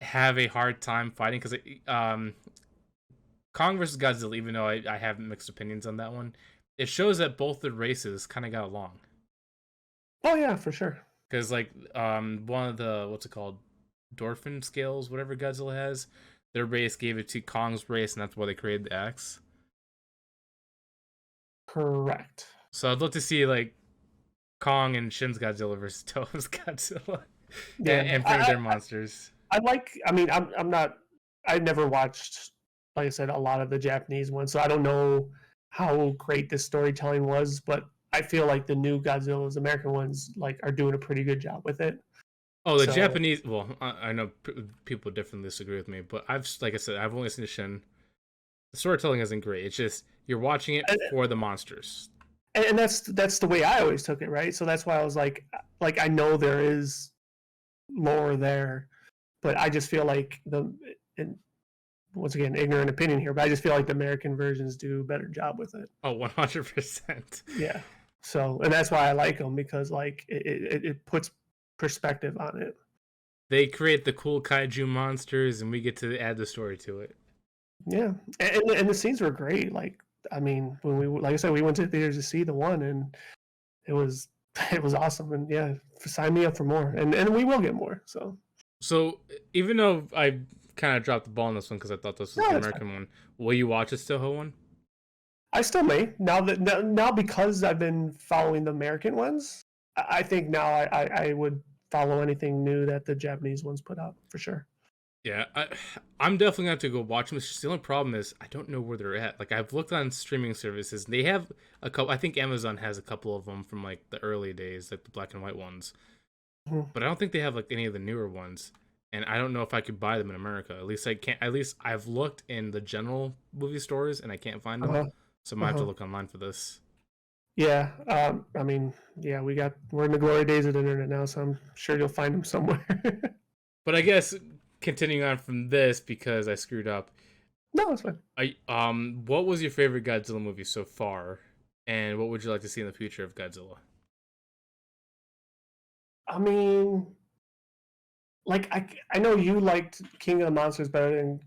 have a hard time fighting, because Kong versus Godzilla, even though I have mixed opinions on that one, it shows that both the races kind of got along. Oh yeah, for sure. Because like one of the, what's it called, Dorfin scales, whatever Godzilla has, their race gave it to Kong's race, and that's why they created the axe. Correct. So I'd love to see like Kong and Shin's Godzilla versus Toho's Godzilla, and bring their monsters. I've never watched, like I said, a lot of the Japanese ones, so I don't know how great the storytelling was, but I feel like the new Godzilla's American ones like are doing a pretty good job with it. Oh, the Japanese. Well, I know people definitely disagree with me, but like I said, I've only seen the Shin. The storytelling isn't great. It's just you're watching it for the monsters, and that's the way I always took it, right? So that's why I was like I know there is lore there, but I just feel like and once again, ignorant opinion here, but I just feel like the American versions do a better job with it. Oh, 100%. Yeah. So, and that's why I like them, because like it puts perspective on it. They create the cool kaiju monsters, and we get to add the story to it. Yeah, and the scenes were great. Like, I mean, when like I said, we went to the theaters to see the one, and it was awesome. And yeah, sign me up for more, and we will get more. So even though I kind of dropped the ball on this one because I thought this was the American one, will you watch the Toho one? I still may, now because I've been following the American ones. I think now I would follow anything new that the Japanese ones put out for sure. Yeah, I'm definitely going to have to go watch them. It's just the only problem is I don't know where they're at. Like, I've looked on streaming services, and they have a couple. I think Amazon has a couple of them from like the early days, like the black and white ones. Mhm. but I don't think they have like any of the newer ones. And I don't know if I could buy them in America. At least I can't. At least I've looked in the general movie stores and I can't find them. Uh-huh. So I might have to Uh-huh. look online for this. Yeah. I mean, yeah, we're in the glory days of the internet now, so I'm sure you'll find them somewhere. But I guess continuing on from this because I screwed up. No, it's fine. What was your favorite Godzilla movie so far, and what would you like to see in the future of Godzilla? I mean, like I know you liked King of the Monsters better than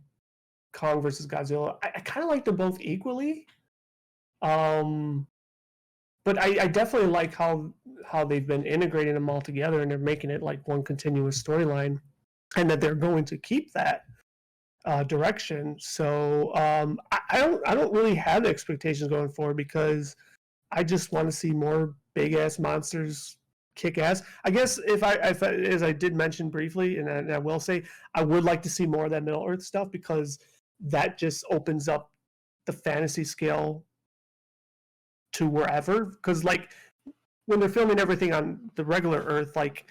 Kong versus Godzilla. I kind of like them both equally. Um, but I definitely like how they've been integrating them all together and they're making it like one continuous storyline, and that they're going to keep that direction. So I don't really have expectations going forward because I just want to see more big ass monsters kick ass. I guess if I as I did mention briefly, and I will say, I would like to see more of that Middle Earth stuff because that just opens up the fantasy scale to wherever. Because like when they're filming everything on the regular Earth, like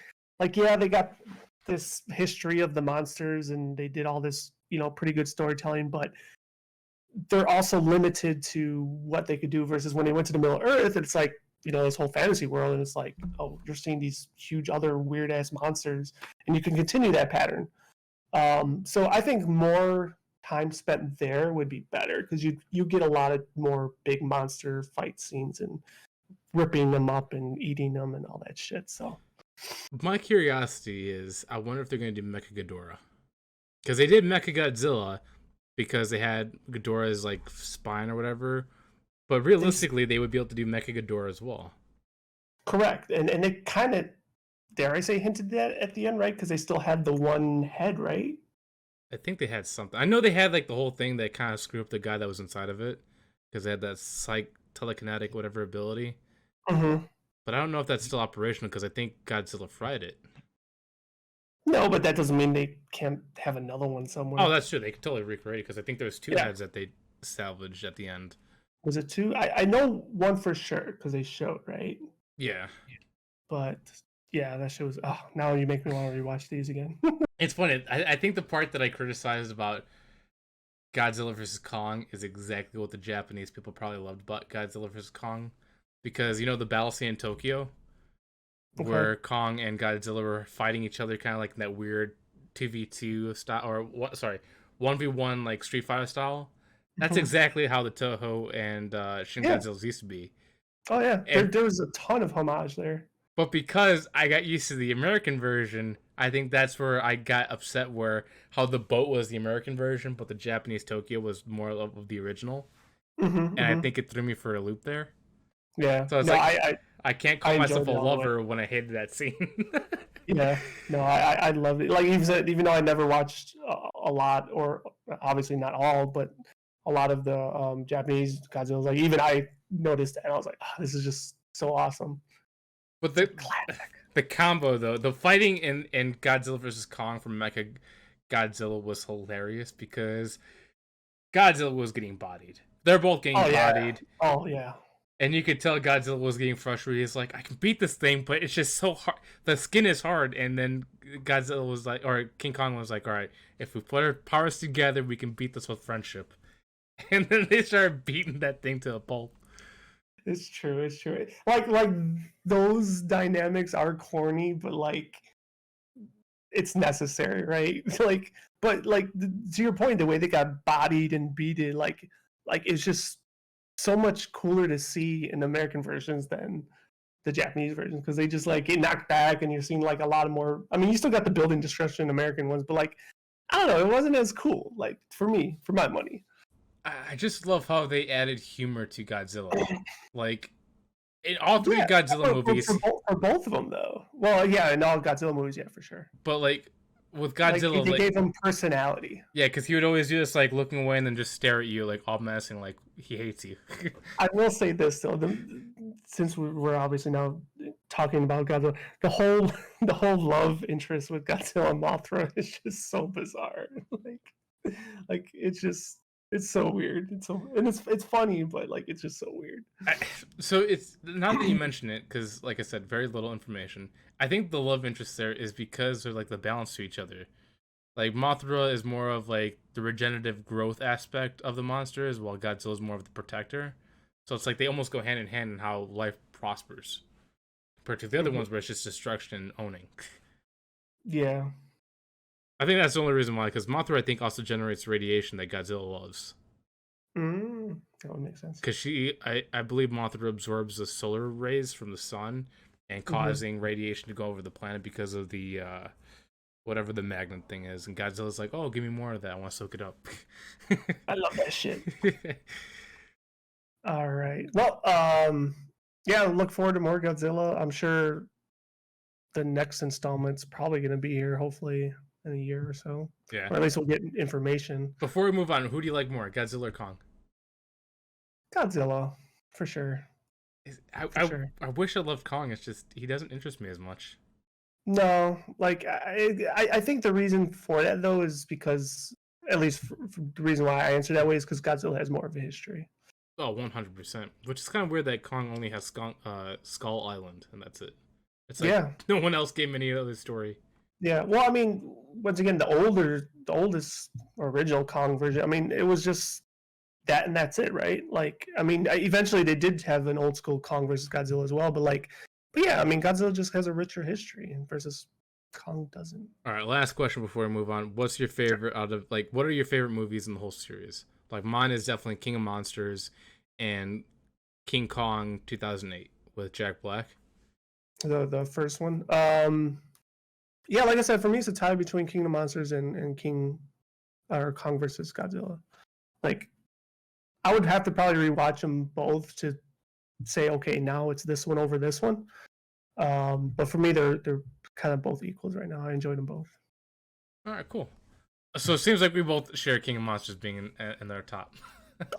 yeah, they got this history of the monsters and they did all this pretty good storytelling, but they're also limited to what they could do versus when they went to the Middle Earth, it's like this whole fantasy world, and it's like, oh, you're seeing these huge other weird ass monsters, and you can continue that pattern. So I think more time spent there would be better because you get a lot of more big monster fight scenes and ripping them up and eating them and all that shit. So My curiosity is, I wonder if they're going to do Mecha Ghidorah because they did Mecha Godzilla because they had Ghidorah's like spine or whatever. But they realistically, they would be able to do Mecha Ghidorah as well. correct, and they kind of, dare I say, hinted that at the end, right? Because they still had the one head, right? I think they had something. I know they had like the whole thing that kind of screwed up the guy that was inside of it because they had that telekinetic whatever ability. Mm-hmm. But I don't know if that's still operational because I think Godzilla fried it. No, but that doesn't mean they can't have another one Oh, somewhere. that's true. They could totally recreate it because I think there was two Yeah. heads that they salvaged at the end. Was it two? I know one for sure because they showed, right? Yeah, But yeah, that shit was. Oh, now you make me want to rewatch these again. it's funny. I think the part that I criticized about Godzilla vs Kong is exactly what the Japanese people probably loved about Godzilla vs Kong, because the battle scene in Tokyo Okay. where Kong and Godzilla were fighting each other, kind of like in that weird 2v2 style, or what? Sorry, 1v1 like Street Fighter style. That's Mhm. exactly how the Toho and Shin Yeah. Godzilla's used to be. Oh yeah. There And there was a ton of homage there. but because I got used to the American version, I think that's where I got upset. Where how the boat was the American version, but the Japanese Tokyo was more of the original, Mm-hmm, and I mm-hmm. think it threw me for a loop there. Yeah. So it's No, like I I can't I call myself enjoyed a it all the way. lover when I hated that scene. Yeah. No, I loved it. Like even though I never watched a lot, or obviously not all, but a lot of the Japanese Godzilla, like even I noticed that, and I was like, oh, this is just so awesome. But It's a classic. the combo though, the fighting in Godzilla versus Kong from Mecha Godzilla was hilarious because Godzilla was getting bodied. They're both getting Oh yeah. bodied, Oh yeah. and you could tell Godzilla was getting frustrated. He's like, I can beat this thing, but it's just so hard. The skin is hard. And then Godzilla was like, or King Kong was like, all right, if we put our powers together, we can beat this with friendship. And then they started beating that thing to a pulp. It's true. It's true. Like those dynamics are corny, but like it's necessary, right? Like, but like to your point, the way they got bodied and beaten, like it's just so much cooler to see in American versions than the Japanese versions because they just like get knocked back and you're seeing like a lot of more. I mean, you still got the building destruction in American ones, but like I don't know, it wasn't as cool. Like for me, for my money. I just love how they added humor to Godzilla. Like, in all three Yeah, Godzilla movies, for both of them though. Well, yeah, in all Godzilla movies, yeah, for sure. but like with Like Godzilla, they like gave them personality. yeah, because he would always do this, like looking away and then just stare at you, like all menacing, like he hates you. I will say this though, since we're obviously now talking about Godzilla, the whole the whole love interest with Godzilla and Mothra is just so bizarre. like it's It's so weird. It's funny, but like it's just so weird. I, so it's now that you mention it, because like I said, very little information. I think the love interest there is because they're like the balance to each other. Like Mothra is more of like the regenerative growth aspect of the monsters, while Godzilla is more of the protector. So it's like they almost go hand in hand in how life prospers, compared to the other Mhm. ones where it's just destruction and owning. Yeah. I think that's the only reason why, because Mothra I think also generates radiation that Godzilla loves. That would make sense. Because I believe Mothra absorbs the solar rays from the sun and Hmm. causing radiation to go over the planet because of the whatever the magnet thing is. And Godzilla's like, oh, give me more of that. I want to soak it up. I love that shit. All right. Well, yeah, look forward to more Godzilla. I'm sure the next installment's probably going to be here, hopefully in a year or so, Yeah. or at least we'll get information. Before we move on, who do you like more, Godzilla or Kong? Godzilla, for sure, I, for I, sure. I wish I loved Kong. It's just he doesn't interest me as much. No, like I think the reason for that though is because at least for the reason why I answer that way is because Godzilla has more of a history. Oh, 100%. Which is kind of weird that Kong only has Skull Island, and that's it. It's like Yeah, no one else gave any other story. yeah. Well, I mean, once again, the oldest original Kong version. I mean, it was just that and that's it, right? Like, I mean, eventually they did have an old school Kong versus Godzilla as well, but yeah, I mean, Godzilla just has a richer history versus Kong doesn't. All right, last question before we move on. What's your Sure. favorite out of like? What are your favorite movies in the whole series? Like mine is definitely King of Monsters and King Kong 2008 with Jack Black. The first one. Yeah, like I said, for me, it's a tie between King of Monsters and King or Kong versus Godzilla. Like, I would have to probably rewatch them both to say, okay, now it's this one over this one. But for me, they're kind of both equals right now. I enjoyed them both. All right, cool. So it seems like we both share King of Monsters being in their top.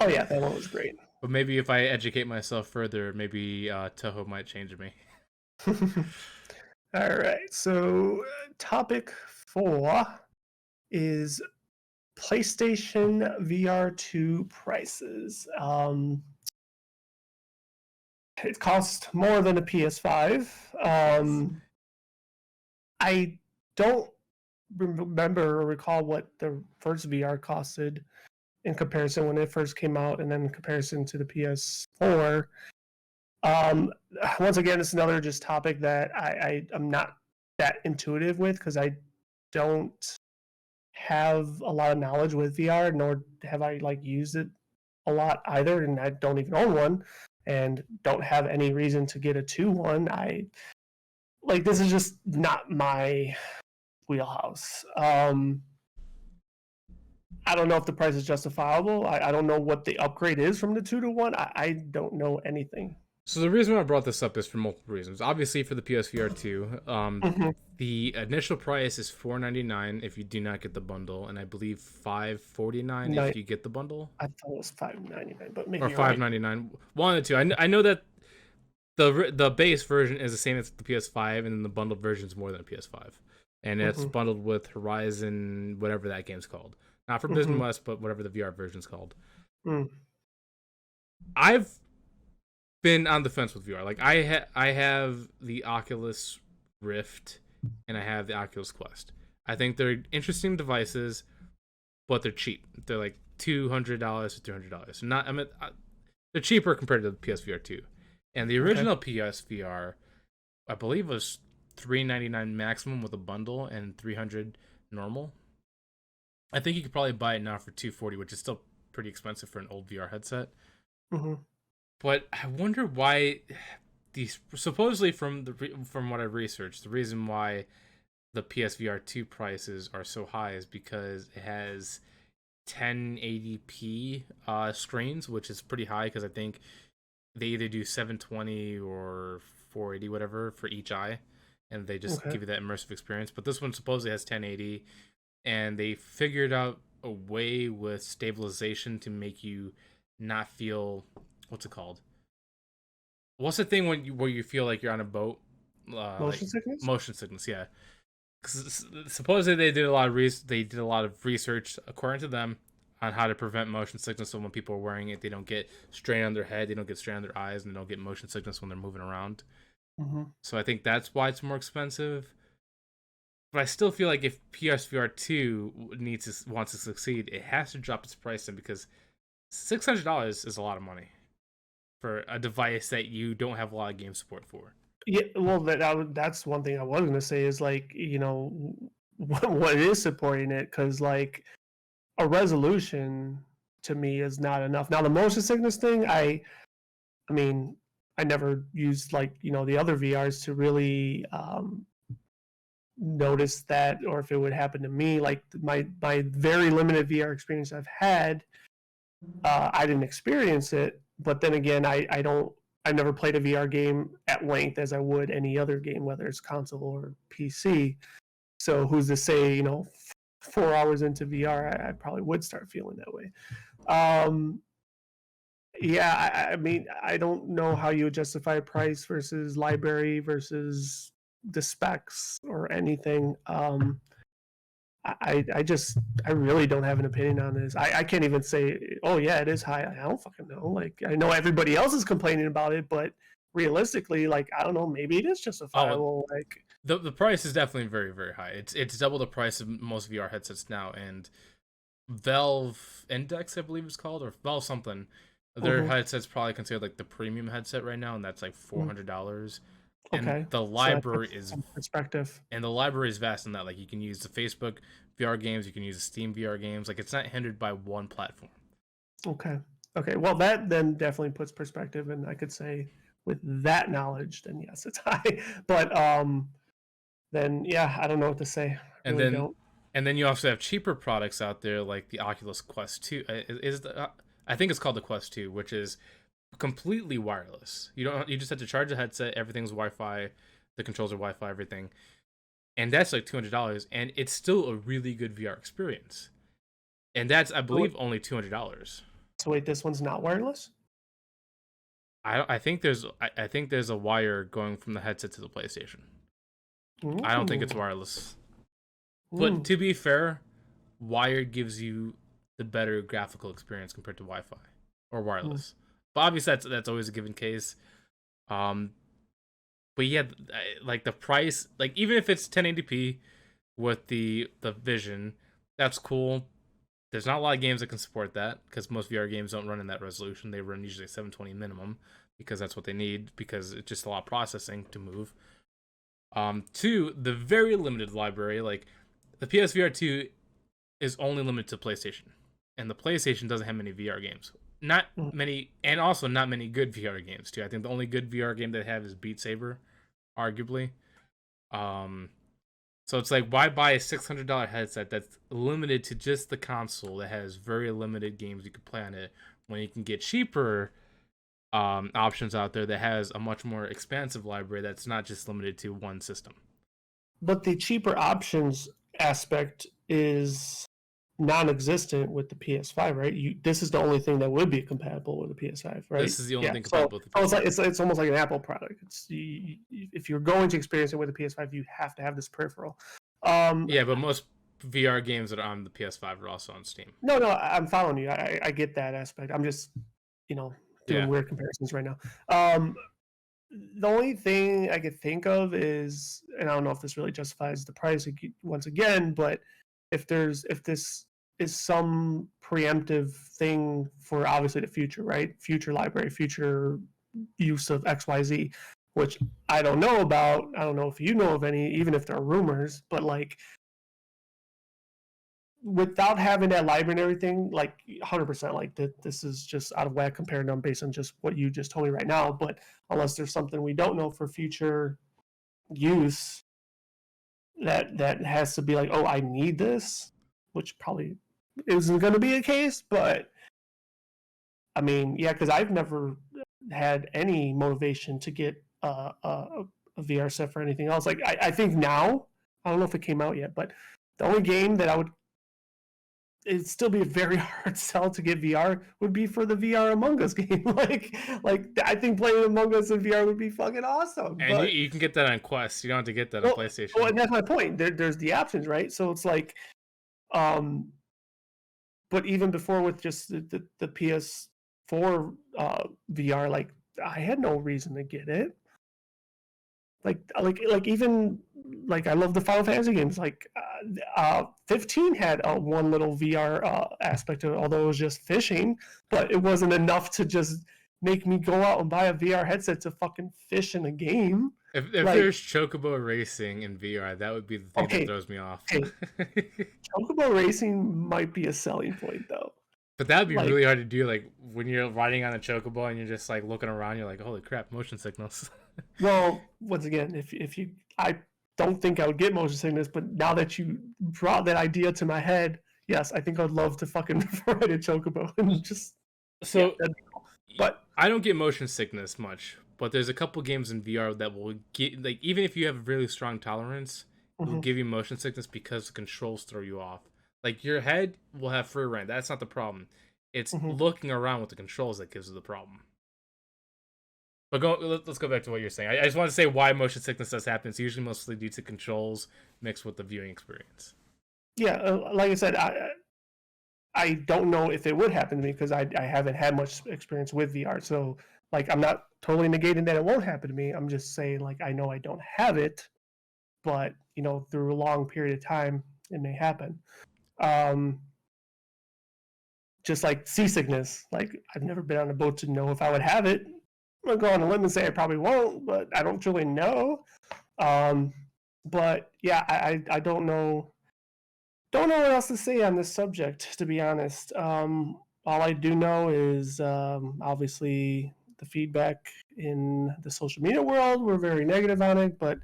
Oh yeah, that one was great. But maybe if I educate myself further, maybe Toho might change me. All right, so topic 4 is PlayStation VR2 prices. It costs more than a PS5. Yes. I don't remember or recall what the first VR costed in comparison when it first came out, and then in comparison to the PS4. Um, Once again, it's another just topic that I'm not that intuitive with because I don't have a lot of knowledge with VR, nor have I like used it a lot either, and I don't even own one, and don't have any reason to get a 2 one. I like this is just not my wheelhouse. I don't know if the price is justifiable. I don't know what the upgrade is from the 2 to 1. I don't know anything. So the reason why I brought this up is for multiple reasons. Obviously, for the PSVR 2, Mm-hmm. the initial price is $499 if you do not get the bundle, and I believe $549 if you get the bundle, I thought it was $5.99, but or maybe you're right. $599. One of the two. I know that the base version is the same as the PS5, and then the bundled version is more than a PS5, and it's Mm-hmm. bundled with Horizon, whatever that game's called. Not Forbidden Mm-hmm. West, but whatever the VR version's called. Mm. I've been on the fence with VR. Like I have the Oculus Rift and I have the Oculus Quest. I think they're interesting devices, but they're cheap. They're like $200 to $300. Not they're cheaper compared to the PSVR 2. And the Okay. original PSVR, I believe, was $399 maximum with a bundle and $300 normal. I think you could probably buy it now for $240, which is still pretty expensive for an old VR headset. Mm-hmm. But I wonder why these supposedly from what I've researched, the reason why the PSVR 2 prices are so high is because it has 1080p screens, which is pretty high because I think they either do 720 or 480 whatever for each eye, and they just Okay. give you that immersive experience. But this one supposedly has 1080, and they figured out a way with stabilization to make you not feel, what's it called? What's the thing where you feel like you're on a boat? Like Motion sickness? motion sickness, yeah. 'Cause supposedly they did a lot of research according to them. on how to prevent motion sickness. So when people are wearing it, they don't get strain on their head, they don't get strain on their eyes, and they don't get motion sickness when they're moving around. Mm-hmm. So I think that's why it's more expensive. But I still feel like if PSVR 2 wants to succeed, it has to drop its price in, because $600 is a lot of money for a device that you don't have a lot of game support for. Yeah, well, that's one thing I was gonna say is like, what is supporting it, because like a resolution to me is not enough. Now the motion sickness thing, I mean, I never used like the other VRs to really notice that, or if it would happen to me. Like my very limited VR experience I've had, I didn't experience it. But then again, I never played a VR game at length as I would any other game, whether it's console or PC. So who's to say, 4 hours into VR, I probably would start feeling that way. Yeah, I mean, I don't know how you would justify price versus library versus the specs or anything. I really don't have an opinion on this. I can't even say, oh yeah, it is high. I don't fucking know. Like, I know everybody else is complaining about it, but realistically, like, I don't know, maybe it is justifiable. Like, the price is definitely very, very high. It's double the price of most VR headsets now, and Valve Index, I believe it's called, or Valve something. Their headset's probably considered like the premium headset right now, and that's like $400. And okay, the library is perspective. And the library is vast in that, like, you can use the Facebook VR games, you can use the Steam VR games. Like, it's not hindered by one platform. Okay. Well, that then definitely puts perspective, and I could say with that knowledge, then yes, it's high. But then yeah, I don't know what to say. I And really then don't. and then you also have cheaper products out there like the Oculus Quest 2. I think it's called the Quest 2, which is completely wireless. You just have to charge the headset, everything's Wi-Fi, the controls are Wi-Fi, everything. And that's like $200, and it's still a really good VR experience. And that's, I believe, only $200. So wait, this one's not wireless? I think there's a wire going from the headset to the PlayStation. I don't think it's wireless. But to be fair, wired gives you the better graphical experience compared to Wi-Fi or wireless. But obviously that's always a given case. But yeah, like the price, like even if it's 1080p with the vision, that's cool. There's not a lot of games that can support that, because most VR games don't run in that resolution. They run usually 720 minimum, because that's what they need, because it's just a lot of processing to move. Two, the very limited library, like the PSVR 2 is only limited to PlayStation, and the PlayStation doesn't have many VR games. Not many, and also not many good VR games too. I think the only good VR game they have is Beat Saber, arguably. So it's like, why buy a $600 headset that's limited to just the console that has very limited games you can play on it, when you can get cheaper options out there that has a much more expansive library that's not just limited to one system. But the cheaper options aspect is non-existent with the PS5, right? This is the only thing that would be compatible with the PS5, right? This is the only thing compatible with the PS5. It's almost like an Apple product. If you're going to experience it with the PS5, you have to have this peripheral. Yeah, but most VR games that are on the PS5 are also on Steam. No, I'm following you. I get that aspect. I'm just, doing weird comparisons right now. The only thing I could think of is, and I don't know if this really justifies the price once again, but if this is some preemptive thing for obviously the future, right? Future library, future use of XYZ, which I don't know about. I don't know if you know of any, even if there are rumors, but like without having that library and everything, like 100%, like this is just out of whack compared to based on just what you just told me right now. But unless there's something we don't know for future use, that has to be like, oh, I need this, which probably isn't going to be a case. But I mean, yeah, because I've never had any motivation to get a VR set for anything else. Like I think now, I don't know if it came out yet, but the only game that it'd still be a very hard sell to get VR would be for the VR Among Us game. like I think playing Among Us in VR would be fucking awesome. And you can get that on Quest. You don't have to get that on PlayStation. Well, and that's my point. There's the options, right? So it's like, but even before with just the PS4 VR, like I had no reason to get it. Like even like I love the Final Fantasy games. Like 15 had one little VR aspect to it, although it was just fishing, but it wasn't enough to just make me go out and buy a VR headset to fucking fish in a game. If Like, there's chocobo racing in VR, that would be the thing that okay, throws me off. okay, Chocobo racing might be a selling point though. But that would be Like, really hard to do. Like when you're riding on a chocobo and you're just like looking around, you're like, "Holy crap, motion sickness!" well, once again, if you, I don't think I would get motion sickness, but now that you brought that idea to my head, yes, I think I'd love to fucking ride a chocobo and just yeah, So that'd be cool. But I don't get motion sickness much, but there's a couple games in VR that will get like even if you have a really strong tolerance, it will mhm, give you motion sickness because the controls throw you off. Like your head will have free reign. That's not the problem. It's mhm. looking around with the controls that gives you the problem. But let's go back to what you're saying. I just want to say why motion sickness does happen. It's usually mostly due to controls mixed with the viewing experience. Yeah, like I said, I don't know if it would happen to me because I haven't had much experience with VR. So like I'm not totally negating that it won't happen to me. I'm just saying like I know I don't have it, but you know through a long period of time it may happen. Um, just like seasickness. Like I've never been on a boat to know if I would have it. I'm gonna go on a limb and say I probably won't, but I don't truly know. Um, but yeah, I don't know what else to say on this subject, to be honest. All I do know is obviously the feedback in the social media world. We're very negative on it, but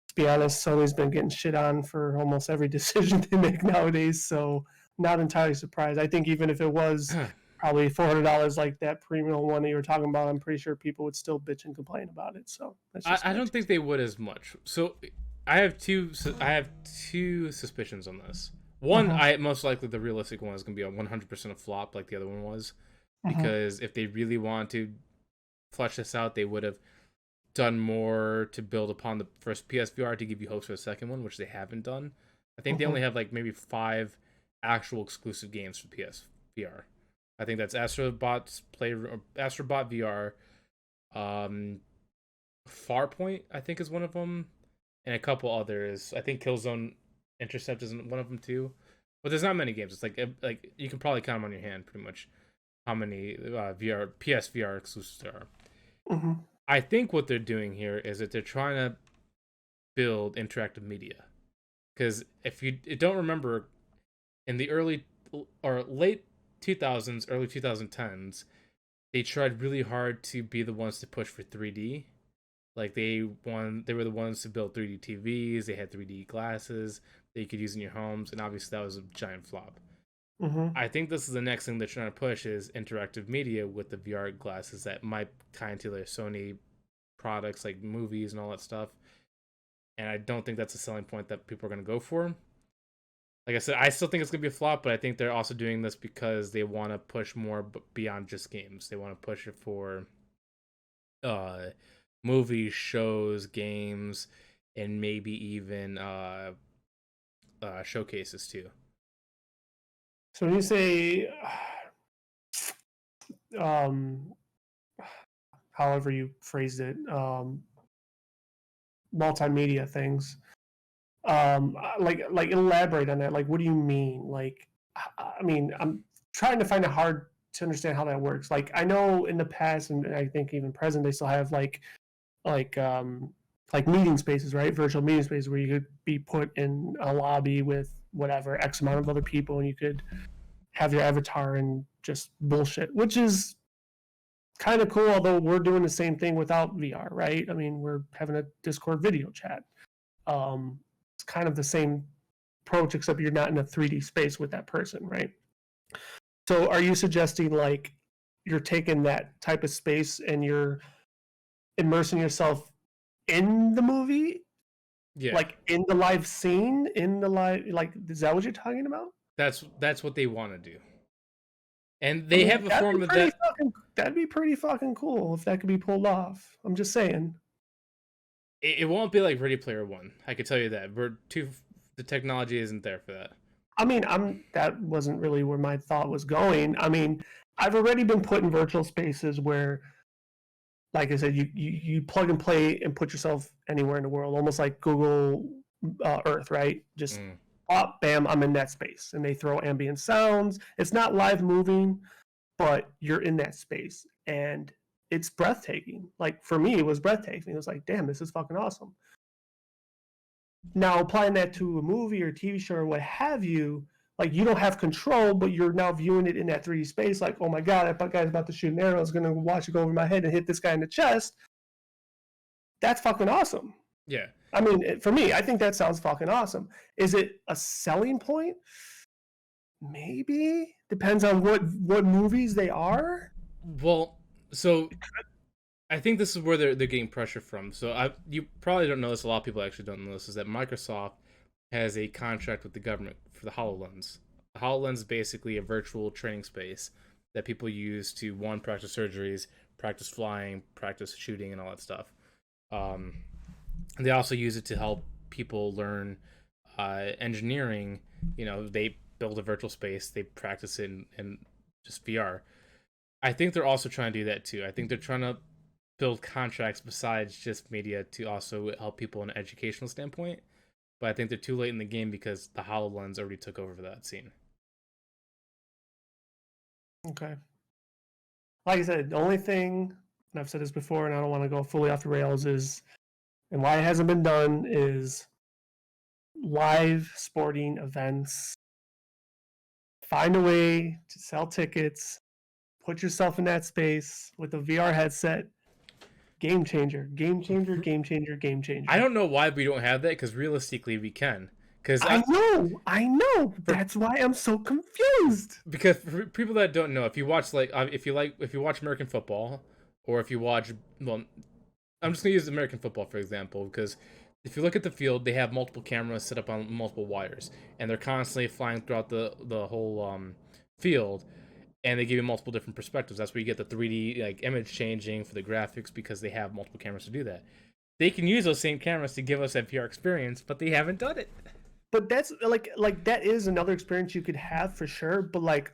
to be honest, Sony's been getting shit on for almost every decision they make nowadays. So not entirely surprised. I think even if it was probably $400 like that premium one that you were talking about, I'm pretty sure people would still bitch and complain about it. So that's just I my don't think taste. they would as much. So I have two suspicions on this. One, Mm-hmm, I most likely the realistic one is going to be a 100% a flop like the other one was, mm-hmm, because if they really want to flesh this out, they would have done more to build upon the first PSVR to give you hopes for the second one, which they haven't done. I think they mm-hmm, only have like maybe 5 actual exclusive games for PSVR. I think that's Astrobot VR, um, Farpoint, I think, is one of them, and a couple others. I think Killzone Intercept is one of them too. But there's not many games. It's like you can probably count them on your hand, pretty much, how many PSVR exclusives there are. mm-hmm. I think what they're doing here is that they're trying to build interactive media. Because if you don't remember, in the early or late 2000s, early 2010s, they tried really hard to be the ones to push for 3D. Like they were the ones to build 3D TVs. They had 3D glasses that you could use in your homes, and obviously that was a giant flop. Mm-hmm. I think this is the next thing they're trying to push is interactive media with the VR glasses that might tie into their Sony products like movies and all that stuff. And I don't think that's a selling point that people are going to go for. Like I said, I still think it's going to be a flop, but I think they're also doing this because they want to push more beyond just games. They want to push it for uh, movies, shows, games, and maybe even showcases too. So when you say um, however you phrased it, multimedia things. Like elaborate on that. Like, what do you mean? Like, I mean, I'm trying to find it hard to understand how that works. Like, I know in the past, and I think even present, they still have like like meeting spaces, right? Virtual meeting spaces where you could be put in a lobby with whatever X amount of other people, and you could have your avatar and just bullshit, which is kind of cool. Although we're doing the same thing without VR, right? I mean, we're having a Discord video chat. It's kind of the same approach, except you're not in a 3D space with that person, right? So, are you suggesting like you're taking that type of space and you're immersing yourself in the movie, Yeah, like in the live scene, in the live, like is that what you're talking about? that's what they want to do, and I they mean, have a form of that. that'd be pretty fucking cool if that could be pulled off. I'm just saying. It won't be like Ready Player One. I can tell you that. The technology isn't there for that. I mean, that wasn't really where my thought was going. I mean, I've already been put in virtual spaces where, like I said, you plug and play and put yourself anywhere in the world, almost like Google Earth, right? Just pop, bam, I'm in that space, and they throw ambient sounds. It's not live moving, but you're in that space, and it's breathtaking. Like for me, it was breathtaking. It was like, damn, this is fucking awesome. Now applying that to a movie or TV show or what have you, like you don't have control, but you're now viewing it in that 3D space. Like, oh my god, that guy's about to shoot an arrow. I was gonna watch it go over my head and hit this guy in the chest. That's fucking awesome. Yeah. I mean, for me, I think that sounds fucking awesome. Is it a selling point? Maybe. Depends on what movies they are. Well, so I think this is where they're getting pressure from. So you probably don't know this. A lot of people actually don't know this. Is that Microsoft has a contract with the government for the HoloLens. The HoloLens is basically a virtual training space that people use to practice surgeries, practice flying, practice shooting, and all that stuff. They also use it to help people learn engineering. You know, they build a virtual space, they practice it in just VR. I think they're also trying to do that too. I think they're trying to build contracts besides just media to also help people in an educational standpoint. But I think they're too late in the game because the HoloLens already took over for that scene. Okay. Like I said, the only thing, and I've said this before, and I don't want to go fully off the rails, is, and why it hasn't been done, is live sporting events. Find a way to sell tickets, put yourself in that space with a VR headset. Game changer, game changer, game changer, game changer. I don't know why we don't have that, because realistically we can. Because I know. That's why I'm so confused. Because for people that don't know, if you watch if you watch American football, or if you watch, well, I'm just gonna use American football for example, because if you look at the field, they have multiple cameras set up on multiple wires, and they're constantly flying throughout the whole field, and they give you multiple different perspectives. That's where you get the 3D like image changing for the graphics, because they have multiple cameras to do that. They can use those same cameras to give us that VR experience, but they haven't done it. But that's like that is another experience you could have for sure. But like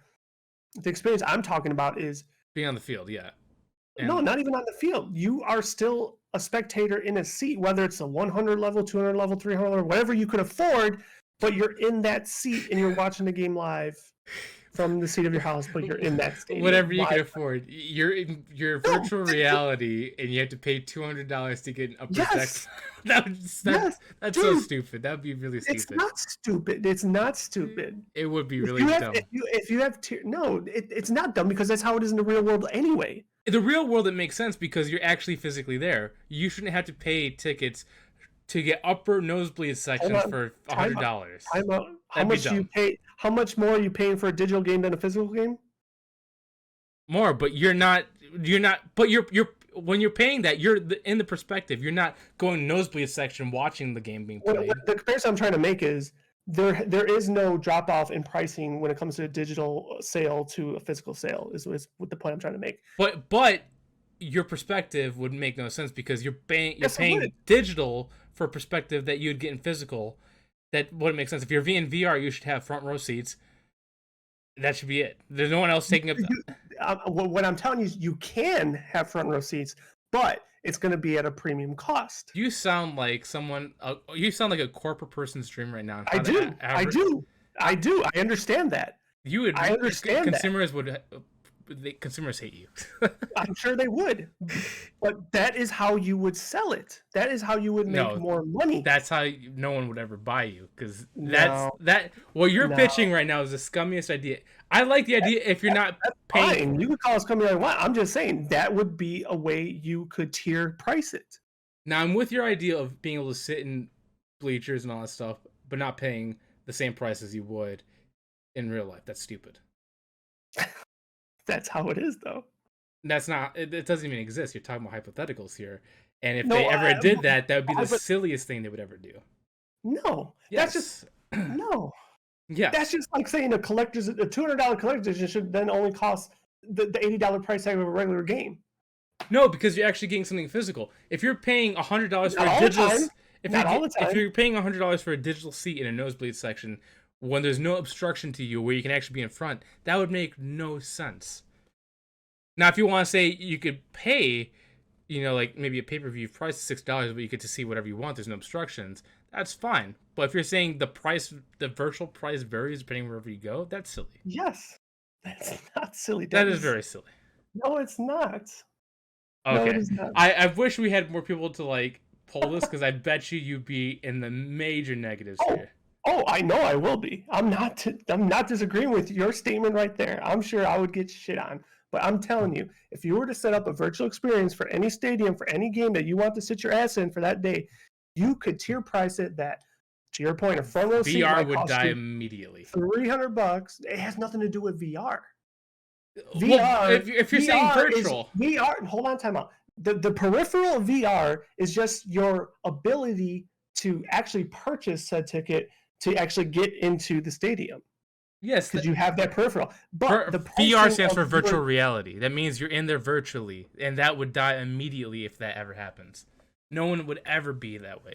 the experience I'm talking about is being on the field, yeah. And no, not even on the field. You are still a spectator in a seat, whether it's a 100 level, 200 level, 300 level, whatever you can afford. But you're in that seat and you're watching the game live from the seat of your house. But you're in that stadium. Whatever you can afford. You're in your virtual reality, and you have to pay $200 to get an upper deck. That's so stupid. That would be really stupid. It's not stupid. It would be really dumb. If you have it's not dumb, because that's how it is in the real world anyway. In the real world, it makes sense because you're actually physically there. You shouldn't have to pay tickets to get upper nosebleed sections for $100. How much do you pay? How much more are you paying for a digital game than a physical game? More, but you're not. But you're when you're paying that, you're in the perspective. You're not going nosebleed section watching the game being played. The comparison I'm trying to make is there is no drop off in pricing when it comes to a digital sale to a physical sale. Is what the point I'm trying to make. But your perspective would make no sense because you're paying digital for a perspective that you'd get in physical. That wouldn't make sense. If you're in VR, you should have front row seats. That should be it. There's no one else taking up. What I'm telling you is you can have front row seats, but it's going to be at a premium cost. You sound like someone. You sound like a corporate person's dream right now. I do. I understand that. You would. I understand consumers would. Consumers hate you. I'm sure they would, but that is how you would sell it. That is how you would make more money. That's how no one would ever buy you, because what you're pitching right now is the scummiest idea. I like the idea if you're not paying. Fine. You could call us scummy all you want. I'm just saying that would be a way you could tier price it. Now I'm with your idea of being able to sit in bleachers and all that stuff, but not paying the same price as you would in real life. That's stupid. That's how it is, though. That's not. It doesn't even exist. You're talking about hypotheticals here, and if they ever did that, that would be the silliest thing they would ever do. No, yes. That's just no. Yeah, that's just like saying a $200 collector's edition should then only cost the $80 price tag of a regular game. No, because you're actually getting something physical. If you're paying $100 for a digital, if you're paying $100 for a digital seat in a nosebleed section, when there's no obstruction to you where you can actually be in front, that would make no sense. Now, if you want to say you could pay, like maybe a pay-per-view price is $6, but you get to see whatever you want, there's no obstructions, that's fine. But if you're saying the virtual price varies depending wherever you go, that's silly. Yes. That's not silly. That is very silly. No, it's not. Okay. No, it is not. I wish we had more people to like pull this, because I bet you'd be in the major negatives here. Oh, I know I will be. I'm not disagreeing with your statement right there. I'm sure I would get shit on. But I'm telling you, if you were to set up a virtual experience for any stadium, for any game that you want to sit your ass in for that day, you could tier price it that, to your point, a front row seat VR would die immediately. $300. It has nothing to do with VR. Well, if you're saying virtual. VR, hold on, time out. The peripheral of VR is just your ability to actually purchase said ticket to actually get into the stadium. Yes, because you have that peripheral. But the VR stands for virtual reality. That means you're in there virtually, and that would die immediately if that ever happens. No one would ever be that way.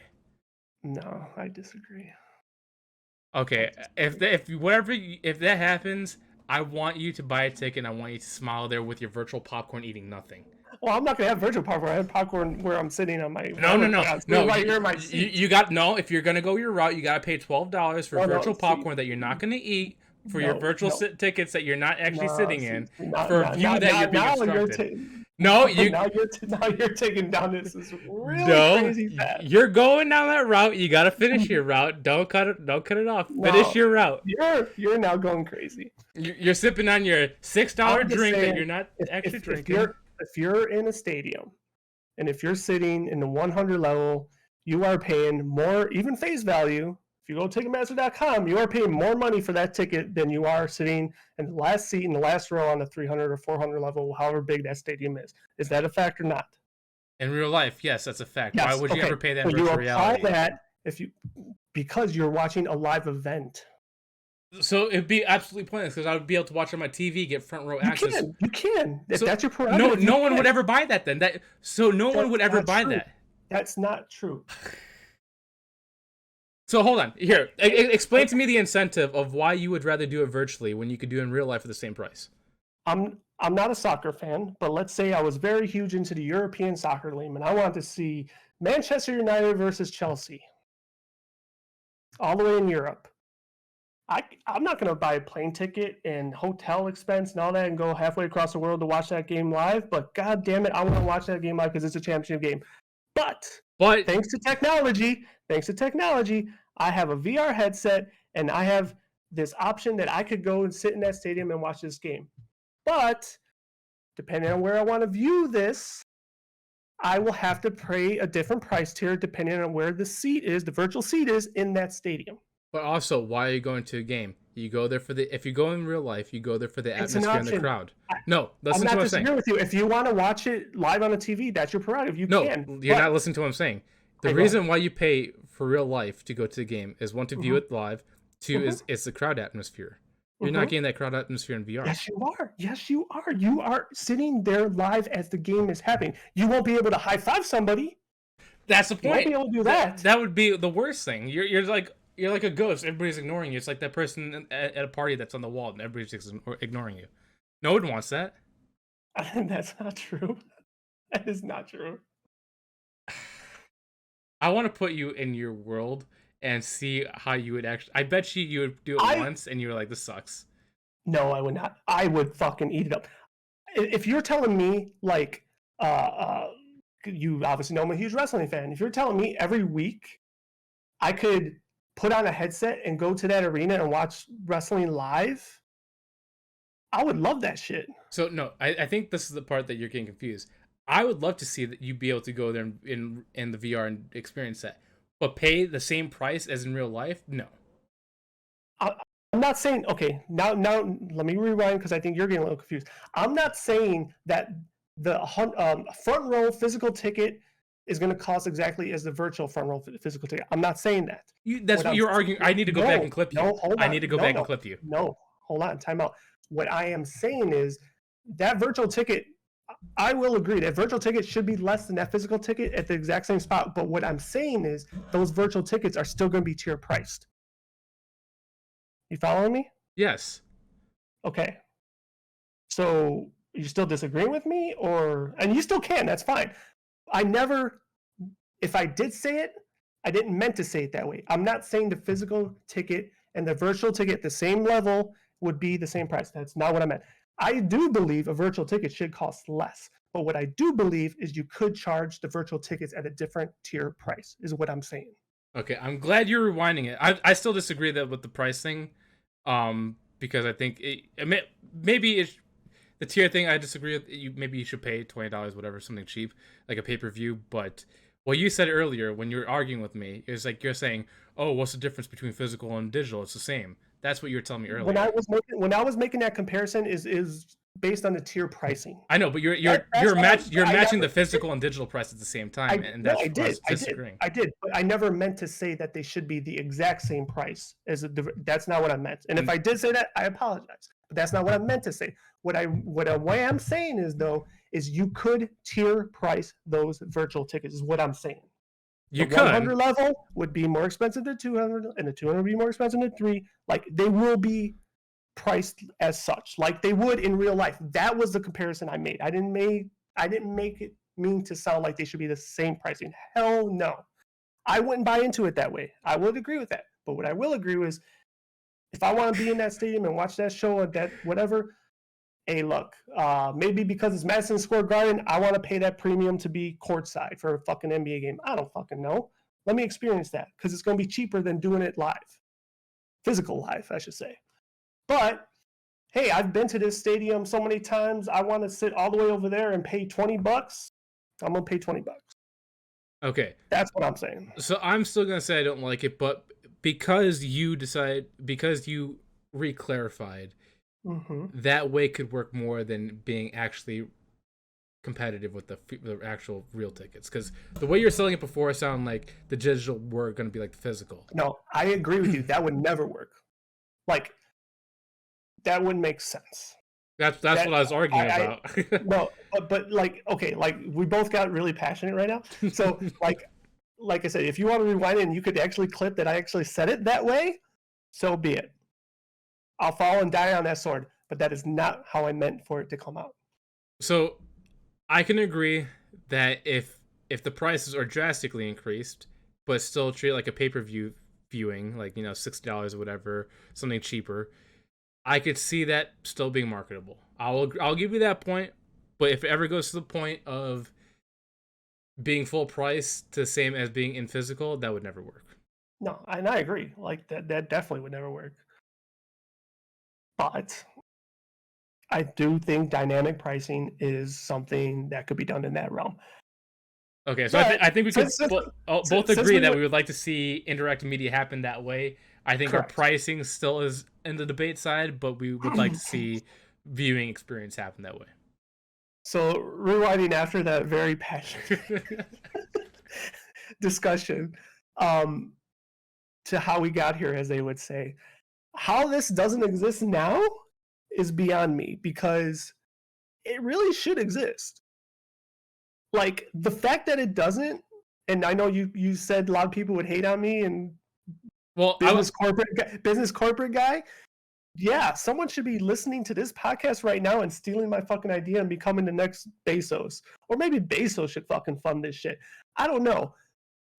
No, I disagree. Okay, if that happens, I want you to buy a ticket, and I want you to smile there with your virtual popcorn, eating nothing. Well, I'm not gonna have virtual popcorn. I have popcorn where I'm sitting on my. No. Right here in my seat. You got no. If you're gonna go your route, you gotta pay $12 for virtual popcorn that you're not gonna eat. For your virtual tickets that you're not actually sitting in, for a view that you're being obstructed. Now you're taking down this is really crazy fast. You're going down that route. You got to finish your route. Don't cut it off. Finish your route. You're now going crazy. You're sipping on your $6 drink that you're not actually drinking. If you're in a stadium, and if you're sitting in the 100 level, you are paying more, even face value. If you go to Ticketmaster.com, you are paying more money for that ticket than you are sitting in the last seat in the last row on the 300 or 400 level, however big that stadium is. Is that a fact or not? In real life, yes, that's a fact. Yes, why would you ever pay that in virtual reality? That because you're watching a live event. So it'd be absolutely pointless, because I would be able to watch on my TV, get front row access. You can. If that's your prerogative. No one would ever buy that then. No one would ever buy that. That's not true. So hold on. Here, explain to me the incentive of why you would rather do it virtually when you could do it in real life for the same price. I'm not a soccer fan, but let's say I was very huge into the European Soccer League, and I wanted to see Manchester United versus Chelsea, all the way in Europe. I'm not going to buy a plane ticket and hotel expense and all that and go halfway across the world to watch that game live, but god damn it, I want to watch that game live because it's a championship game. But thanks to technology, I have a VR headset, and I have this option that I could go and sit in that stadium and watch this game. But depending on where I want to view this, I will have to pay a different price tier depending on where the seat is, the virtual seat is in that stadium. But also, why are you going to a game? You go there if you go in real life, you go there for the atmosphere and the crowd. No, listen to what I'm saying. I'm not disagreeing with you. If you want to watch it live on the TV, that's your prerogative. You can. No, you're not listening to what I'm saying. The reason why you pay for real life to go to the game is, one, to view it live. Two, is it's the crowd atmosphere. You're not getting that crowd atmosphere in VR. Yes, you are. Yes, you are. You are sitting there live as the game is happening. You won't be able to high five somebody. That's the point. You won't be able to do that. That would be the worst thing. You're like a ghost. Everybody's ignoring you. It's like that person at a party that's on the wall and everybody's just ignoring you. No one wants that. That's not true. That is not true. I want to put you in your world and see how you would actually. I bet you would do it once and you were like, this sucks. No, I would not. I would fucking eat it up. If you're telling me, like, you obviously know I'm a huge wrestling fan. If you're telling me every week I could put on a headset and go to that arena and watch wrestling live, I would love that shit. So, no, I think this is the part that you're getting confused. I would love to see that you'd be able to go there in the VR and experience that. But pay the same price as in real life? No. I'm not saying, okay, now let me rewind because I think you're getting a little confused. I'm not saying that the front row physical ticket is going to cost exactly as the virtual front row physical ticket. I'm not saying that. That's what you're arguing. I need to go back and clip you. No, hold on. I need to go back and clip you. No, hold on. Time out. What I am saying is that virtual ticket, I will agree that virtual ticket should be less than that physical ticket at the exact same spot. But what I'm saying is those virtual tickets are still going to be tier priced. You following me? Yes. Okay. So you still disagreeing with me, and you still can? That's fine. I never. If I did say it, I didn't meant to say it that way. I'm not saying the physical ticket and the virtual ticket at the same level would be the same price. That's not what I meant. I do believe a virtual ticket should cost less. But what I do believe is you could charge the virtual tickets at a different tier price, is what I'm saying. Okay, I'm glad you're rewinding it. I still disagree that with the price thing, because I think maybe it's the tier thing. I disagree with you. Maybe you should pay $20, whatever, something cheap like a pay-per-view. But what you said earlier when you were arguing with me is like you're saying, "Oh, what's the difference between physical and digital? It's the same." That's what you were telling me earlier. When I was making that comparison is based on the tier pricing. I know, but you're matching the physical and digital price at the same time, and that's disagreeing. I did, but I never meant to say that they should be the exact same price as that's not what I meant. And if I did say that, I apologize. But that's not what I meant to say. What I'm saying is you could tier price those virtual tickets. Is what I'm saying. You the 100 level would be more expensive than 200, and the 200 would be more expensive than 3. Like they will be priced as such, like they would in real life. That was the comparison I made. I didn't make it mean to sound like they should be the same pricing. Hell no. I wouldn't buy into it that way. I would agree with that. But what I will agree with is if I want to be in that stadium and watch that show or that whatever, hey, look, maybe because it's Madison Square Garden, I want to pay that premium to be courtside for a fucking NBA game. I don't fucking know. Let me experience that because it's going to be cheaper than doing it live. Physical live, I should say. But, hey, I've been to this stadium so many times. I want to sit all the way over there and pay $20. I'm going to pay $20. Okay. That's what I'm saying. So I'm still going to say I don't like it, but because you re-clarified, that way could work more than being actually competitive with the actual real tickets. Because the way you're selling it before sounded like the digital were going to be like the physical. No, I agree with you. That would never work. Like, that wouldn't make sense. That's what I was arguing about. No, but like, okay, like we both got really passionate right now. So like I said, if you want to rewind it and you could actually clip that I actually said it that way, so be it. I'll fall and die on that sword, but that is not how I meant for it to come out. So I can agree that if the prices are drastically increased, but still treat it like a pay-per-view viewing, like, you know, $60 or whatever, something cheaper, I could see that still being marketable. I'll give you that point, but if it ever goes to the point of being full price to the same as being in physical, that would never work. No, and I agree. Like that definitely would never work. But I do think dynamic pricing is something that could be done in that realm. Okay, so I think we could both agree that we would like to see interactive media happen that way. I think Correct. Our pricing still is in the debate side, but we would like to see viewing experience happen that way. So rewinding after that very passionate discussion to how we got here, as they would say, how this doesn't exist now is beyond me because it really should exist. Like the fact that it doesn't, and I know you said a lot of people would hate on me and business corporate guy. Yeah, someone should be listening to this podcast right now and stealing my fucking idea and becoming the next Bezos. Or maybe Bezos should fucking fund this shit. I don't know.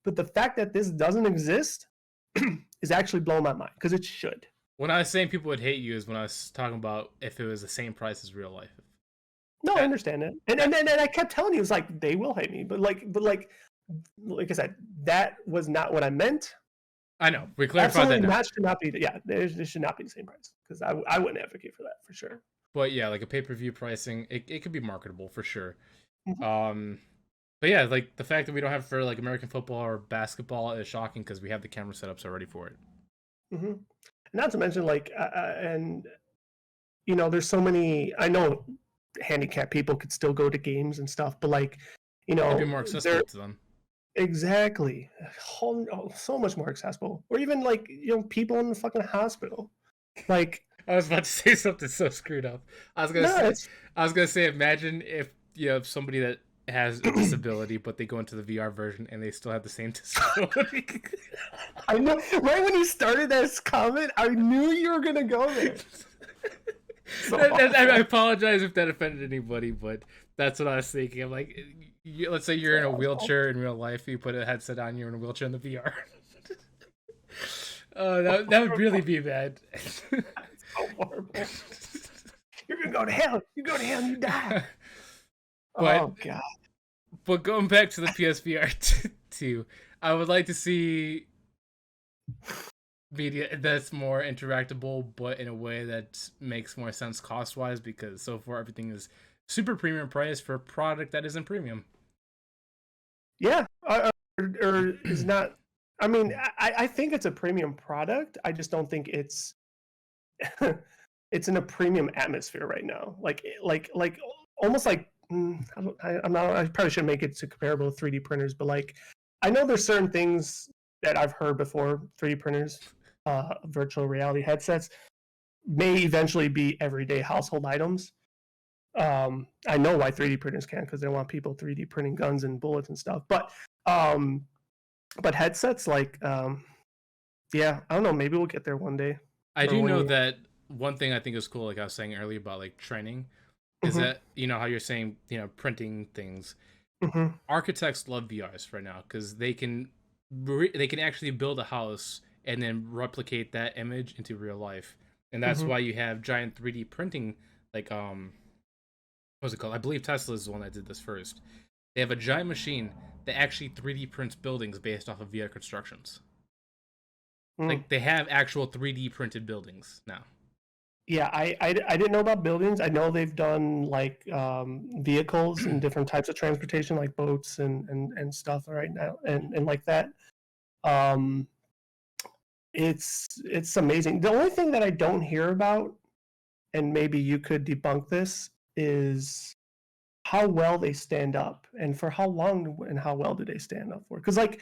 But the fact that this doesn't exist is actually blowing my mind because it should. When I was saying people would hate you is when I was talking about if it was the same price as real life. No, I understand that. And I kept telling you, it's like, they will hate me. But like I said, that was not what I meant. I know. We clarified that now. That should not be, it should not be the same price. Because I wouldn't advocate for that, for sure. But yeah, like a pay-per-view pricing, it could be marketable, for sure. Mm-hmm. But yeah, like the fact that we don't have it for like American football or basketball is shocking because we have the camera setups already for it. Mm-hmm. Not to mention, like, and, you know, there's so many, I know handicapped people could still go to games and stuff, but like, you know, it'd be more accessible to them. Exactly. So much more accessible. Or even like, you know, people in the fucking hospital. Like, I was about to say something so screwed up. I was gonna say, imagine if you have somebody that has a disability, but they go into the VR version and they still have the same disability. I know. Right when you started this comment, I knew you were gonna go there. So I apologize if that offended anybody, but that's what I was thinking. I'm like, let's say you're in a wheelchair in real life, you put a headset on, you're in a wheelchair in the VR. Oh, that would really be bad. so horrible. You're gonna go to hell. You go to hell and you die. But, oh god. But going back to the PSVR 2, I would like to see media that's more interactable, but in a way that makes more sense cost wise, because so far everything is super premium price for a product that isn't premium. Yeah, or is not. I mean, I think it's a premium product. I just don't think it's it's in a premium atmosphere right now. Like almost like I'm not. I probably shouldn't make it to comparable to 3D printers, but like I know there's certain things that I've heard before. 3D printers, virtual reality headsets may eventually be everyday household items. I know why 3D printers can, because they want people 3D printing guns and bullets and stuff. But headsets like yeah, I don't know, maybe we'll get there one day. I do know that one thing I think is cool, like I was saying earlier about like training, is that how you're saying printing things. Architects love VRs right now because they can actually build a house and then replicate that image into real life, and that's why you have giant 3D printing. Like what's it called? I believe Tesla is the one that did this first. They have a giant machine that actually 3D prints buildings based off of VR constructions. Like they have actual 3D printed buildings now. Yeah, I didn't know about buildings. I know they've done like vehicles and different types of transportation, like boats and stuff right now, and like that. It's amazing. The only thing that I don't hear about, and maybe you could debunk this, is how well they stand up and for how long and how well do they stand up for? Because like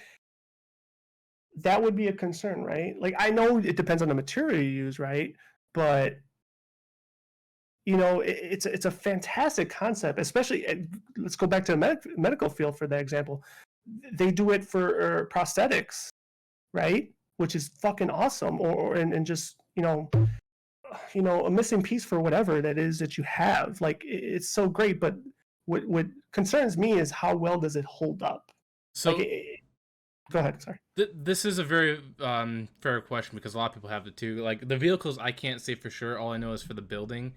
that would be a concern, right? Like I know it depends on the material you use, right? But it's a fantastic concept, especially let's go back to the medical field for that example. They do it for prosthetics, right? Which is fucking awesome, or and just a missing piece for whatever that is that you have. Like it's so great, but what concerns me is how well does it hold up? So go ahead. Sorry. This is a very fair question because a lot of people have it too. Like the vehicles, I can't say for sure. All I know is for the building,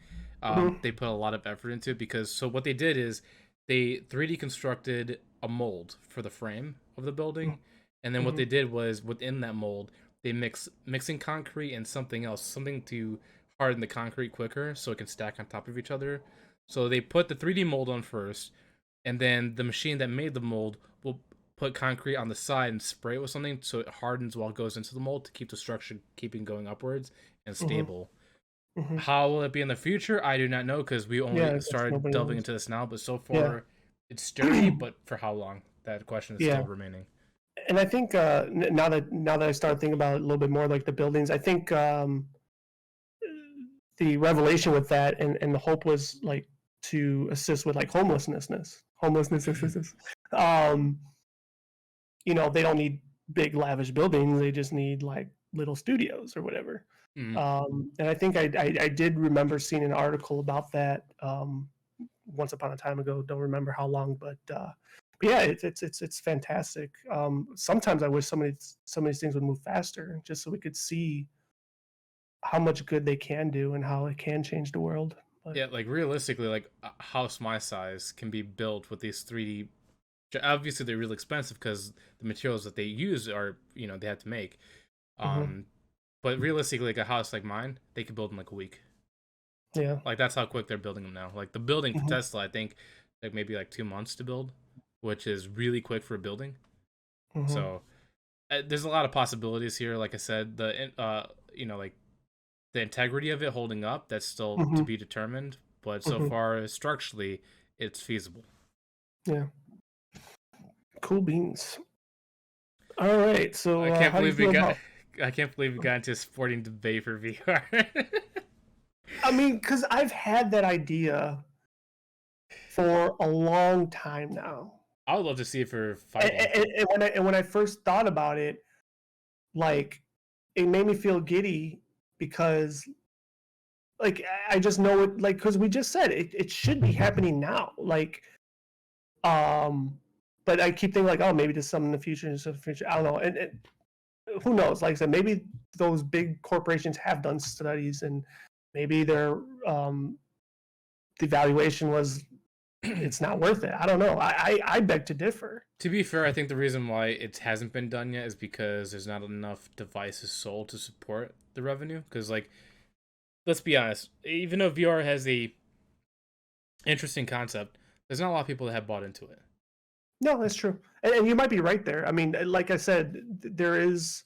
they put a lot of effort into it because so what they did is they 3D constructed a mold for the frame of the building, and then what they did was within that mold they mixing concrete and something else, something to harden the concrete quicker so it can stack on top of each other. So they put the 3D mold on first, and then the machine that made the mold will put concrete on the side and spray it with something so it hardens while it goes into the mold to keep the structure keeping going upwards and stable. How will it be in the future? I do not know because we only started delving into this now, but so far it's sturdy, but for how long? That question is still remaining. And I think now that I start thinking about it a little bit more, like the buildings, I think the revelation with that and the hope was like to assist with like homelessness. They don't need big lavish buildings, they just need like little studios or whatever. And I think I did remember seeing an article about that once upon a time ago. Don't remember how long, but yeah, it's fantastic. Sometimes I wish some of these things would move faster, just so we could see how much good they can do and how it can change the world. But yeah, like realistically, like a house my size can be built with these 3D. Obviously, they're really expensive because the materials that they use are they have to make. But realistically, like a house like mine, they could build in like a week. Yeah, like that's how quick they're building them now. Like the building for Tesla, I think like maybe like 2 months to build, which is really quick for a building. So there's a lot of possibilities here. Like I said, the like the integrity of it holding up, that's still to be determined. But so far, structurally, it's feasible. Yeah. Cool beans. All right, so I can't believe we got into a sporting debate for VR. I mean, because I've had that idea for a long time now. I would love to see it for And, fighting. and when I first thought about it, like it made me feel giddy because like I just know it like because we just said it should be happening now. Like but I keep thinking like, oh, maybe there's some in the future, I don't know. And who knows? Like I said, maybe those big corporations have done studies and maybe their the valuation was it's not worth it. I don't know. I beg to differ. To be fair, I think the reason why it hasn't been done yet is because there's not enough devices sold to support the revenue. Because, like, let's be honest, even though VR has a interesting concept, there's not a lot of people that have bought into it. No, that's true. And you might be right there. I mean, like I said, there is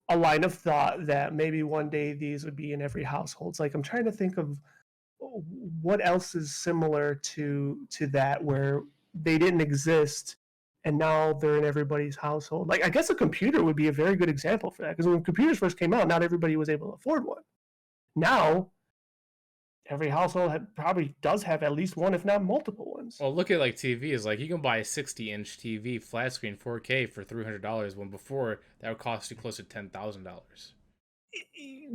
a line of thought that maybe one day these would be in every household. It's like I'm trying to think of what else is similar to that where they didn't exist and now they're in everybody's household. Like I guess a computer would be a very good example for that because when computers first came out, not everybody was able to afford one. Now every household probably does have at least one, if not multiple ones. Well, look at like TVs. Like, you can buy a 60-inch TV, flat screen, 4K for $300, when before that would cost you close to $10,000.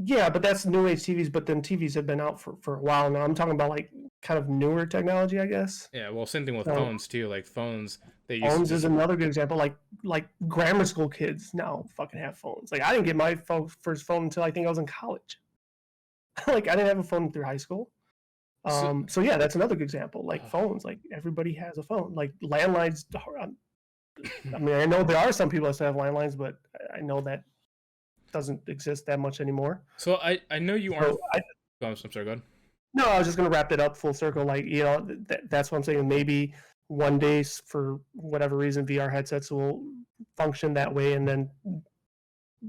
Yeah, but that's new age TVs. But then TVs have been out for a while now. I'm talking about like kind of newer technology, I guess. Yeah, well, same thing with phones too. Like phones, they used Phones to is another good example. Like grammar school kids now fucking have phones. Like I didn't get my first phone until I think I was in college. Like I didn't have a phone through high school. So yeah, that's another good example. Like phones, like everybody has a phone. Like landlines. I mean, I know there are some people that still have landlines, but I know that doesn't exist that much anymore. So I know you aren't. I'm sorry, go ahead. No, I was just gonna wrap it up full circle. Like that's what I'm saying. Maybe one day, for whatever reason, VR headsets will function that way, and then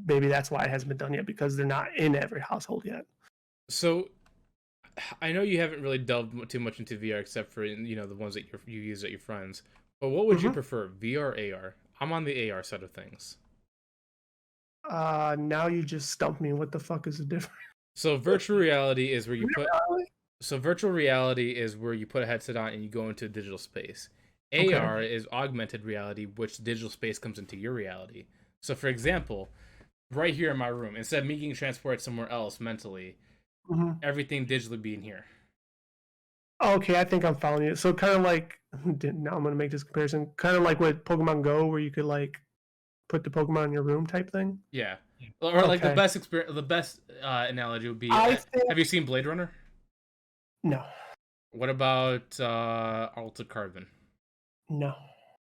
maybe that's why it hasn't been done yet because they're not in every household yet. So I know you haven't really delved too much into VR except for the ones that you use at your friends. But what would you prefer, VR or AR? I'm on the AR side of things. Now you just stumped me. What the fuck is the difference? So virtual reality is where you put. So virtual reality is where you put a headset on and you go into digital space. AR is augmented reality, which digital space comes into your reality. So, for example, right here in my room, instead of me getting transported somewhere else mentally, everything digitally being here. Okay, I think I'm following you. So kind of like, now I'm going to make this comparison, kind of like with Pokemon Go, where you could like put the Pokemon in your room type thing. Yeah. Or like the best experience, the best analogy would be, have you seen Blade Runner? No. What about Altered Carbon? No.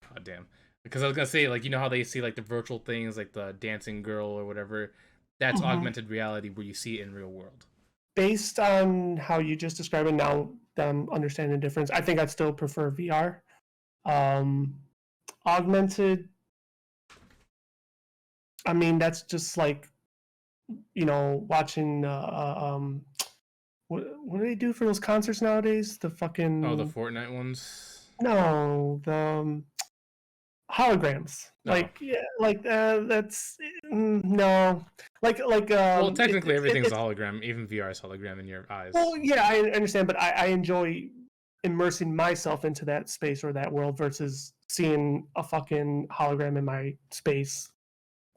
God damn. Because I was going to say, like, you know how they see like the virtual things, like the dancing girl or whatever? That's augmented reality where you see it in real world. Based on how you just described it, now that I'm understanding the difference, I think I'd still prefer VR. Augmented, I mean, that's just like, watching, what do they do for those concerts nowadays? The fucking... Oh, the Fortnite ones? No, the holograms. Like, yeah, like that's no, like well, technically everything's a hologram. Even VR is hologram in your eyes. Well, yeah, I understand, but I enjoy immersing myself into that space or that world versus seeing a fucking hologram in my space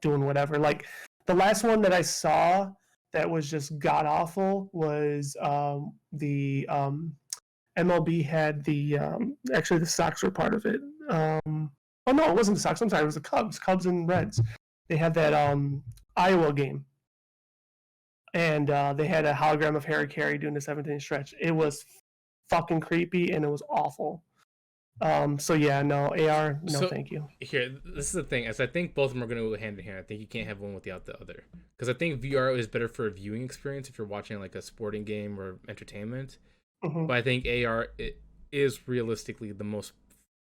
doing whatever. Like the last one that I saw that was just god awful was the MLB had the actually the Sox were part of it. Oh no, it wasn't the Sox. I'm sorry, it was the Cubs and Reds. They had that Iowa game, and they had a hologram of Harry Carey doing the 17th stretch. It was fucking creepy and it was awful. So yeah, no AR, no, thank you. Here, this is the thing. As I think both of them are going to go hand in hand. I think you can't have one without the other. Because I think VR is better for a viewing experience if you're watching like a sporting game or entertainment. But I think AR is realistically the most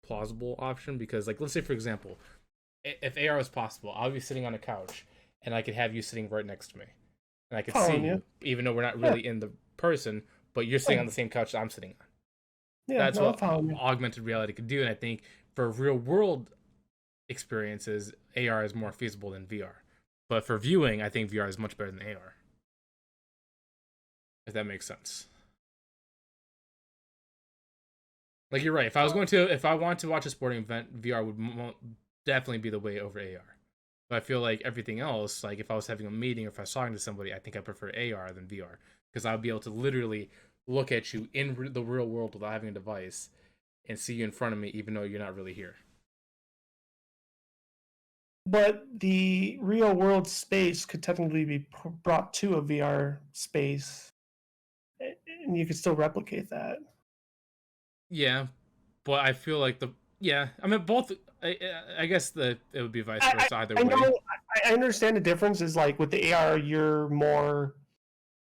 plausible option because, like, let's say for example, if AR was possible, I'll be sitting on a couch and I could have you sitting right next to me, and I could see you, even though we're not really in the person, but you're sitting on the same couch that I'm sitting on. Yeah, that's what augmented reality could do, and I think for real world experiences, AR is more feasible than VR. But for viewing, I think VR is much better than AR. If that makes sense. Like you're right. If I want to watch a sporting event, VR would definitely be the way over AR. But I feel like everything else, like if I was having a meeting or if I was talking to somebody, I think I prefer AR than VR because I'll be able to literally look at you in the real world without having a device and see you in front of me, even though you're not really here. But the real world space could technically be brought to a VR space, and you could still replicate that. Yeah, but I feel like I mean both. I guess it would be vice versa either I way. know. I understand the difference is like with the AR, you're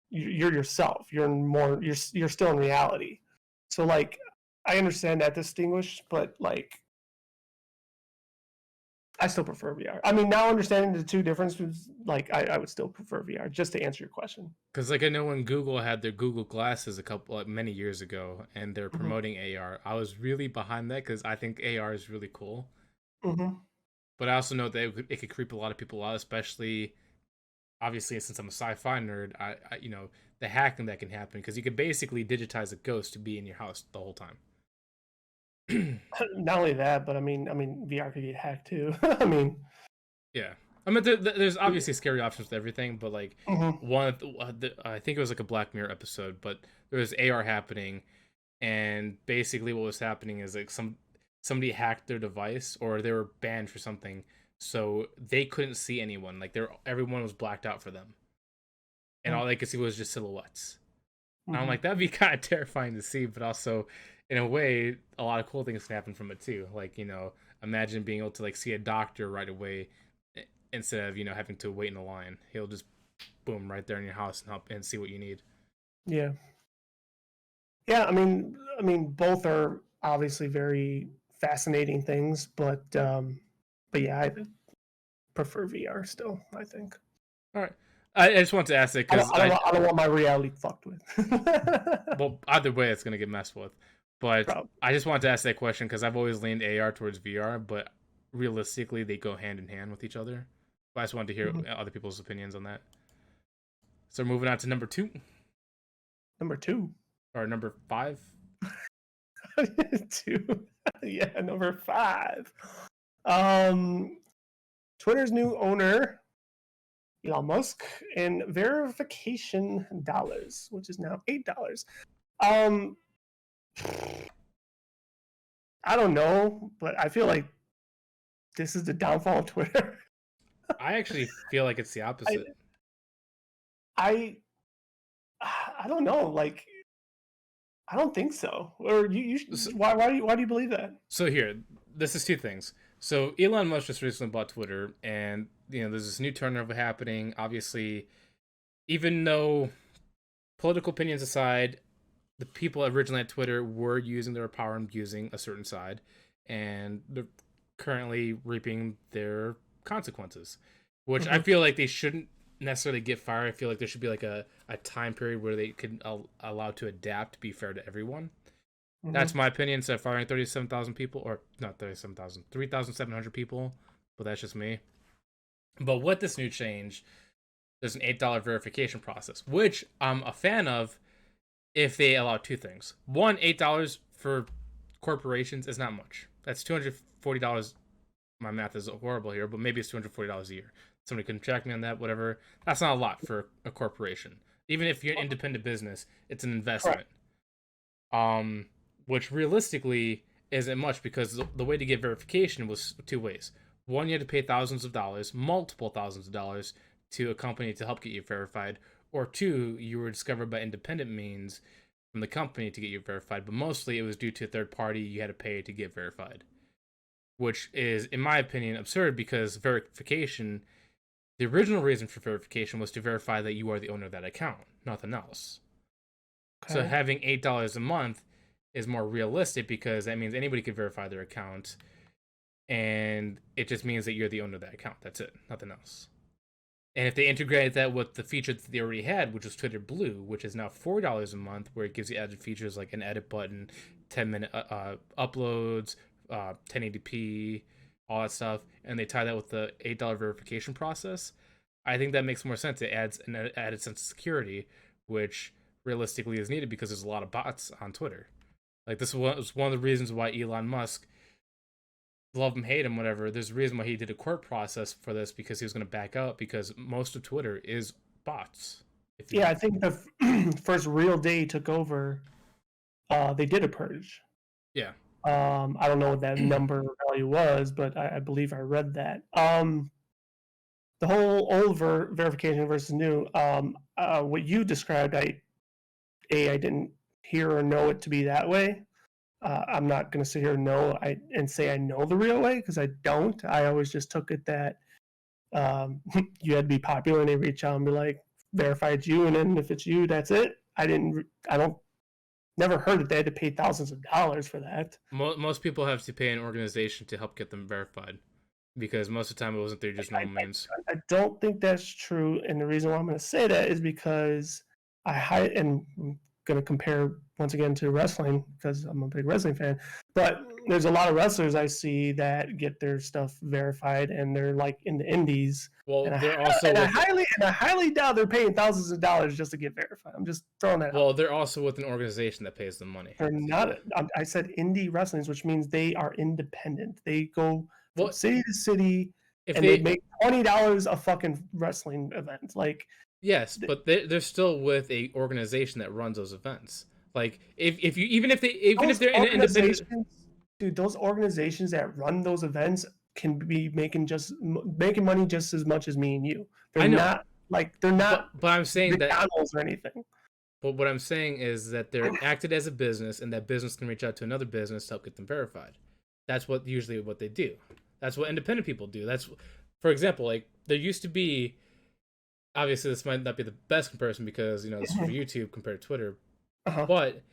yourself. You're still in reality. So like I understand that distinguish, but like I still prefer VR. I mean, now understanding the two differences, like I would still prefer VR. Just to answer your question. Because like I know when Google had their Google Glasses many years ago, and they're Mm-hmm. promoting AR, I was really behind that because I think AR is really cool. Mm-hmm. But I also know that it could creep a lot of people out, especially obviously since I'm a sci-fi nerd. The hacking that can happen because you could basically digitize a ghost to be in your house the whole time. Not only that, but I mean, VR could get hacked too. I mean, Yeah, I mean, there's obviously scary options with everything, but like mm-hmm. I think it was like a Black Mirror episode, but there was AR happening, and basically what was happening is like somebody hacked their device or they were banned for something, so they couldn't see anyone. Like everyone was blacked out for them, and all they could see was just silhouettes. And I'm Mm-hmm. like, that'd be kind of terrifying to see, but also in a way, a lot of cool things can happen from it too. Like imagine being able to like see a doctor right away instead of having to wait in a line. He'll just boom right there in your house and help and see what you need. Yeah, yeah. I mean, both are obviously very fascinating things, but yeah, I prefer VR still. I think. All right. I just want to ask it because I don't want my reality fucked with. well, either way, it's gonna get messed with. But Probably. I just wanted to ask that question because I've always leaned AR towards VR, but realistically, they go hand in hand with each other. But I just wanted to hear Mm-hmm. other people's opinions on that. So moving on to number 2 Number two. or number 5. Two. Yeah, number five. Um, Twitter's new owner, Elon Musk, and verification dollars, which is now $8. Um, I don't know, but I feel like this is the downfall of Twitter. I actually feel like it's the I, opposite. I, I don't know. Like, I don't think so. Or you So, why do you believe that? so here, this is two things. So Elon Musk just recently bought Twitter, and there's this new turnover happening. Obviously, even though political opinions aside, the people originally at Twitter were using their power and using a certain side, and they're currently reaping their consequences, which I Mm-hmm. feel like they shouldn't necessarily get fired. I feel like there should be like a time period where they could allow to adapt to be fair to everyone. That's Mm-hmm. my opinion. Instead of firing 37,000 people, or not 37,000, 3,700 people, but that's just me. But with this new change, there's an $8 verification process, which I'm a fan of if they allow two things. One, $8 for corporations is not much. That's $240. My math is horrible here, but maybe it's $240 a year. Somebody can check me on that, whatever. That's not a lot for a corporation. Even if you're an independent business, it's an investment. Correct. Um, which realistically isn't much because the way to get verification was two ways. One, you had to pay thousands of dollars, multiple thousands of dollars, to a company to help get you verified, or two, you were discovered by independent means from the company to get you verified, but mostly it was due to a third party you had to pay to get verified, which is, in my opinion, absurd because verification, the original reason for verification was to verify that you are the owner of that account, nothing else. So Okay. having $8 a month is more realistic because that means anybody could verify their account, and it just means that you're the owner of that account. That's it, nothing else. And if they integrate that with the feature that they already had, which was Twitter Blue, which is now $4 a month, where it gives you added features like an edit button, 10-minute uploads, 1080p, all that stuff, and they tie that with the $8 verification process, I think that makes more sense. It adds an added sense of security, which realistically is needed because there's a lot of bots on Twitter. Like this was one of the reasons why Elon Musk, love him, hate him, whatever. There's a reason why he did a court process for this because he was going to back out because most of Twitter is bots. If you Yeah, I think the first real day he took over, they did a purge. yeah, I don't know what that number value was, but I believe I read that. The whole old verification versus new, what you described, I didn't hear or know it to be that way. I'm not going to sit here and say I know the real way because I don't. I always just took it that you had to be popular and they reach out and be like, verified you, and then if it's you, that's it. I don't, never heard that they had to pay thousands of dollars for that. most people have to pay an organization to help get them verified because most of the time it wasn't through just normal means. I don't think that's true, and the reason why I'm going to say that is because and I'm going to compare once again to wrestling because I'm a big wrestling fan. But there's a lot of wrestlers I see that get their stuff verified, and they're like in the indies. Well, and they're also I highly doubt they're paying thousands of dollars just to get verified. I'm just throwing that out. well, they're also with an organization that pays them money. They're not. I said indie wrestlings, which means they are independent. They go from city to city, and they make $20 a fucking wrestling event. Like, yes, but they're still with a organization that runs those events. Like if they're independent, dude, those organizations that run those events can be making money just as much as me and you. They're not like they're not. But I'm saying McDonald's or anything. But what I'm saying is that they're acted as a business, and that business can reach out to another business to help get them verified. That's usually what they do. That's what independent people do. That's, for example, like there used to be. Obviously, this might not be the best comparison because this is for YouTube compared to Twitter. But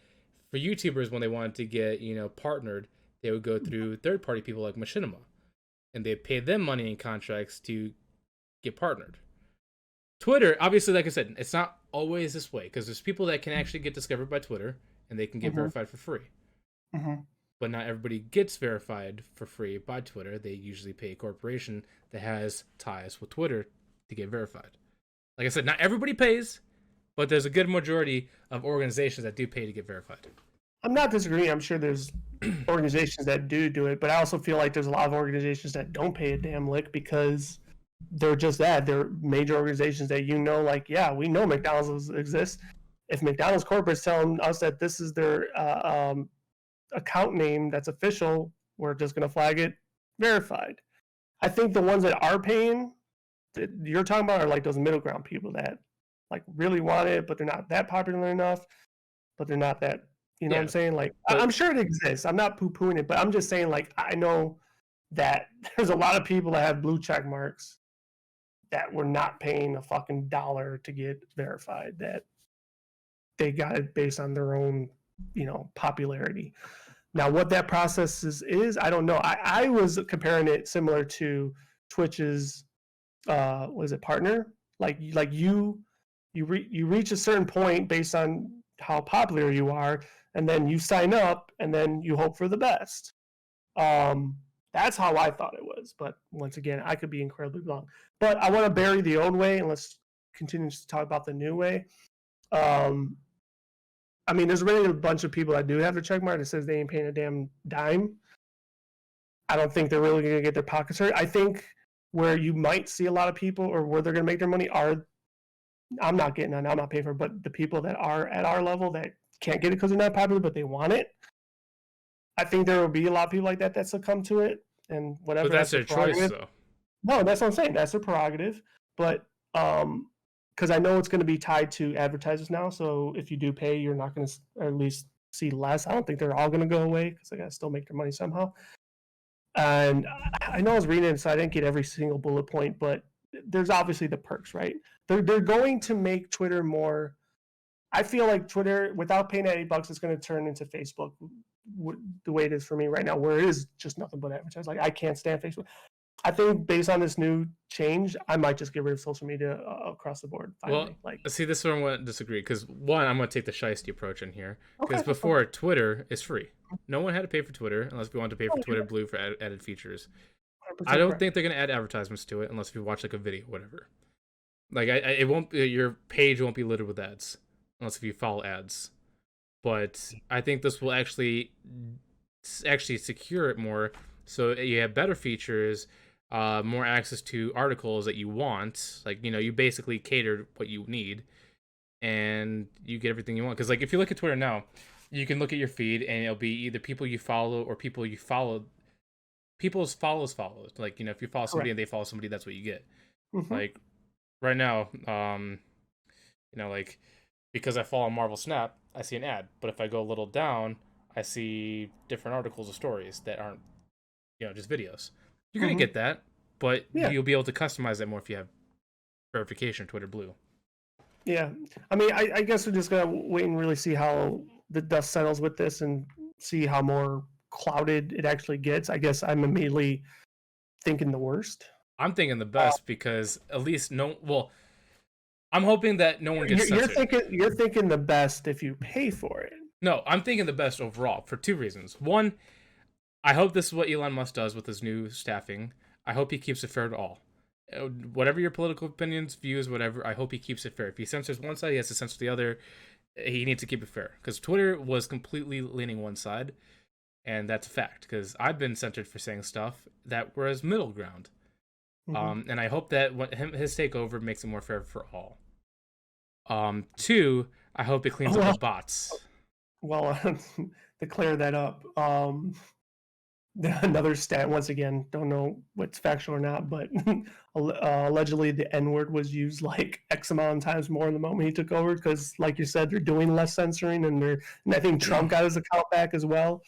for YouTubers, when they wanted to get partnered, they would go through third-party people like Machinima, and they pay them money in contracts to get partnered. Twitter, obviously, like I said, it's not always this way because there's people that can actually get discovered by Twitter and they can get verified for free. But not everybody gets verified for free by Twitter. They usually pay a corporation that has ties with Twitter to get verified. Like I said, not everybody pays, but there's a good majority of organizations that do pay to get verified. I'm not disagreeing. I'm sure there's organizations that do it, but I also feel like there's a lot of organizations that don't pay a damn lick because they're just that. They're major organizations that like, yeah, we know McDonald's exists. If McDonald's corporate's telling us that this is their account name that's official, we're just going to flag it verified. I think the ones that are paying that you're talking about are like those middle ground people that like really want it, but they're not that popular enough, but they're not that, what I'm saying? Like, I'm sure it exists. I'm not poo-pooing it, but I'm just saying, like, I know that there's a lot of people that have blue check marks that were not paying a fucking dollar to get verified, that they got it based on their own, popularity. Now, what that process is I don't know. I was comparing it similar to Twitch's, was it partner? Like you reach a certain point based on how popular you are, and then you sign up, and then you hope for the best. That's how I thought it was. But once again, I could be incredibly wrong. But I want to bury the old way, and let's continue to talk about the new way. I mean, there's really a bunch of people that do have the check mark that says they ain't paying a damn dime. I don't think they're really going to get their pockets hurt. I think where you might see a lot of people, or where they're going to make their money, are, I'm not getting it, I'm not paying for it, but the people that are at our level that can't get it because they're not popular, but they want it. I think there will be a lot of people like that succumb to it, and whatever. But that's their choice, though. No, that's what I'm saying. That's their prerogative. But because I know it's going to be tied to advertisers now, so if you do pay, you're not going to, or at least see less. I don't think they're all going to go away because they got to still make their money somehow. And I know I was reading it, so I didn't get every single bullet point, but there's obviously the perks, right? They're going to make Twitter more. I feel like Twitter, without paying $80, is going to turn into Facebook the way it is for me right now, where it is just nothing but advertising. Like, I can't stand Facebook. I think based on this new change, I might just get rid of social media across the board. Finally. Well, see, this is where I'm going to disagree, because one, I'm going to take the shiesty approach in here, because before Twitter is free. No one had to pay for Twitter unless we wanted to pay for Twitter Blue for added features. I don't think they're going to add advertisements to it unless you watch like a video or whatever. Like, it won't. Your page won't be littered with ads unless if you follow ads. but I think this will actually secure it more, so you have better features, more access to articles that you want. Like, you basically cater what you need, and you get everything you want. Because, like, if you look at Twitter now, you can look at your feed, and it'll be either people you follow or people you follow. People's follows. Like, if you follow somebody Correct. and they follow somebody, that's what you get. Hmm. Like right now, like, because I follow Marvel Snap, I see an ad. But if I go a little down, I see different articles or stories that aren't, just videos. You're gonna Hmm. get that, but Yeah. you'll be able to customize that more if you have verification Twitter Blue. Yeah. I mean, I guess we're just gonna wait and really see how the dust settles with this and see how more clouded it actually gets. I guess I'm immediately thinking the worst. I'm thinking the Uh, best because at least no. Well, I'm hoping that no one gets you're censored. thinking the best if you pay for it. No, I'm thinking the best overall for two reasons. One, I hope this is what Elon Musk does with his new staffing. I hope he keeps it fair to all. Whatever your political opinions, views, whatever, I hope he keeps it fair. If he censors one side, he has to censor the other. He needs to keep it fair because Twitter was completely leaning one side, and that's a fact. Because I've been censored for saying stuff that was middle ground. Hmm. And I hope that his takeover makes it more fair for all. Two, I hope it cleans up the Well, bots. well, to clear that up, another stat. Once again, don't know what's factual or not, but allegedly the N word was used like X amount of times more in the moment he took over because, like you said, they're doing less censoring, and I think Trump got his account back as well.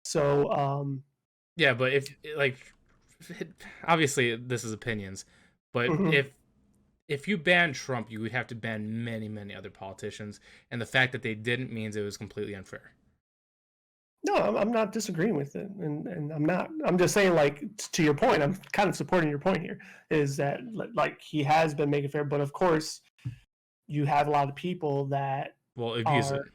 So, Yeah, but if like, obviously this is opinions, but mhm. if you ban Trump, you would have to ban many other politicians, and the fact that they didn't means it was completely unfair. No, I'm not disagreeing with it, and I'm not. I'm just saying, like, to your point, I'm kind of supporting your point here. Is that like he has been making fair, but of course you have a lot of people that Well, abuse are, it.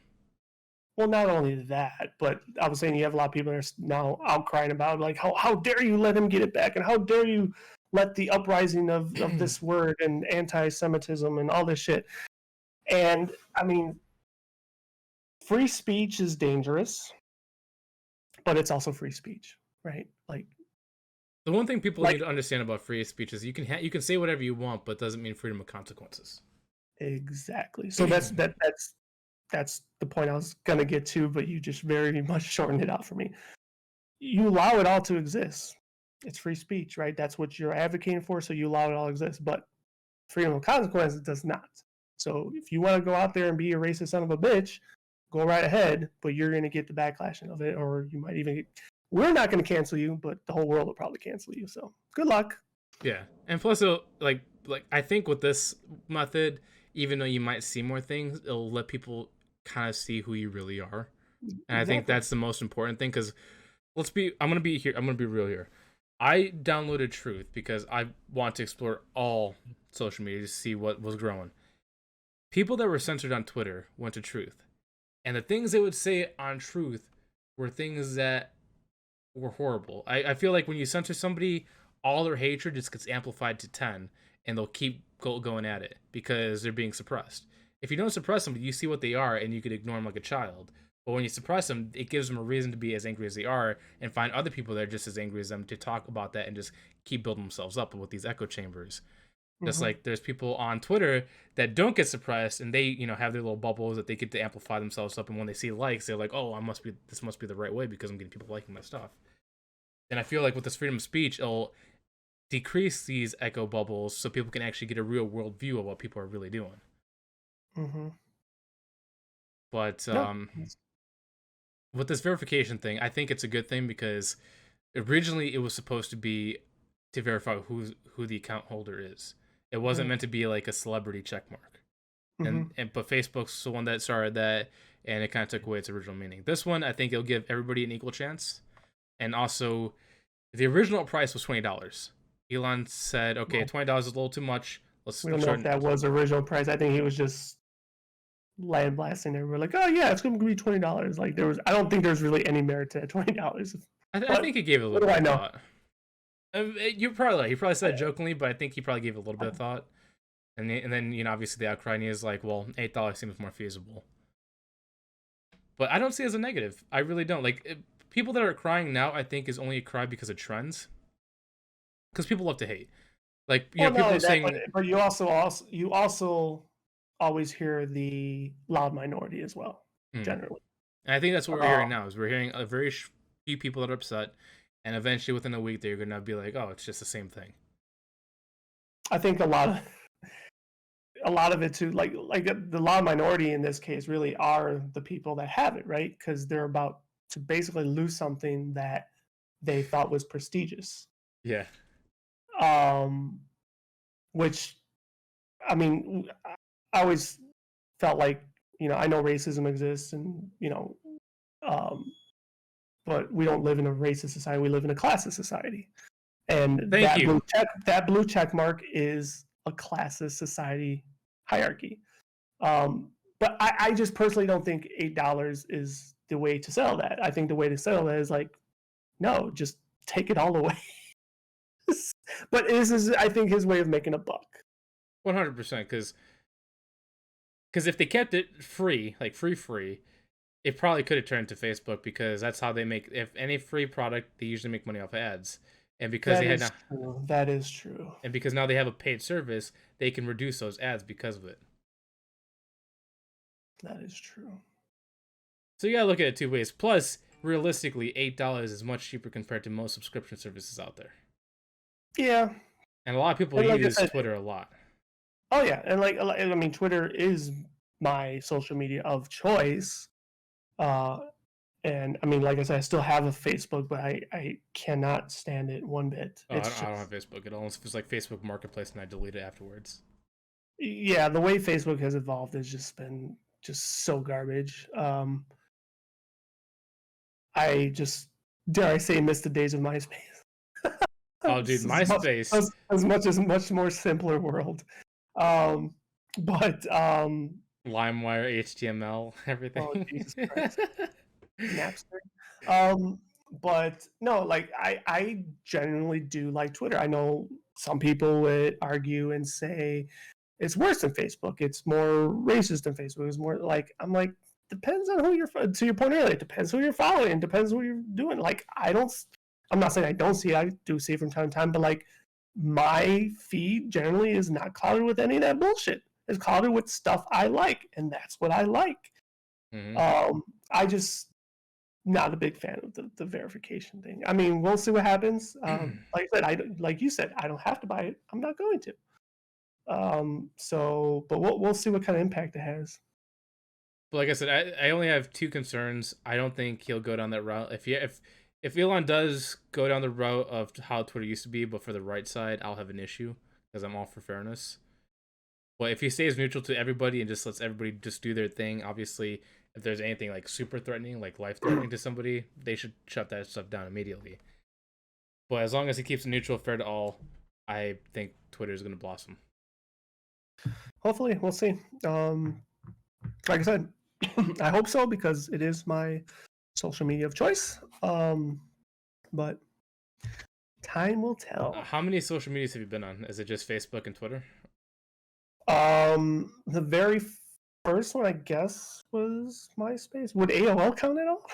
well, not only that, but I was saying you have a lot of people that are now outcrying about like how dare you let him get it back, and how dare you let the uprising of this word and anti-Semitism and all this shit. And I mean, free speech is dangerous, but it's also free speech, right? The one thing people Like need to understand about free speech is you can say whatever you want, but it doesn't mean freedom of consequences. exactly. So that's the point I was gonna get to, but you just very much shortened it out for me. You allow it all to exist. It's free speech, right? That's what you're advocating for, so you allow it all to exist. But freedom of consequences does not. So if you want to go out there and be a racist son of a bitch, go right ahead, but you're going to get the backlash of it, or you might even get, we're not going to cancel you, but the whole world will probably cancel you. So good luck. Yeah, and plus, like I think with this method, even though you might see more things, it'll let people kind of see who you really are, and I think Exactly. that's the most important thing. Because I'm gonna be here. I'm gonna be real here. I downloaded Truth because I want to explore all social media to see what was growing. People that were censored on Twitter went to Truth, and the things they would say on Truth were things that were horrible. I feel like when you censor somebody, all their hatred just gets amplified to 10, and they'll keep going at it because they're being suppressed. If you don't suppress them, you see what they are, and you could ignore them like a child. But when you suppress them, it gives them a reason to be as angry as they are, and find other people that are just as angry as them to talk about that and just keep building themselves up with these echo chambers. Just Mm-hmm. like there's people on Twitter that don't get suppressed, and they have their little bubbles that they get to amplify themselves up, and when they see likes, they're like, oh, this must be the right way because I'm getting people liking my stuff. And I feel like with this freedom of speech, it'll decrease these echo bubbles so people can actually get a real world view of what people are really doing. Mm-hmm. But No. with this verification thing, I think it's a good thing because originally it was supposed to be to verify who the account holder is. It wasn't Right. meant to be like a celebrity checkmark. Mm-hmm. And but Facebook's the one that started that, and it kind of took away its original meaning. This one, I think it'll give everybody an equal chance, and also the original price was $20. Elon said, "Okay, Well, $20 is a little too much. we Let's don't know start." if that was the original price. I think he was just land blasting everywhere. Like, oh yeah, it's going to be $20. Like I don't think there's really any merit to $20. I But think he gave it a what little do bit I of know? thought. You're probably right. He probably said it jokingly, but I think he probably gave it a little bit of thought. And then obviously the outcry is like, well, $8 seems more feasible. but I don't see it as a negative. I really don't. People that are crying now, I think, is only a cry because of trends. Because people love to hate. Well, not People only are that, saying, but you also always hear the loud minority as well, hmm. generally. And I think that's what we're Uh, hearing now. Is we're hearing a very few people that are upset, and eventually within a week they're gonna be like, oh, it's just the same thing. I think a lot of it too, like the loud minority in this case, really are the people that have it, right? Because they're about to basically lose something that they thought was prestigious. Yeah. Um, which I mean, I always felt like, I know racism exists, and um, but we don't live in a racist society. We live in a classist society, and Thank you. that blue check mark is a classist society hierarchy. Um, but I just personally don't think $8 is the way to sell that. I think the way to sell that is like, no, just take it all away. But this is, I think, his way of making a buck. 100%. Because if they kept it free, like free, it probably could have turned to Facebook because that's how they make. If any free product, they usually make money off ads, and because That they had is now, true. That is true. and because now they have a paid service, they can reduce those ads because of it. That is true. So you gotta look at it two ways. Plus, realistically, $8 is much cheaper compared to most subscription services out there. Yeah, And a lot of people and like I use said, Twitter a lot. oh yeah, and I mean, Twitter is my social media of choice. Uh, and I mean, like I said, I still have a Facebook, but I cannot stand it one bit. Oh, It's I don't have just, Facebook. It almost feels like Facebook Marketplace, and I delete it afterwards. yeah, the way Facebook has evolved has just been just so garbage. I just, dare I say, miss the days of MySpace. Oh, dude, This is much, MySpace, much more simpler world. Um, but LimeWire, HTML, oh everything. Jesus Christ, Napster. Um, but no, like I genuinely do like Twitter. I know some people would argue and say it's worse than Facebook. It's more racist than Facebook. It's more like, I'm like, depends on who you're. To your point earlier, it depends who you're following. Depends what you're doing. Like I'm not saying I don't see it. I do see it from time to time, but like my feed generally is not clouded with any of that bullshit. It's clouded with stuff I like, and that's what I like. Hmm. I just not a big fan of the verification thing. I mean, we'll see what happens. Like I said, like you said, I don't have to buy it. I'm not going to. But we'll see what kind of impact it has. But like I said, I only have two concerns. I don't think he'll go down that route. If Elon does go down the route of how Twitter used to be, but for the right side, I'll have an issue because I'm all for fairness. But if he stays neutral to everybody and just lets everybody just do their thing, obviously, if there's anything like super threatening, like life threatening to somebody, they should shut that stuff down immediately. But as long as he keeps it neutral, fair to all, I think Twitter is going to blossom. Hopefully, we'll see. Like I said, I hope so because it is my social media of choice. But time will tell. How many social medias have you been on? Is it just Facebook and Twitter? The very first one, I guess, was MySpace. Would AOL count at all?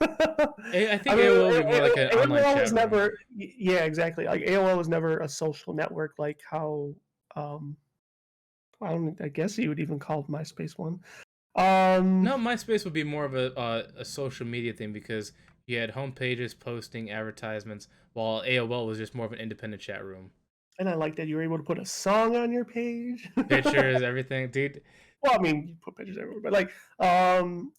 I think I mean, AOL would be more like an online AOL chat was room. never. Yeah, exactly. Like AOL was never a social network like how. I guess you would even call MySpace one. No, MySpace would be more of a social media thing because you had home pages, posting, advertisements, while AOL was just more of an independent chat room. And I like that you were able to put a song on your page. Pictures, everything, dude. Well, I mean, you put pictures everywhere, but like,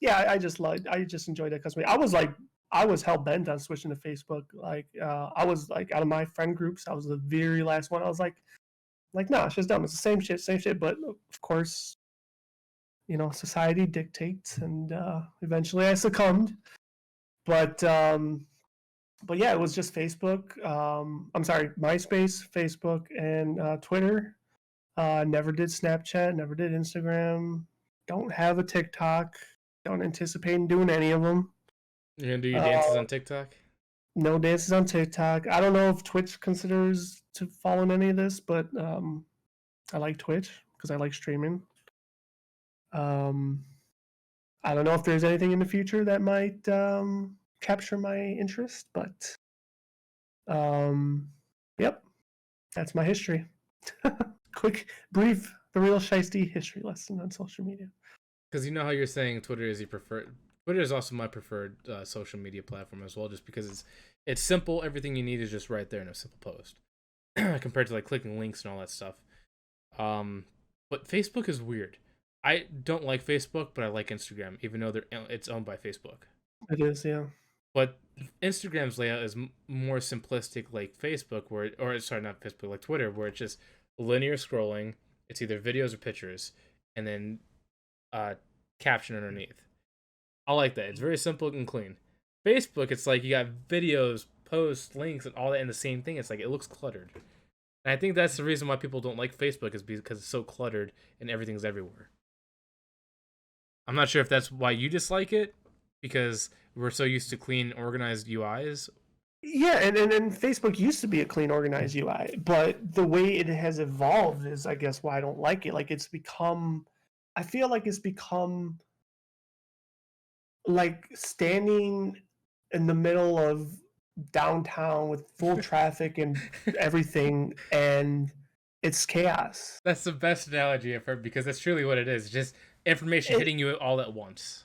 yeah, I just enjoyed that customer. I was hell bent on switching to Facebook. Like, I was like, out of my friend groups, I was the very last one. I was like, no, it's just dumb. It's the same shit. But of course, society dictates, and eventually I succumbed. But yeah, it was just Facebook. I'm sorry, MySpace, Facebook, and Twitter. Never did Snapchat, never did Instagram. Don't have a TikTok. Don't anticipate doing any of them. You're gonna do your dances Uh, on TikTok? no dances on TikTok. I don't know if Twitch considers to fall in any of this, but I like Twitch because I like streaming. Um, I don't know if there's anything in the future that might capture my interest, but um, yep, that's my history. Quick, brief, the real shiesty history lesson on social media. Because you know how you're saying Twitter is your preferred. Twitter is also my preferred social media platform as well, just because it's simple. Everything you need is just right there in a simple post, compared to like clicking links and all that stuff. Um, but Facebook is weird. I don't like Facebook, but I like Instagram, even though it's owned by Facebook. It is, yeah. But Instagram's layout is more simplistic, like Facebook, or sorry, not Facebook, like Twitter, where it's just linear scrolling. It's either videos or pictures, and then uh, caption underneath. I like that. It's very simple and clean. Facebook, it's like you got videos, posts, links, and all that in the same thing. It's like it looks cluttered. And I think that's the reason why people don't like Facebook is because it's so cluttered and everything's everywhere. I'm not sure if that's why you dislike it, because we're so used to clean, organized UIs. Yeah, and Facebook used to be a clean, organized UI, but the way it has evolved is, I guess, why I don't like it. Like it's become, I feel like it's become like standing in the middle of downtown with full traffic and everything, and it's chaos. That's the best analogy I've heard because that's truly what it is. Just information It, hitting you all at once.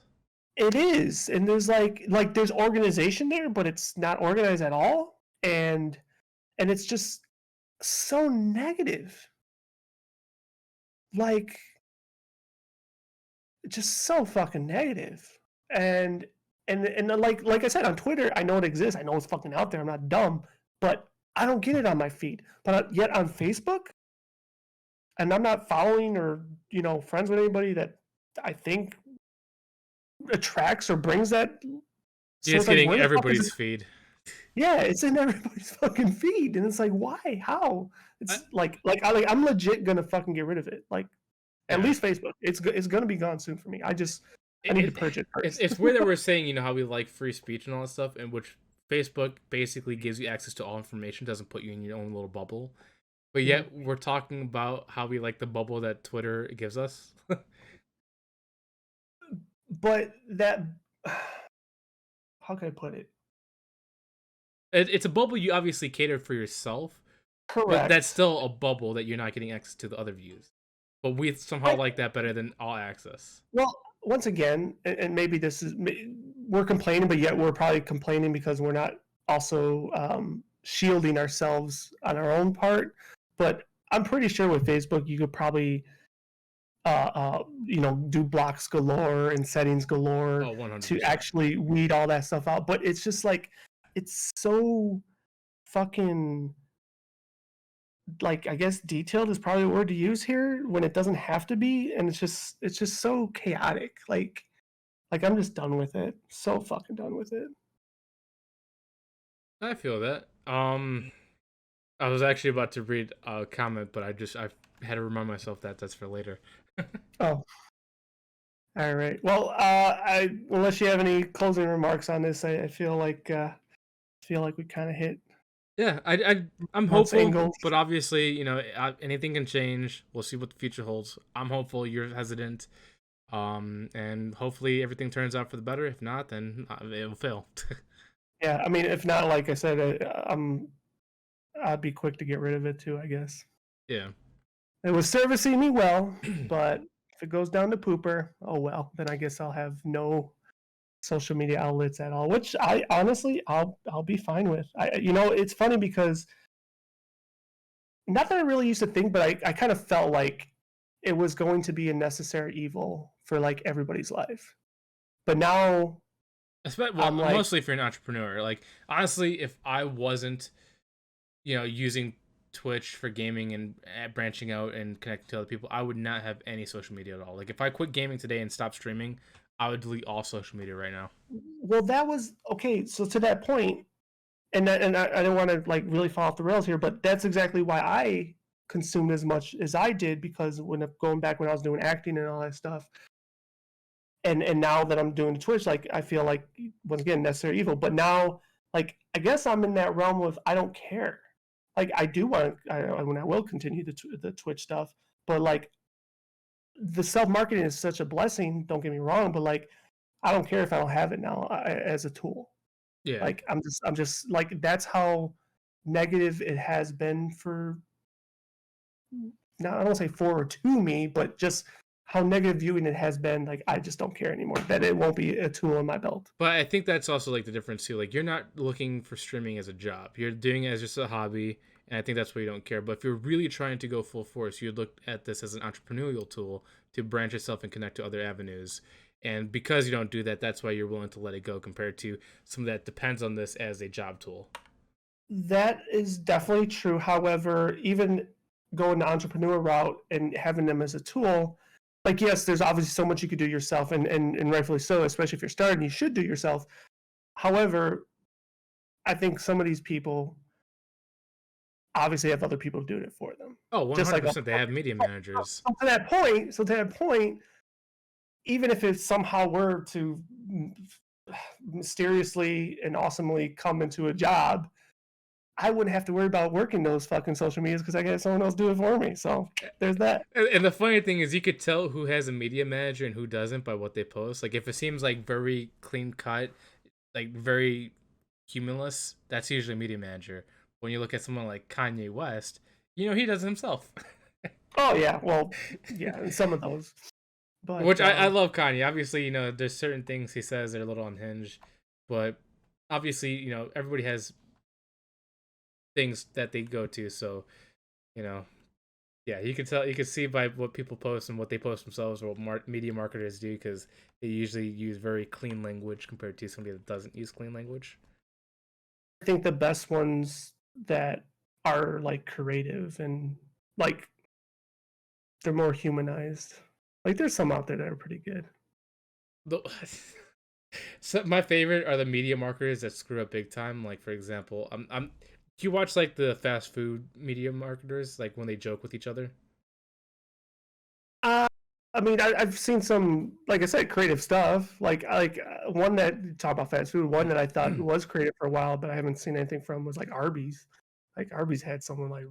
it is, and there's like there's organization there, but it's not organized at all, and it's just so negative. Like just so fucking negative. And and like I said on Twitter, I know it exists. I know it's fucking out there. I'm not dumb, but I don't get it on my feed. But yet on Facebook, and I'm not following or friends with anybody that I think attracts or brings that. You're So just it's like, getting where the fuck is everybody's it? feed. Yeah, it's in everybody's fucking feed, and it's like, why? How? I, It's I'm legit gonna fucking get rid of it. Like at yeah. least Facebook, it's gonna be gone soon for me. I need to purge it first. It's weird that we're saying how we like free speech and all that stuff, in which Facebook basically gives you access to all information, doesn't put you in your own little bubble. But yet we're talking about how we like the bubble that Twitter gives us. But that, how can I put it? It's a bubble you obviously cater for yourself, but that's Correct. still a bubble that you're not getting access to the other views. But we somehow Right. like that better than all access. Well, once again, and maybe this is we're complaining, but yet we're probably complaining because we're not also shielding ourselves on our own part. But I'm pretty sure with Facebook, you could probably do blocks galore and settings galore Oh, to 100%. actually weed all that stuff out. But it's just like it's so fucking, like, I guess detailed is probably the word to use here when it doesn't have to be, and it's just so chaotic. Like I'm just done with it. So fucking done with it. I feel that. I was actually about to read a comment, but I had to remind myself that that's for later. Oh, all right. Well, unless you have any closing remarks on this, I feel like we kind of hit Yeah, I'm most hopeful, angles. but obviously, anything can change. We'll see what the future holds. I'm hopeful. You're hesitant. And hopefully everything turns out for the better. If not, then it will fail. Yeah, I mean, if not, like I said, I'd be quick to get rid of it too. I guess Yeah. it was servicing me well, but if it goes down to pooper, oh well. Then I guess I'll have no social media outlets at all, which I honestly I'll be fine with. It's funny because not that I really used to think, but I kind of felt like it was going to be a necessary evil for like everybody's life. But now Well, I'm like, mostly if you're an entrepreneur. Like honestly, if I wasn't, using Twitch for gaming and branching out and connecting to other people, I would not have any social media at all. Like if I quit gaming today and stopped streaming, I would delete all social media right now. well, that was okay. So to that point, and I don't want to like really fall off the rails here, but that's exactly why I consumed as much as I did, because going back when I was doing acting and all that stuff, and now that I'm doing Twitch, like I feel like once again necessary evil. But now, like I guess I'm in that realm of I don't care. Like I do want, I will continue the Twitch stuff, but like the self marketing is such a blessing. Don't get me wrong, but like I don't care if I don't have it now as a tool. Yeah. Like I'm just like that's how negative it has been for. Now I don't say for or to me, but just how negative viewing it has been. Like I just don't care anymore that it won't be a tool in my belt. But I think that's also like the difference too. Like you're not looking for streaming as a job. You're doing it as just a hobby, and I think that's why you don't care. But if you're really trying to go full force, you'd look at this as an entrepreneurial tool to branch yourself and connect to other avenues. And because you don't do that, that's why you're willing to let it go compared to someone that depends on this as a job tool. That is definitely true. However, even going the entrepreneur route and having them as a tool, like yes, there's obviously so much you could do yourself, and rightfully so, especially if you're starting, you should do yourself. However, I think some of these people obviously have other people doing it for them. Oh, Just like 100%. They have media managers. so to that point, even if it somehow were to mysteriously and awesomely come into a job, I wouldn't have to worry about working those fucking social medias because I got someone else do it for me. So there's that. And the funny thing is, you could tell who has a media manager and who doesn't by what they post. Like, if it seems like very clean cut, like very humorless, that's usually a media manager. When you look at someone like Kanye West, he does it himself. Oh yeah, well, yeah, and some of those. But Which I love Kanye. Obviously, there's certain things he says that are a little unhinged, but obviously, everybody has things that they go to. So, yeah, you can see by what people post and what they post themselves, or what media marketers do, because they usually use very clean language compared to somebody that doesn't use clean language. I think the best ones that are like creative and like they're more humanized. Like there's some out there that are pretty good. So my favorite are the media marketers that screw up big time. Like, for example, do you watch like the fast food media marketers, like when they joke with each other? I mean, I've seen some, like I said, creative stuff. Like one that talk about fast food. One that I thought was creative for a while, but I haven't seen anything from was like Arby's. Like Arby's had someone like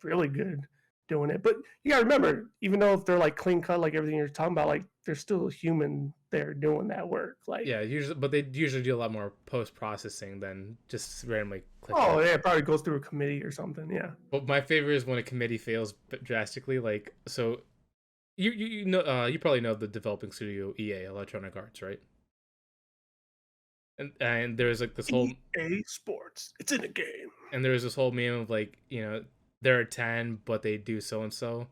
really good doing it. But you gotta remember, even though if they're like clean cut, like everything you're talking about, like there's still a human there doing that work. Like yeah, but they usually do a lot more post processing than just randomly click. Oh yeah, it probably goes through a committee or something. Yeah. But my favorite is when a committee fails drastically. Like, so you probably know the developing studio EA, Electronic Arts, right? And there's like this whole EA Sports. It's in a game. And there's this whole meme of like, they're a 10, but they do so and so.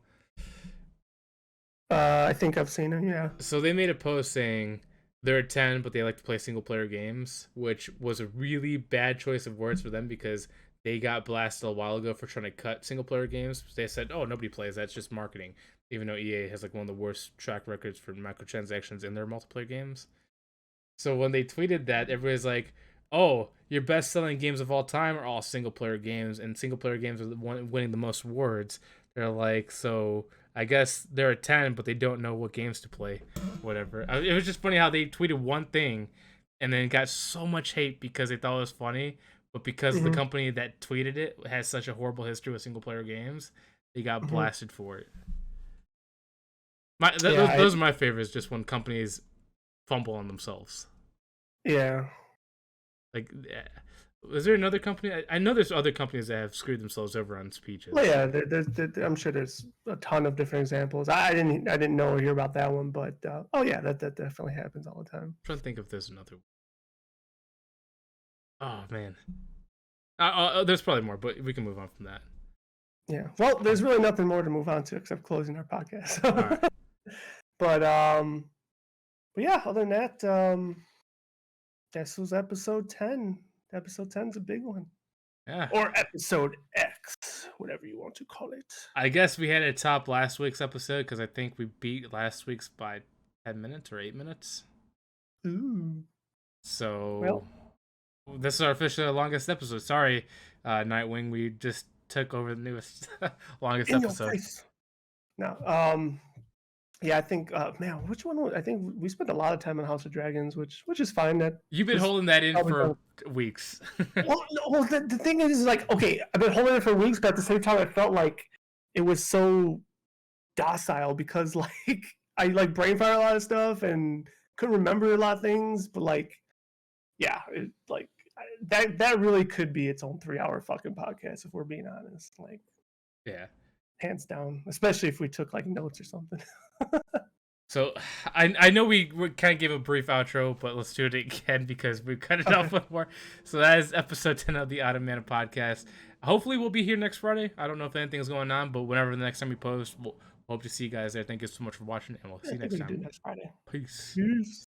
I think I've seen it. Yeah. So they made a post saying they're a 10, but they like to play single player games, which was a really bad choice of words for them because they got blasted a while ago for trying to cut single player games. They said, "Oh, nobody plays that. It's just marketing." Even though EA has like one of the worst track records for microtransactions in their multiplayer games. So when they tweeted that, everybody's like, "Oh, your best-selling games of all time are all single-player games, and single-player games are the one winning the most awards." They're like, so I guess they're a 10, but they don't know what games to play, whatever. It was just funny how they tweeted one thing, and then got so much hate because they thought it was funny, but because the company that tweeted it has such a horrible history with single-player games, they got blasted for it. Those are my favorites, just when companies fumble on themselves. Yeah. Like, is there another company? I know there's other companies that have screwed themselves over on speeches. Well, yeah, I'm sure there's a ton of different examples. I didn't know or hear about that one, but oh yeah, that definitely happens all the time. I'm trying to think if there's another one. Oh man, there's probably more, but we can move on from that. Yeah, well, there's really nothing more to move on to except closing our podcast. All right. But yeah, other than that, this was episode 10. Episode 10 is a big one. Yeah. Or episode X, whatever you want to call it. I guess we had to top last week's episode because I think we beat last week's by 10 minutes or 8 minutes. Ooh. So, this is our officially longest episode. Sorry, Nightwing. We just took over the newest, longest episode. No, yeah, I think, man, which one? I think we spent a lot of time on House of Dragons, which is fine. That you've been holding that in for weeks. well, the thing is like, okay, I've been holding it for weeks, but at the same time, I felt like it was so docile because like I like brain fire a lot of stuff, and couldn't remember a lot of things, but like, yeah, that really could be its own 3 hour fucking podcast if we're being honest. Like, Yeah. hands down, especially if we took like notes or something. So I know we kind of gave a brief outro, but let's do it again because we cut it off with more. So that is episode 10 of the Automata podcast. Hopefully we'll be here next Friday. I don't know if anything's going on, but whenever the next time we post, we'll hope to see you guys there. Thank you so much for watching, and we'll see you next time. Do next Friday. Peace. Peace.